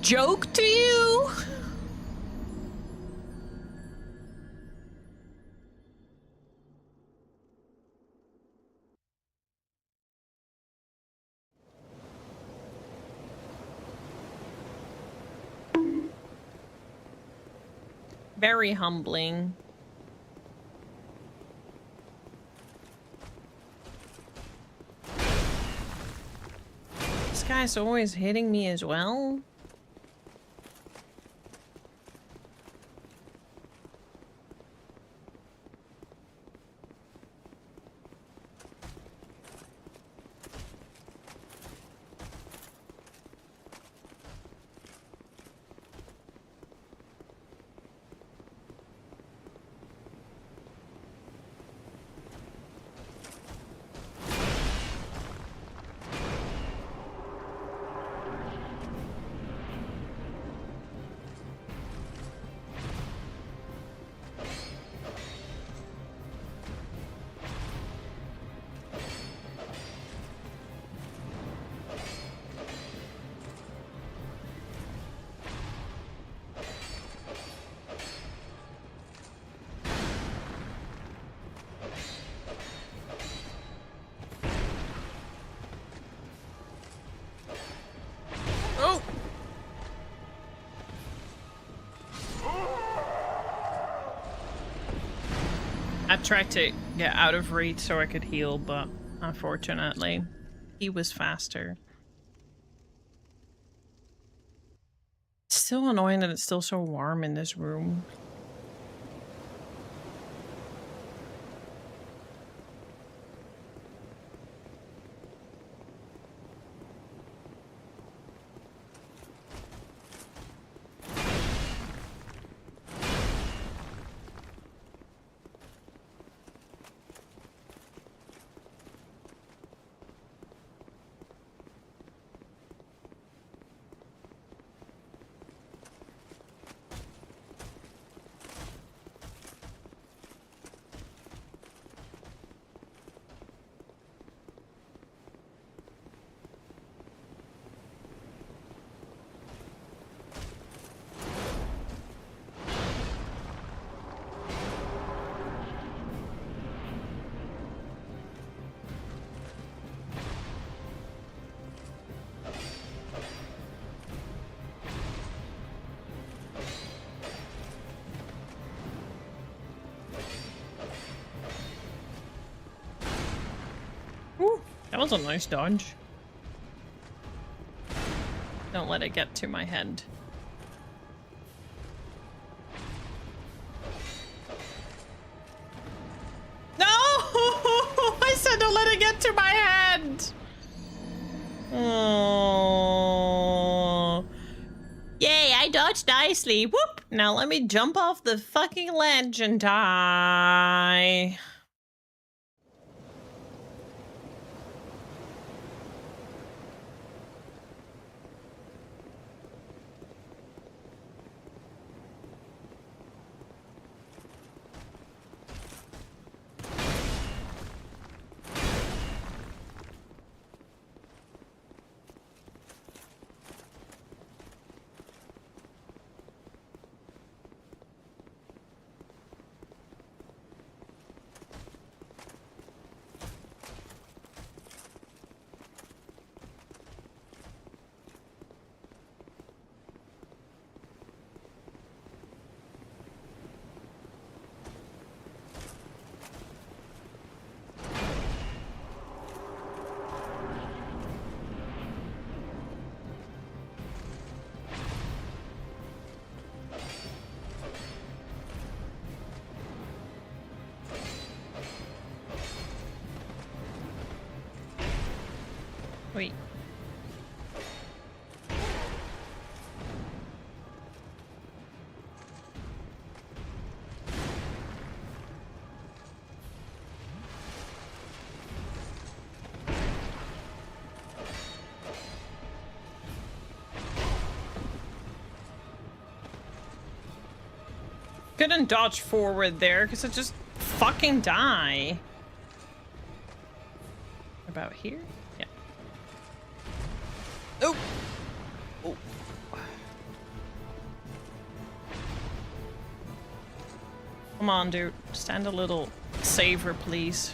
joke to you? Very humbling. This guy's always hitting me as well. Oh! I tried to get out of reach so I could heal, but unfortunately, he was faster. Still annoying that it's still so warm in this room. That was a nice dodge. Don't let it get to my head. No! I said don't let it get to my head! Oh. Yay, I dodged nicely. Whoop! Now let me jump off the fucking ledge and die. Wait. Couldn't dodge forward there because I just fucking die. About here? Yeah. Oh! Oh. Come on, dude. Stand a little safer, please.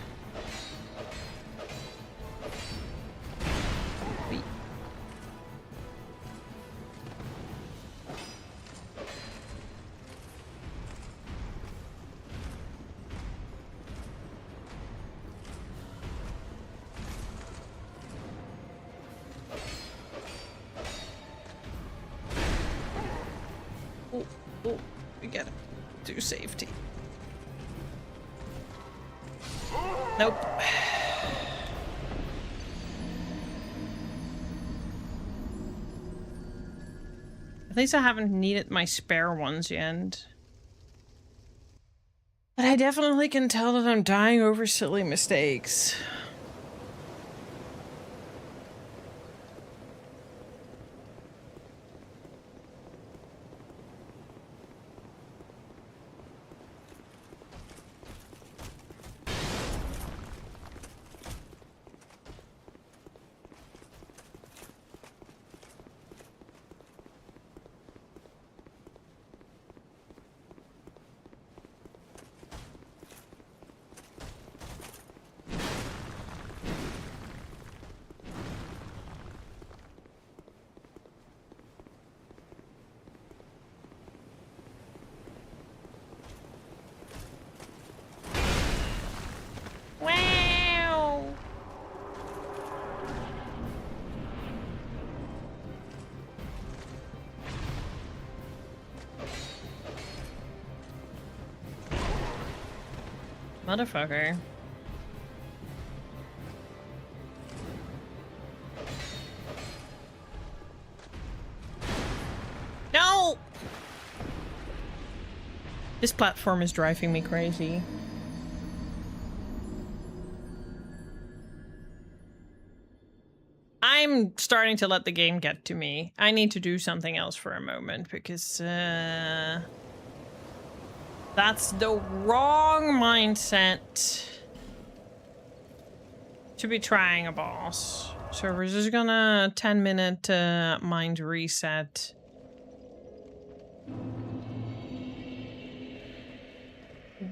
Oh, we gotta do safety. Nope. At least I haven't needed my spare ones yet. But I definitely can tell that I'm dying over silly mistakes. Wow! Motherfucker. No! This platform is driving me crazy. I'm starting to let the game get to me. I need to do something else for a moment because that's the wrong mindset to be trying a boss. So we're just gonna 10-minute mind reset.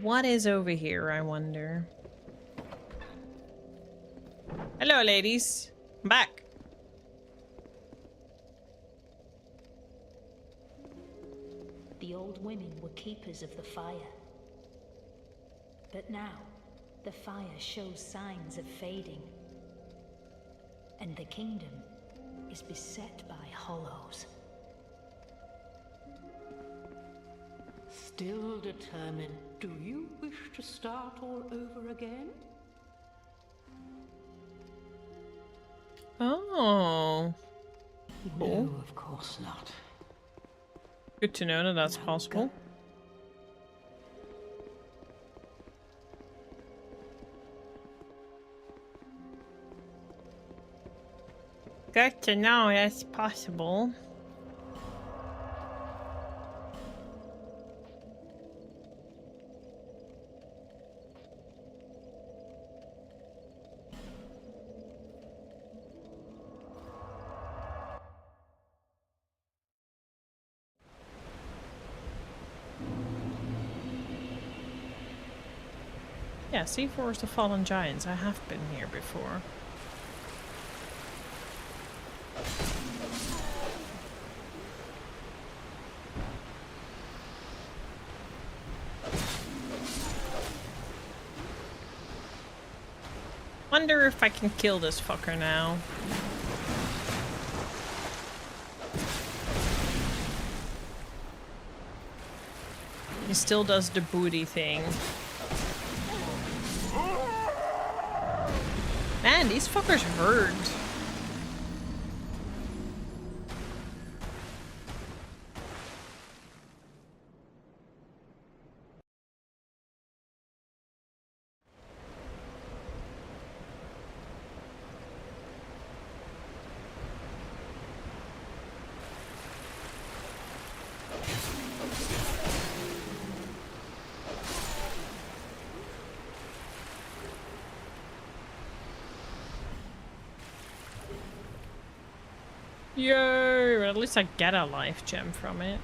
What is over here, I wonder? Hello, ladies. I'm back. The old women were keepers of the fire. But now, the fire shows signs of fading. And the kingdom is beset by hollows. Still determined, do you wish to start all over again? Oh. Cool. No, of course not. Good to know that that's possible. Good to know that's possible. Yeah, Sea Forest of Fallen Giants. I have been here before. Wonder if I can kill this fucker now. He still does the booty thing. Man, these fuckers hurt. Yay! But at least I get a life gem from it.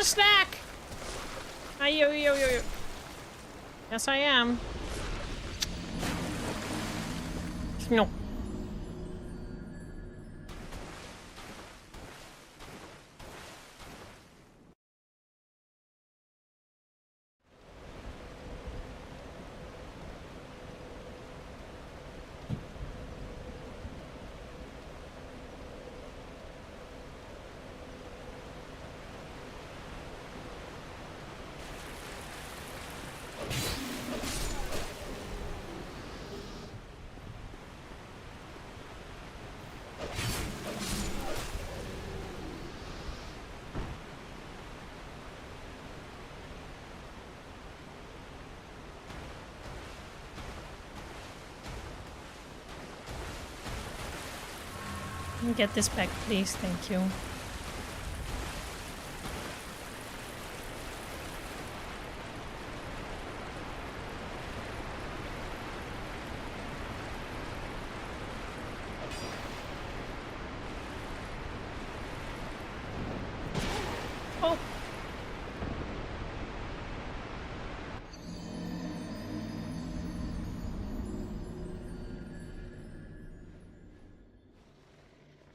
snack. Hi, yo, yo, yo, yo. Yes, I am. No. Can you get this back, please? Thank you. Oh.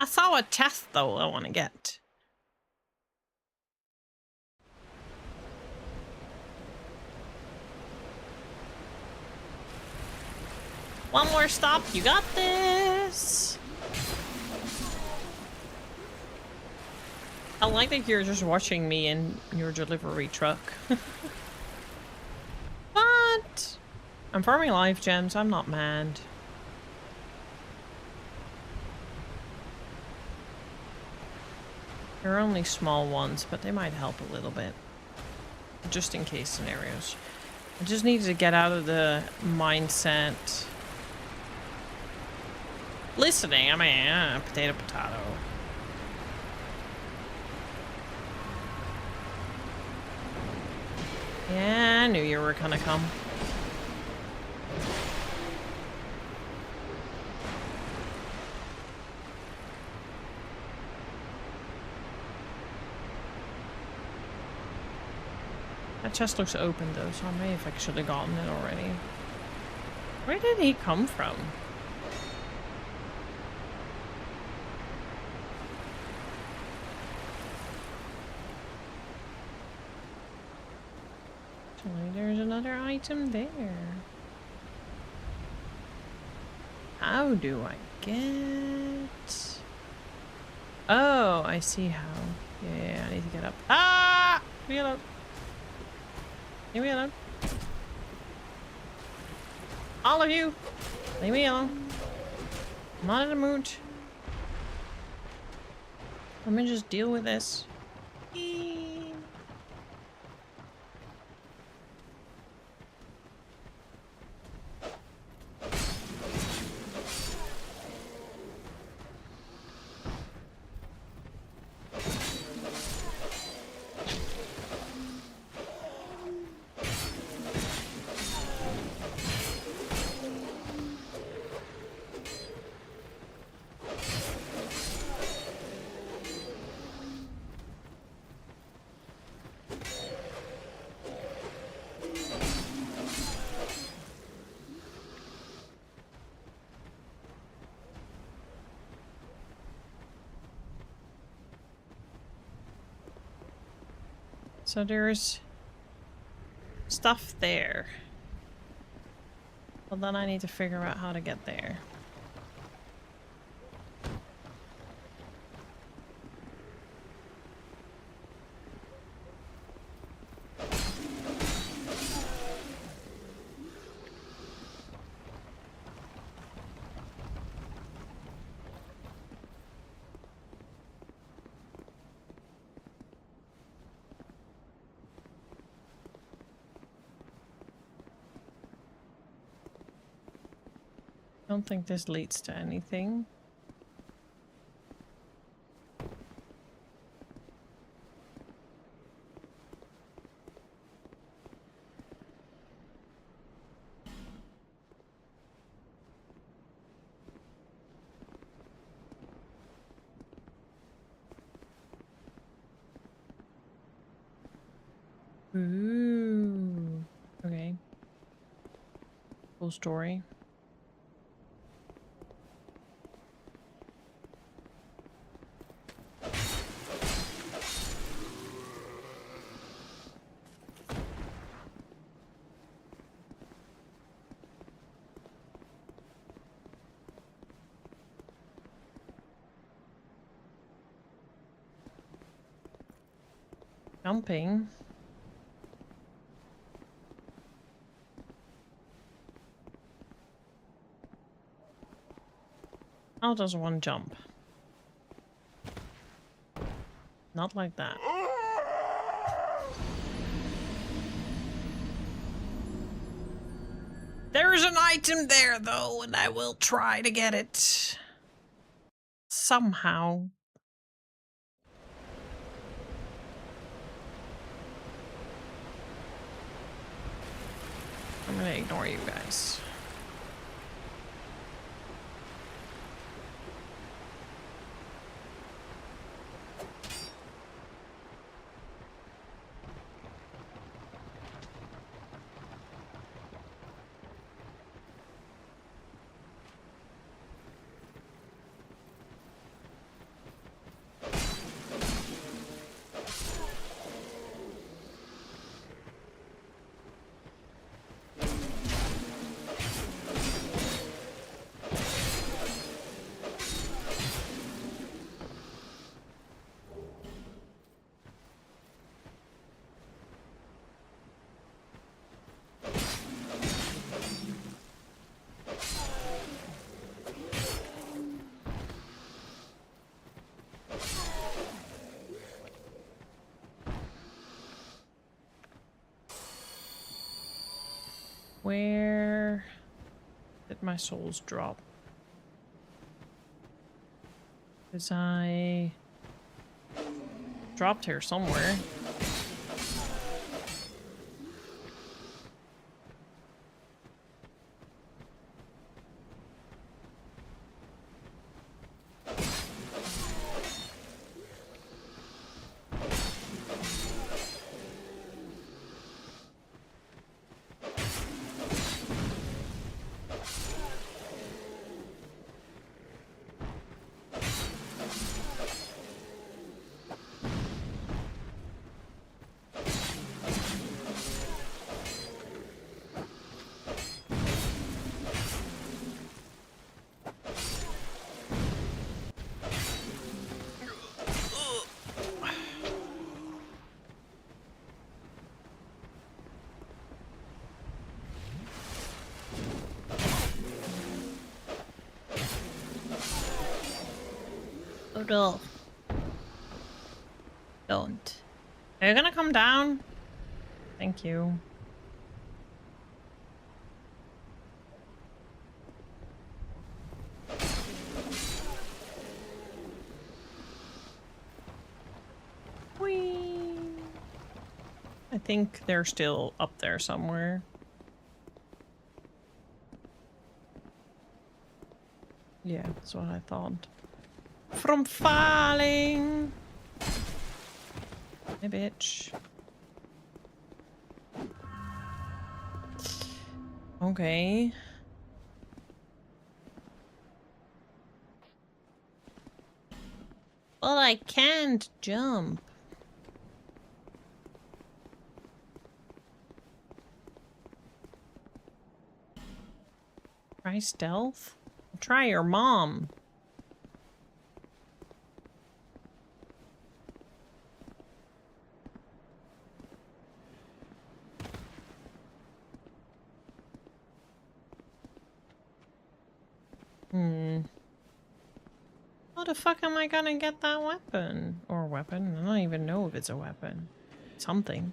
I saw a chest though I want to get. One more stop. You got this. I like that you're just watching me in your delivery truck. What? I'm farming life gems. I'm not mad. They're only small ones, but they might help a little bit. Just in case scenarios. I just need to get out of the mindset. Listening, I mean, potato, potato. Yeah, I knew you were gonna come. That chest looks open though, so I may have actually gotten it already. Where did he come from? Actually, there's another item there. How do I get... Oh, I see how. Yeah, I need to get up. Ah! Leave me alone. Leave me alone. All of you! Leave me alone. I'm not in the mood. Let me just deal with this. So there's stuff there. Well, then I need to figure out how to get there. I don't think this leads to anything. Ooh. Okay. Cool story. Jumping. How does one jump? Not like that. There's an item there, though, and I will try to get it. Somehow. I'm gonna ignore you guys. Where did my souls drop? Because I dropped here somewhere. Oh, don't. Are you gonna come down? Thank you. Whee! I think they're still up there somewhere. Yeah, that's what I thought. From falling! Hey, bitch. Okay. Well, I can't jump. Try stealth? Try your mom. How the fuck am I gonna get that weapon? Or weapon? I don't even know if it's a weapon. Something.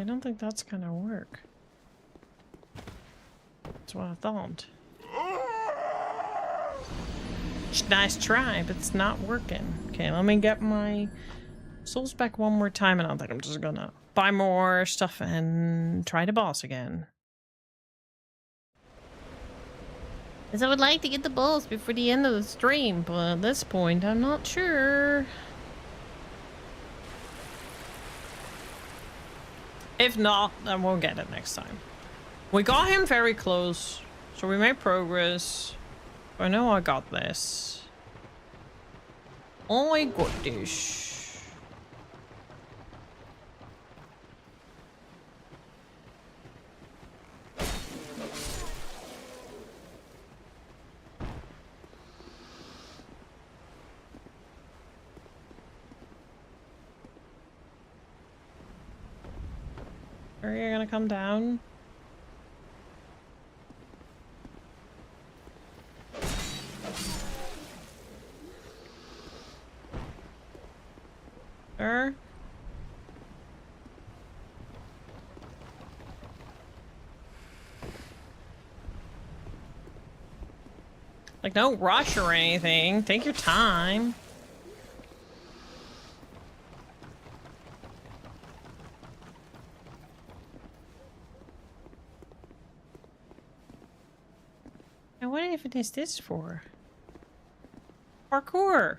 I don't think that's gonna work. That's what I thought. Nice try, but it's not working. Okay, let me get my souls back one more time, and I think I'm just gonna buy more stuff and try the boss again. As I would like to get the boss before the end of the stream, but at this point, I'm not sure. If not, then we'll get it next time. We got him very close, so we made progress. I know I got this. I got this. Are you gonna come down? Sir? Like, no rush or anything. Take your time. And what even is this for? Parkour.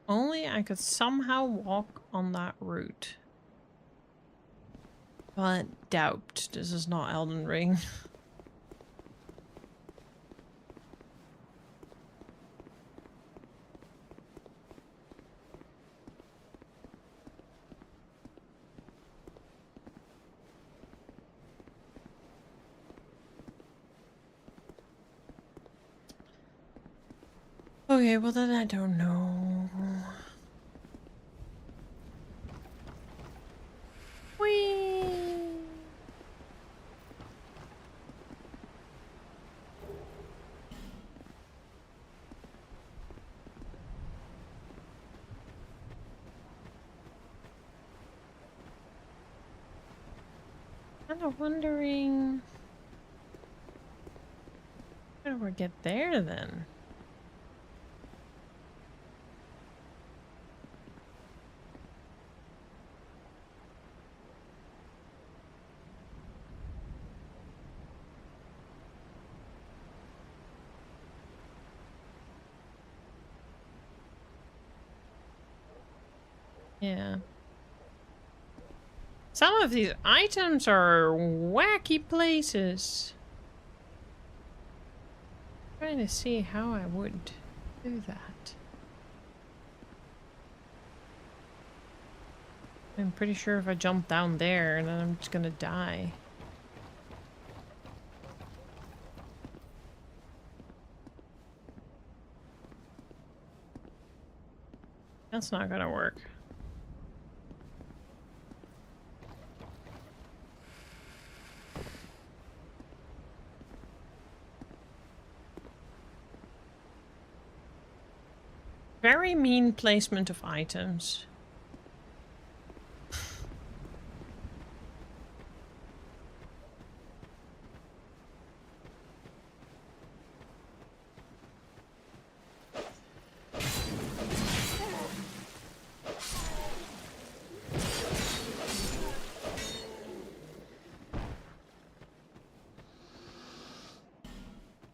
Only I could somehow walk on that route. But doubt this is not Elden Ring. Okay, well then I don't know. Whee! Kind of wondering how do we get there then? Yeah. Some of these items are wacky places. Trying to see how I would do that. I'm pretty sure if I jump down there, then I'm just gonna die. That's not gonna work. Very mean placement of items.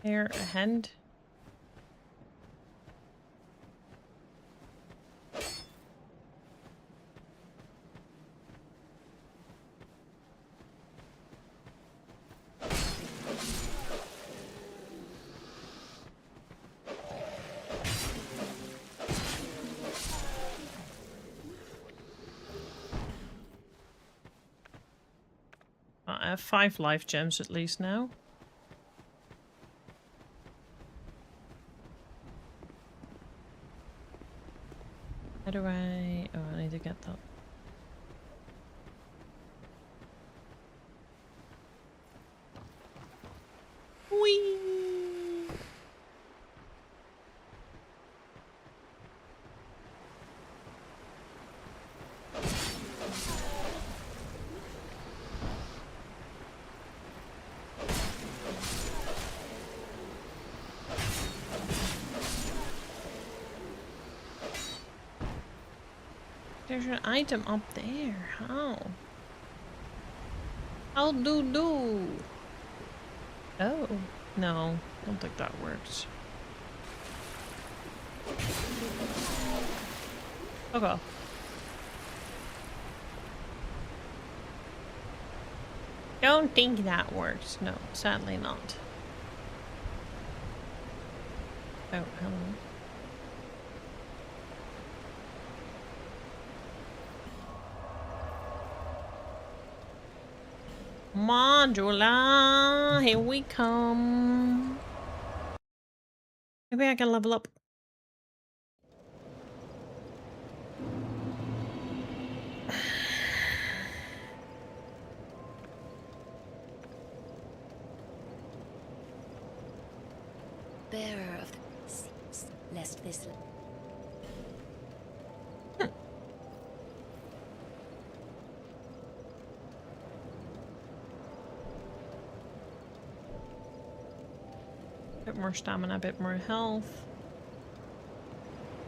There, a hand. I have 5 life gems at least now. How do I... Oh, I need to get that. Whee! There's an item up there. How? How do? Oh, no. Don't think that works. Okay. Don't think that works. No, sadly not. Oh, hello. Modula, here we come. Maybe I can level up. Bearer of the seas, lest this. Bit more stamina, bit more health.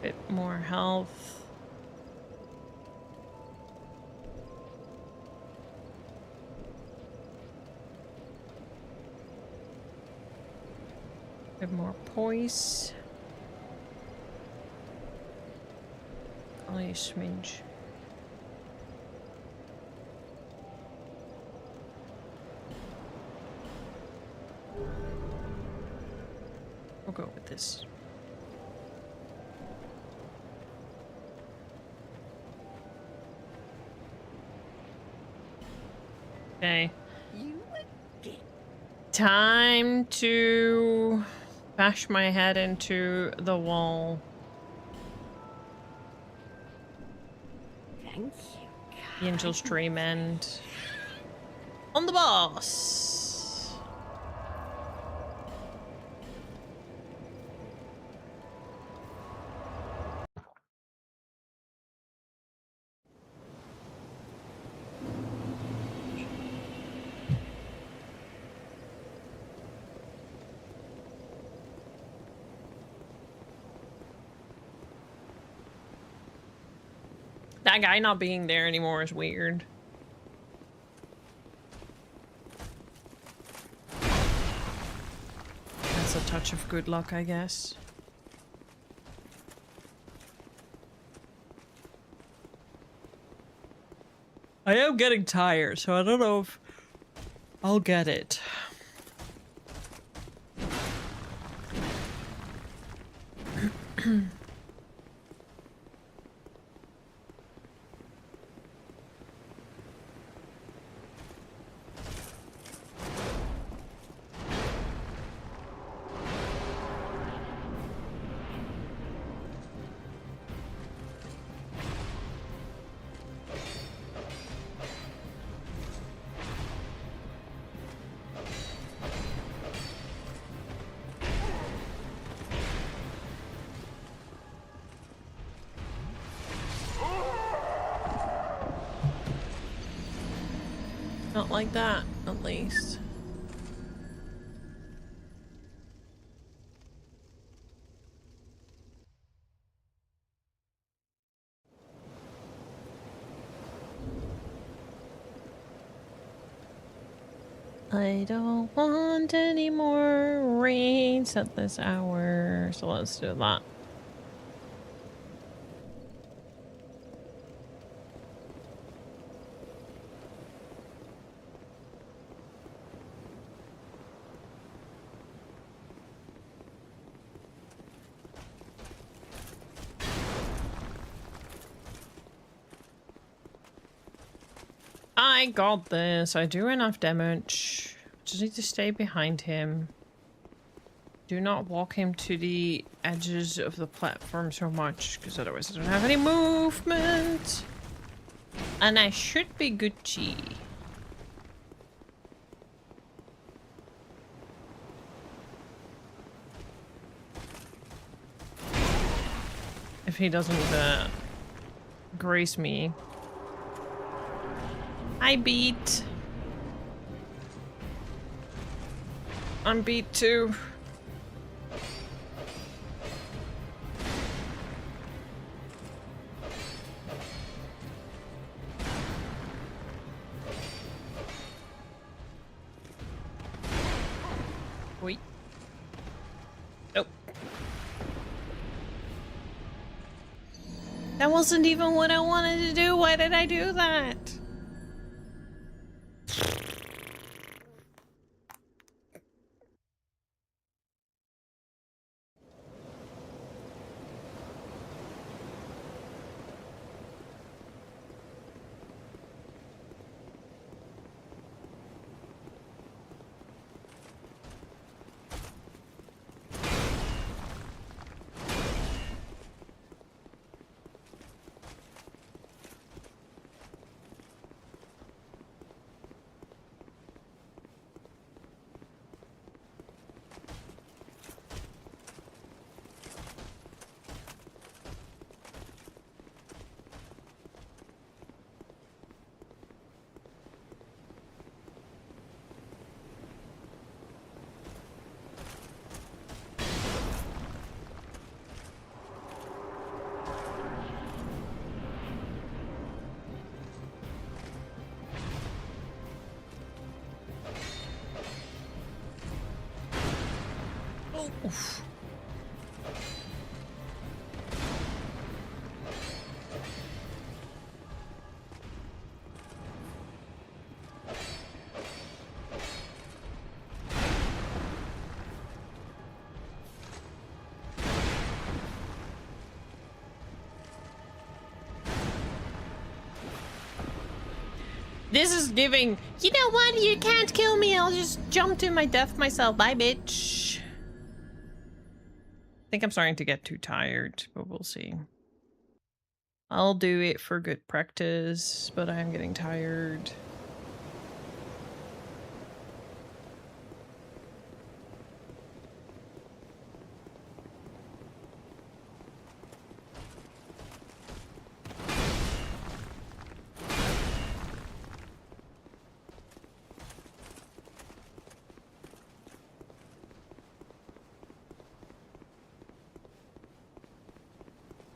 Bit more health. Bit more poise. Only a smidge. We'll go with this. Okay. Time to bash my head into the wall. Thank you. The Angel's Dream End. On the boss! That guy not being there anymore is weird. That's a touch of good luck, I guess. I am getting tired, so I don't know if I'll get it. Not like that, at least. I don't want any more raids at this hour, so let's do that. I got this. I do enough damage. Just need to stay behind him. Do not walk him to the edges of the platform so much, because otherwise I don't have any movement. And I should be Gucci. If he doesn't grace me. I beat. I'm beat too. Wait. Nope. That wasn't even what I wanted to do. Why did I do that? Oof. This is giving, you know what, you can't kill me, I'll just jump to my death myself, bye bitch. I think I'm starting to get too tired, but we'll see. I'll do it for good practice, but I am getting tired.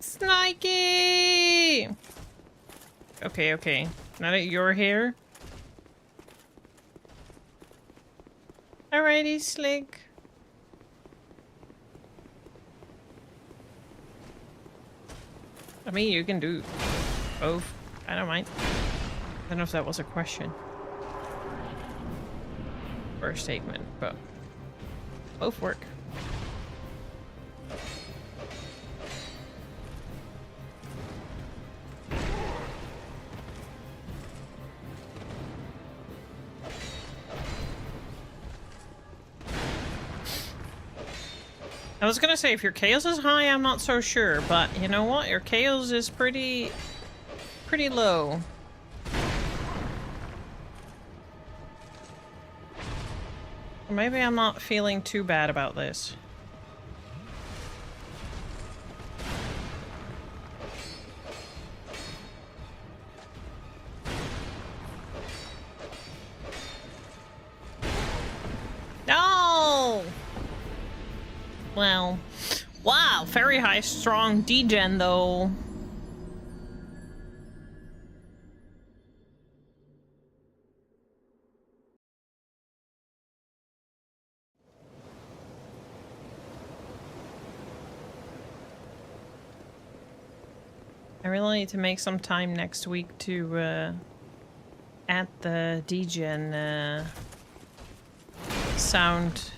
Snikey! Okay, okay. Now that you're here. Alrighty, Slick. I mean, you can do both. I don't mind. I don't know if that was a question. Or a statement, but both work. I was gonna say, if your chaos is high, I'm not so sure, but you know what? Your chaos is pretty low. Maybe I'm not feeling too bad about this. No! Well, wow, very high strong degen though. I really need to make some time next week to add the degen sound.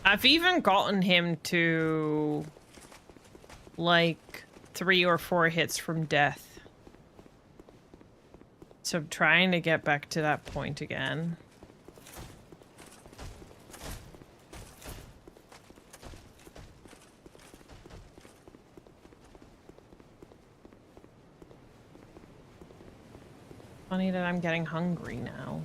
I've even gotten him to like 3 or 4 hits from death. So I'm trying to get back to that point again. Funny that I'm getting hungry now.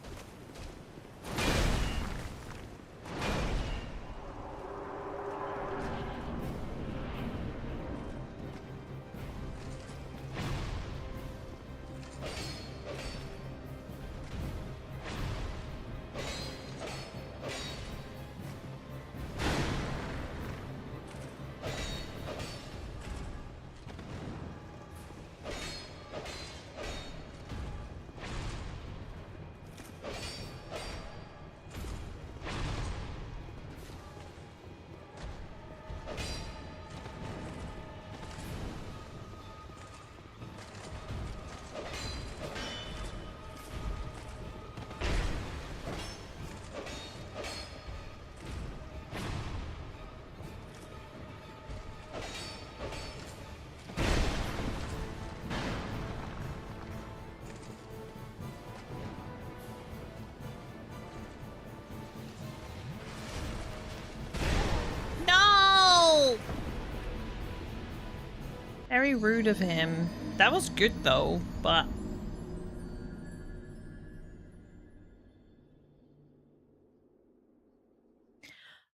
Very rude of him. That was good though, but...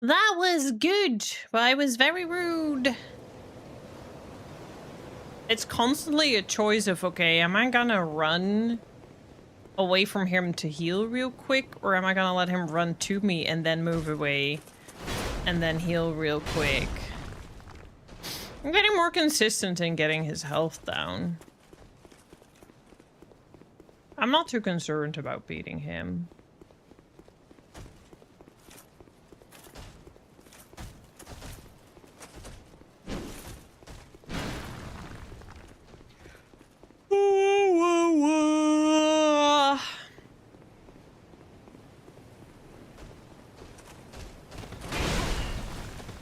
That was good, but I was very rude. It's constantly a choice of, okay, am I gonna run away from him to heal real quick, or am I gonna let him run to me and then move away and then heal real quick? I'm getting more consistent in getting his health down. I'm not too concerned about beating him.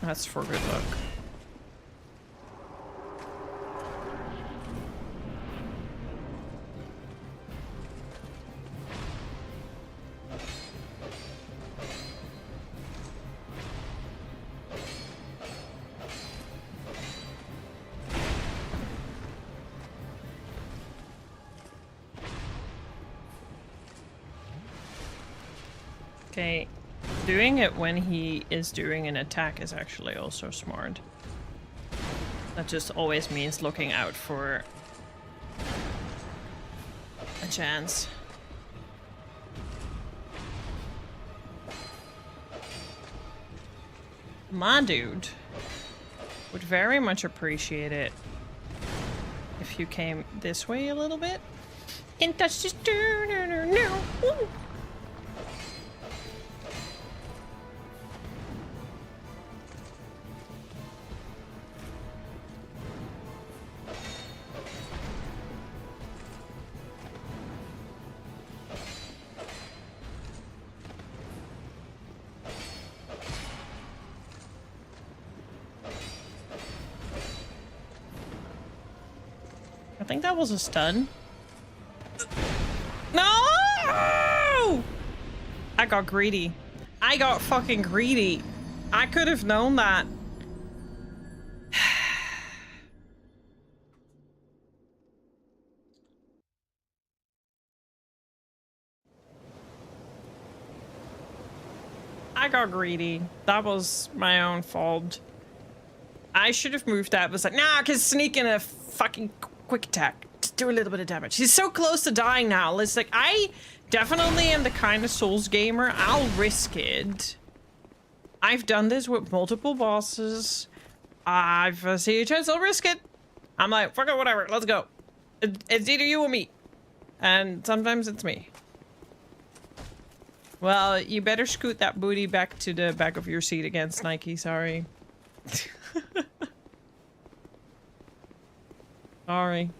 That's for good luck. Okay, doing it when he is doing an attack is actually also smart. That just always means looking out for a chance. My dude would very much appreciate it if you came this way a little bit. And touch this. No. Ooh. I think that was a stun. No! I got greedy. I got fucking greedy. I could have known that. I got greedy. That was my own fault. I should have moved that. It was like, nah, cause sneaking a fucking quick attack. Just do a little bit of damage. He's so close to dying now. It's like, I definitely am the kind of Souls gamer. I'll risk it. I've done this with multiple bosses. I've seen a chance, I'll risk it. I'm like, fuck it, whatever, let's go. It's either you or me. And sometimes it's me. Well, you better scoot that booty back to the back of your seat again, Snikey, sorry. Sorry.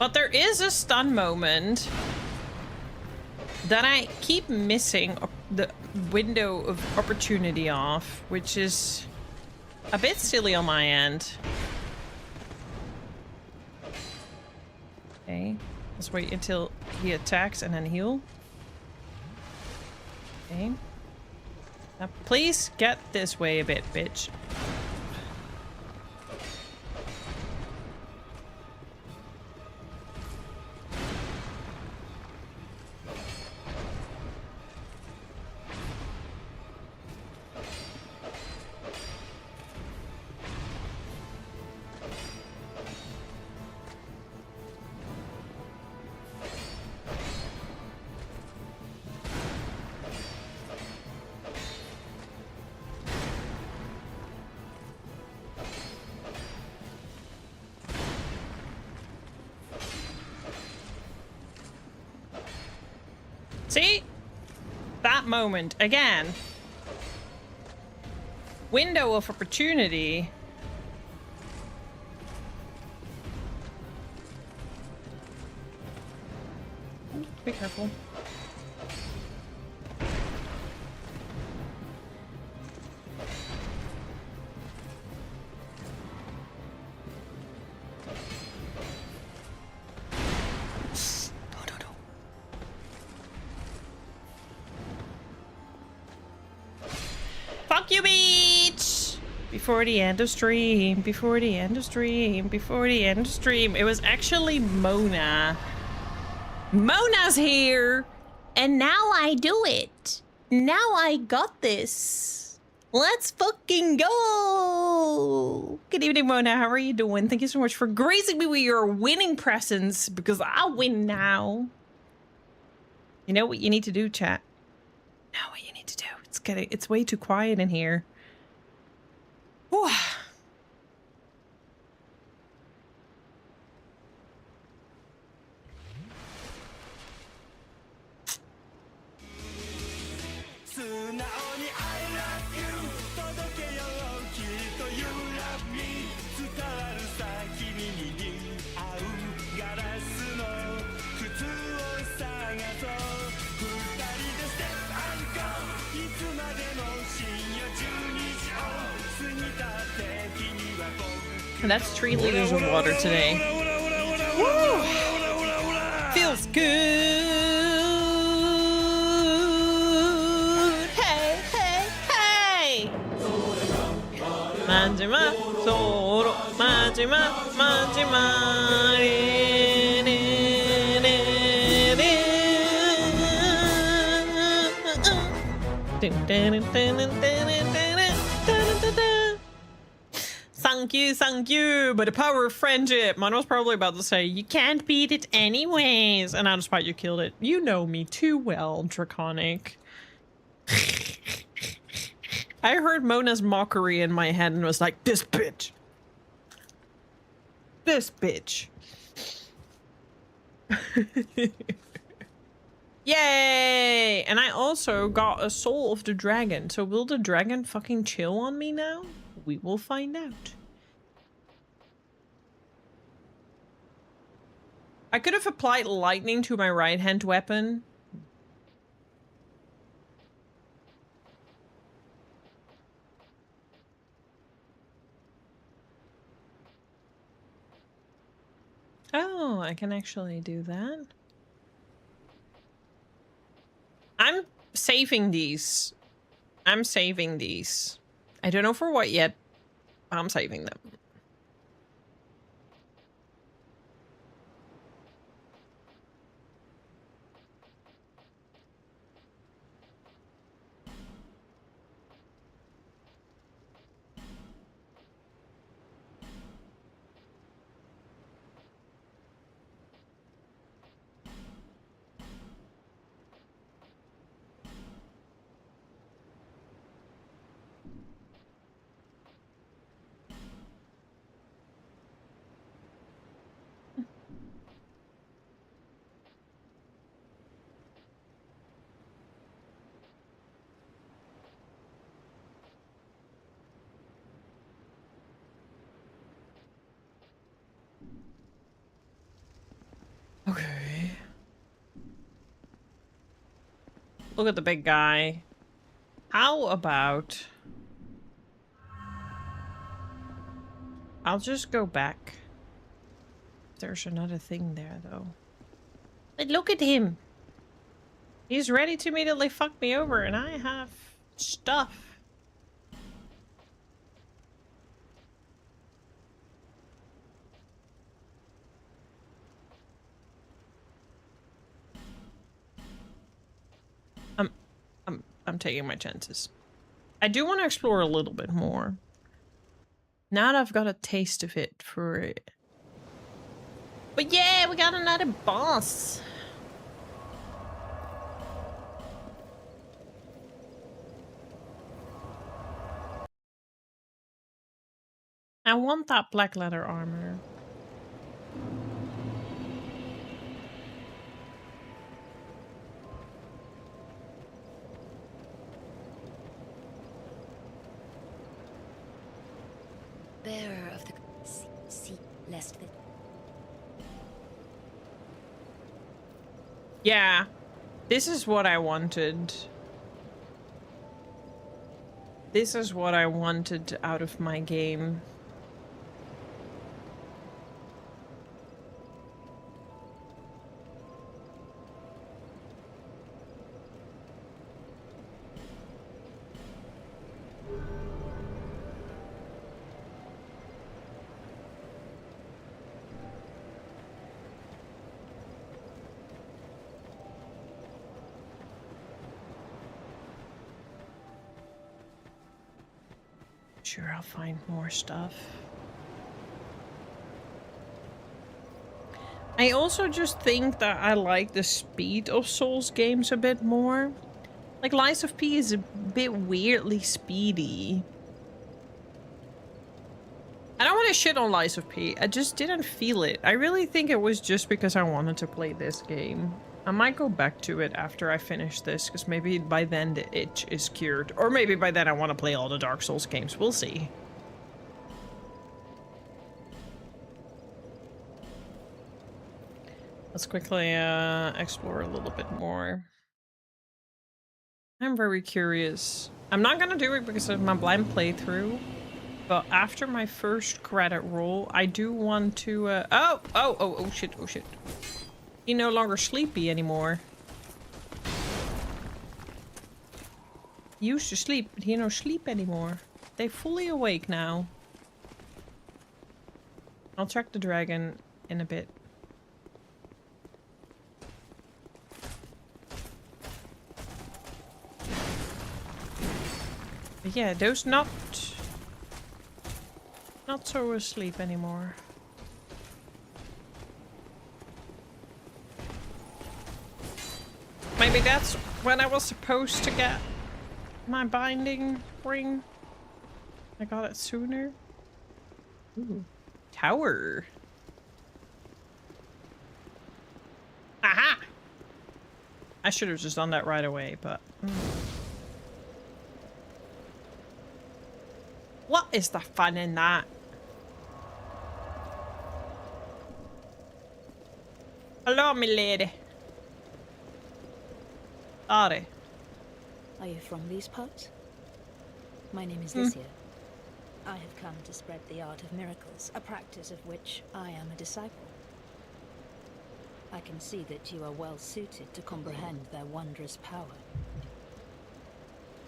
But there is a stun moment that I keep missing the window of opportunity off, which is a bit silly on my end. Okay, let's wait until he attacks and then heal. Okay. Now please get this way a bit, bitch. See? That moment again. Window of opportunity. Be careful. Fuck you, beach! Before the end of stream, before the end of stream, before the end of stream. It was actually Mona. Mona's here! And now I do it. Now I got this. Let's fucking go! Good evening, Mona. How are you doing? Thank you so much for gracing me with your winning presence, because I win now. You know what you need to do, chat? Know what you need to do. It's way too quiet in here. Whew. And that's 3 liters of water today. Woo! Feels good. Hey, hey, hey! Majima, Zoro, Majima, Majima. Thank you, but the power of friendship. Mine was probably about to say, you can't beat it anyways. And despite you killed it. You know me too well, Draconic. I heard Mona's mockery in my head and was like, this bitch. This bitch. Yay! And I also got a soul of the dragon. So will the dragon fucking chill on me now? We will find out. I could have applied lightning to my right-hand weapon. Oh, I can actually do that. I'm saving these. I'm saving these. I don't know for what yet, but I'm saving them. Okay. Look at the big guy. How about... I'll just go back. There's another thing there, though. But look at him! He's ready to immediately fuck me over, and I have stuff. I'm taking my chances. I do want to explore a little bit more. Now that I've got a taste of it for it. But yeah, we got another boss. I want that black leather armor. Bearer of the sea, lest the Yeah, this is what I wanted. This is what I wanted out of my game. Sure, I'll find more stuff. I also just think that I like the speed of Souls games a bit more. Like, Lies of P is a bit weirdly speedy. I don't want to shit on Lies of P, I just didn't feel it. I really think it was just because I wanted to play this game. I might go back to it after I finish this, because maybe by then the itch is cured. Or maybe by then I want to play all the Dark Souls games. We'll see. Let's quickly explore a little bit more. I'm very curious. I'm not gonna do it because of my blind playthrough. But after my first credit roll, I do want to... Oh shit, oh shit. He's no longer sleepy anymore. He used to sleep, but he no sleep anymore. They fully awake now. I'll check the dragon in a bit. But yeah, those not so asleep anymore. Maybe that's when I was supposed to get my binding ring. I got it sooner. Ooh. Tower. Aha! I should have just done that right away, but... What is the fun in that? Hello, my lady. Sorry. Are you from these parts? My name is Lycia. I have come to spread the art of miracles, a practice of which I am a disciple. I can see that you are well suited to comprehend their wondrous power.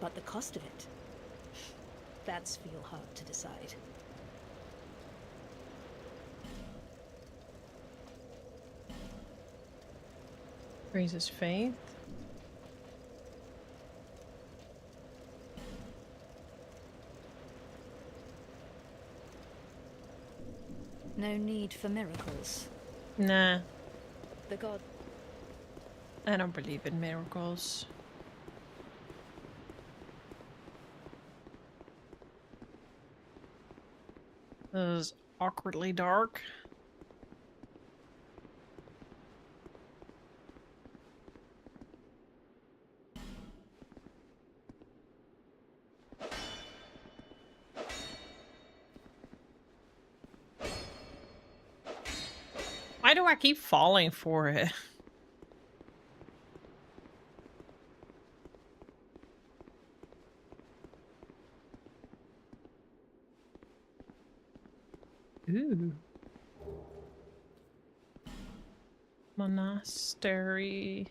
But the cost of it, that's for your heart to decide. Raises faith. No need for miracles. Nah, The god... I don't believe in miracles. This is awkwardly dark. Why do do I keep falling for it? Ooh. Monastery.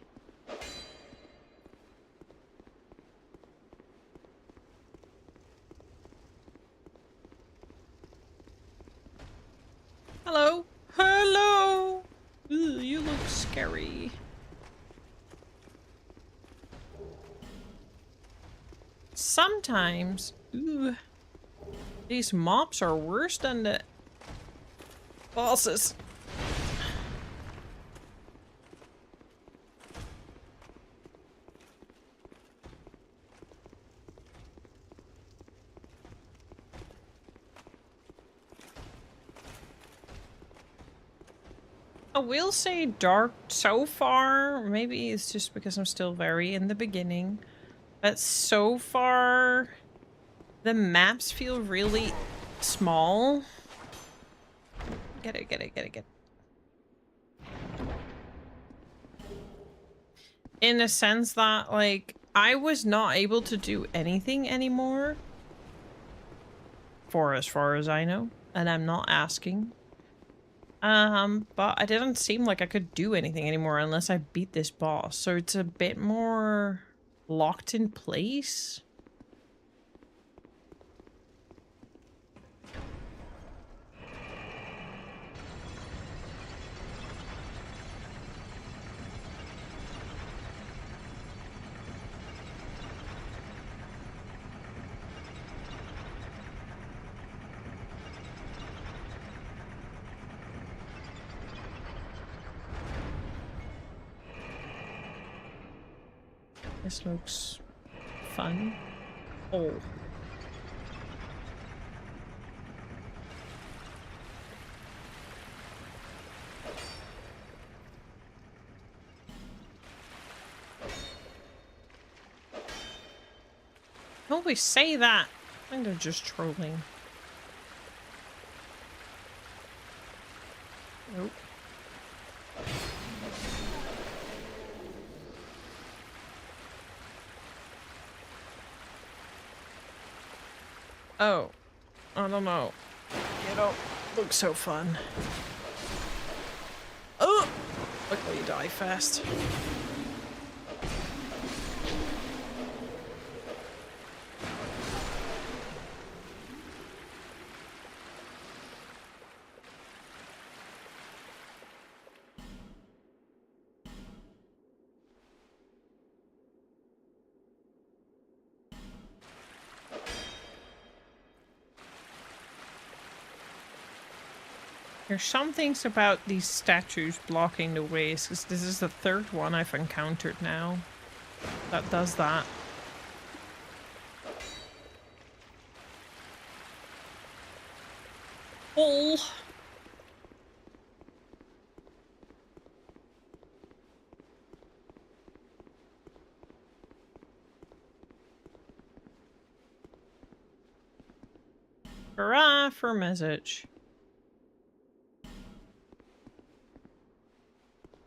Hello. Hello. Ooh, you look scary. Sometimes, ooh, these mobs are worse than the bosses. I will say dark so far. Maybe it's just because I'm still very in the beginning. But so far, the maps feel really small. Get it. In a sense that, like, I was not able to do anything anymore. For as far as I know. And I'm not asking. But I didn't seem like I could do anything anymore unless I beat this boss. So it's a bit more locked in place. This looks fun. Oh. I always say that. I think they're just trolling. Nope. Oh, I don't know. You don't look so fun. Oh! Luckily you die fast. There's some things about these statues blocking the ways, because this is the third one I've encountered now that does that. Oh! Hurrah for message.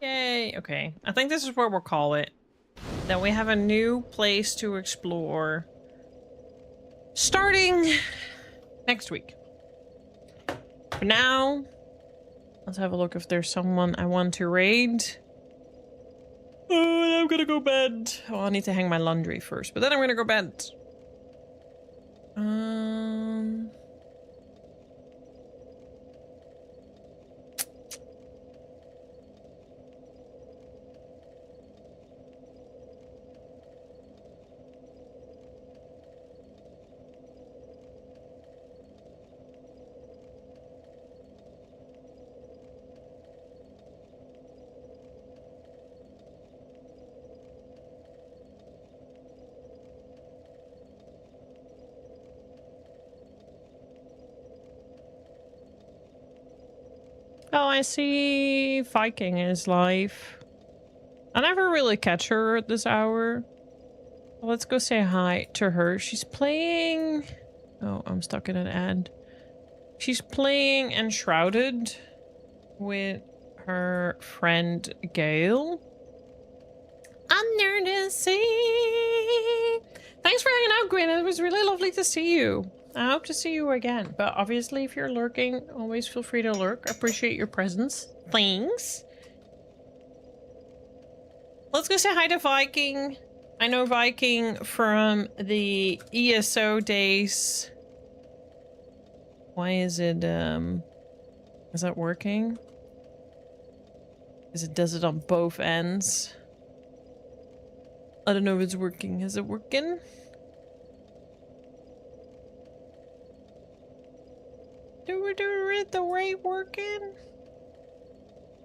Yay, okay. I think this is what we'll call it. Then we have a new place to explore. Starting next week. For now, let's have a look if there's someone I want to raid. Oh, I'm gonna go bed. Oh, I need to hang my laundry first, but then I'm gonna go bed. Oh, I see Viking is live. I never really catch her at this hour. Well, let's go say hi to her. She's playing... Oh, I'm stuck in an ad. She's playing Enshrouded with her friend Gail. Under the sea. Thanks for hanging out, Gwen. It was really lovely to see you. I hope to see you again. But obviously, if you're lurking, always feel free to lurk. I appreciate your presence. Thanks. Let's go say hi to Viking. I know Viking from the ESO days. Why is it, is that working? Because it does it on both ends. I don't know if it's working. Is it working? Do we do it the right working?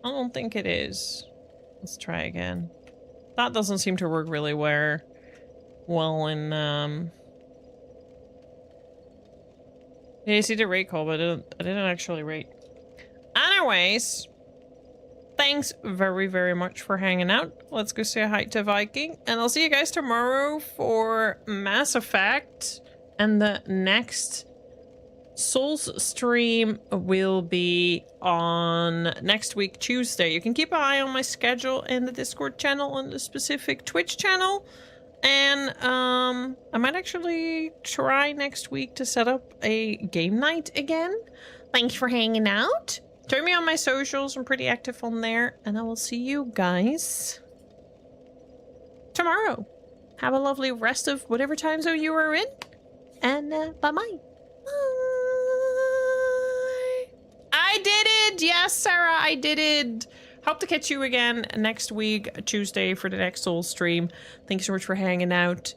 I don't think it is. Let's try again. That doesn't seem to work really well in, yeah, I see the rate call, but I didn't actually rate. Anyways, thanks very, very much for hanging out. Let's go say hi to Viking, and I'll see you guys tomorrow for Mass Effect, and the next Souls stream will be on next week, Tuesday. You can keep an eye on my schedule in the Discord channel and the specific Twitch channel. And I might actually try next week to set up a game night again. Thanks for hanging out. Join me on my socials. I'm pretty active on there. And I will see you guys tomorrow. Have a lovely rest of whatever time zone you are in. And bye-bye. Bye. I did it! Yes, Sarah, I did it! Hope to catch you again next week, Tuesday, for the next Soul stream. Thank you so much for hanging out.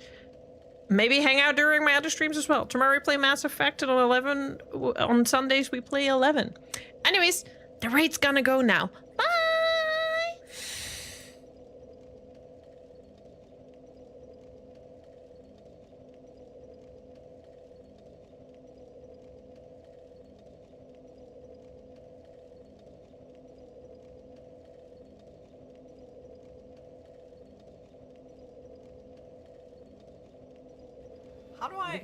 Maybe hang out during my other streams as well. Tomorrow we play Mass Effect at 11. On Sundays we play 11. Anyways, the raid's gonna go now.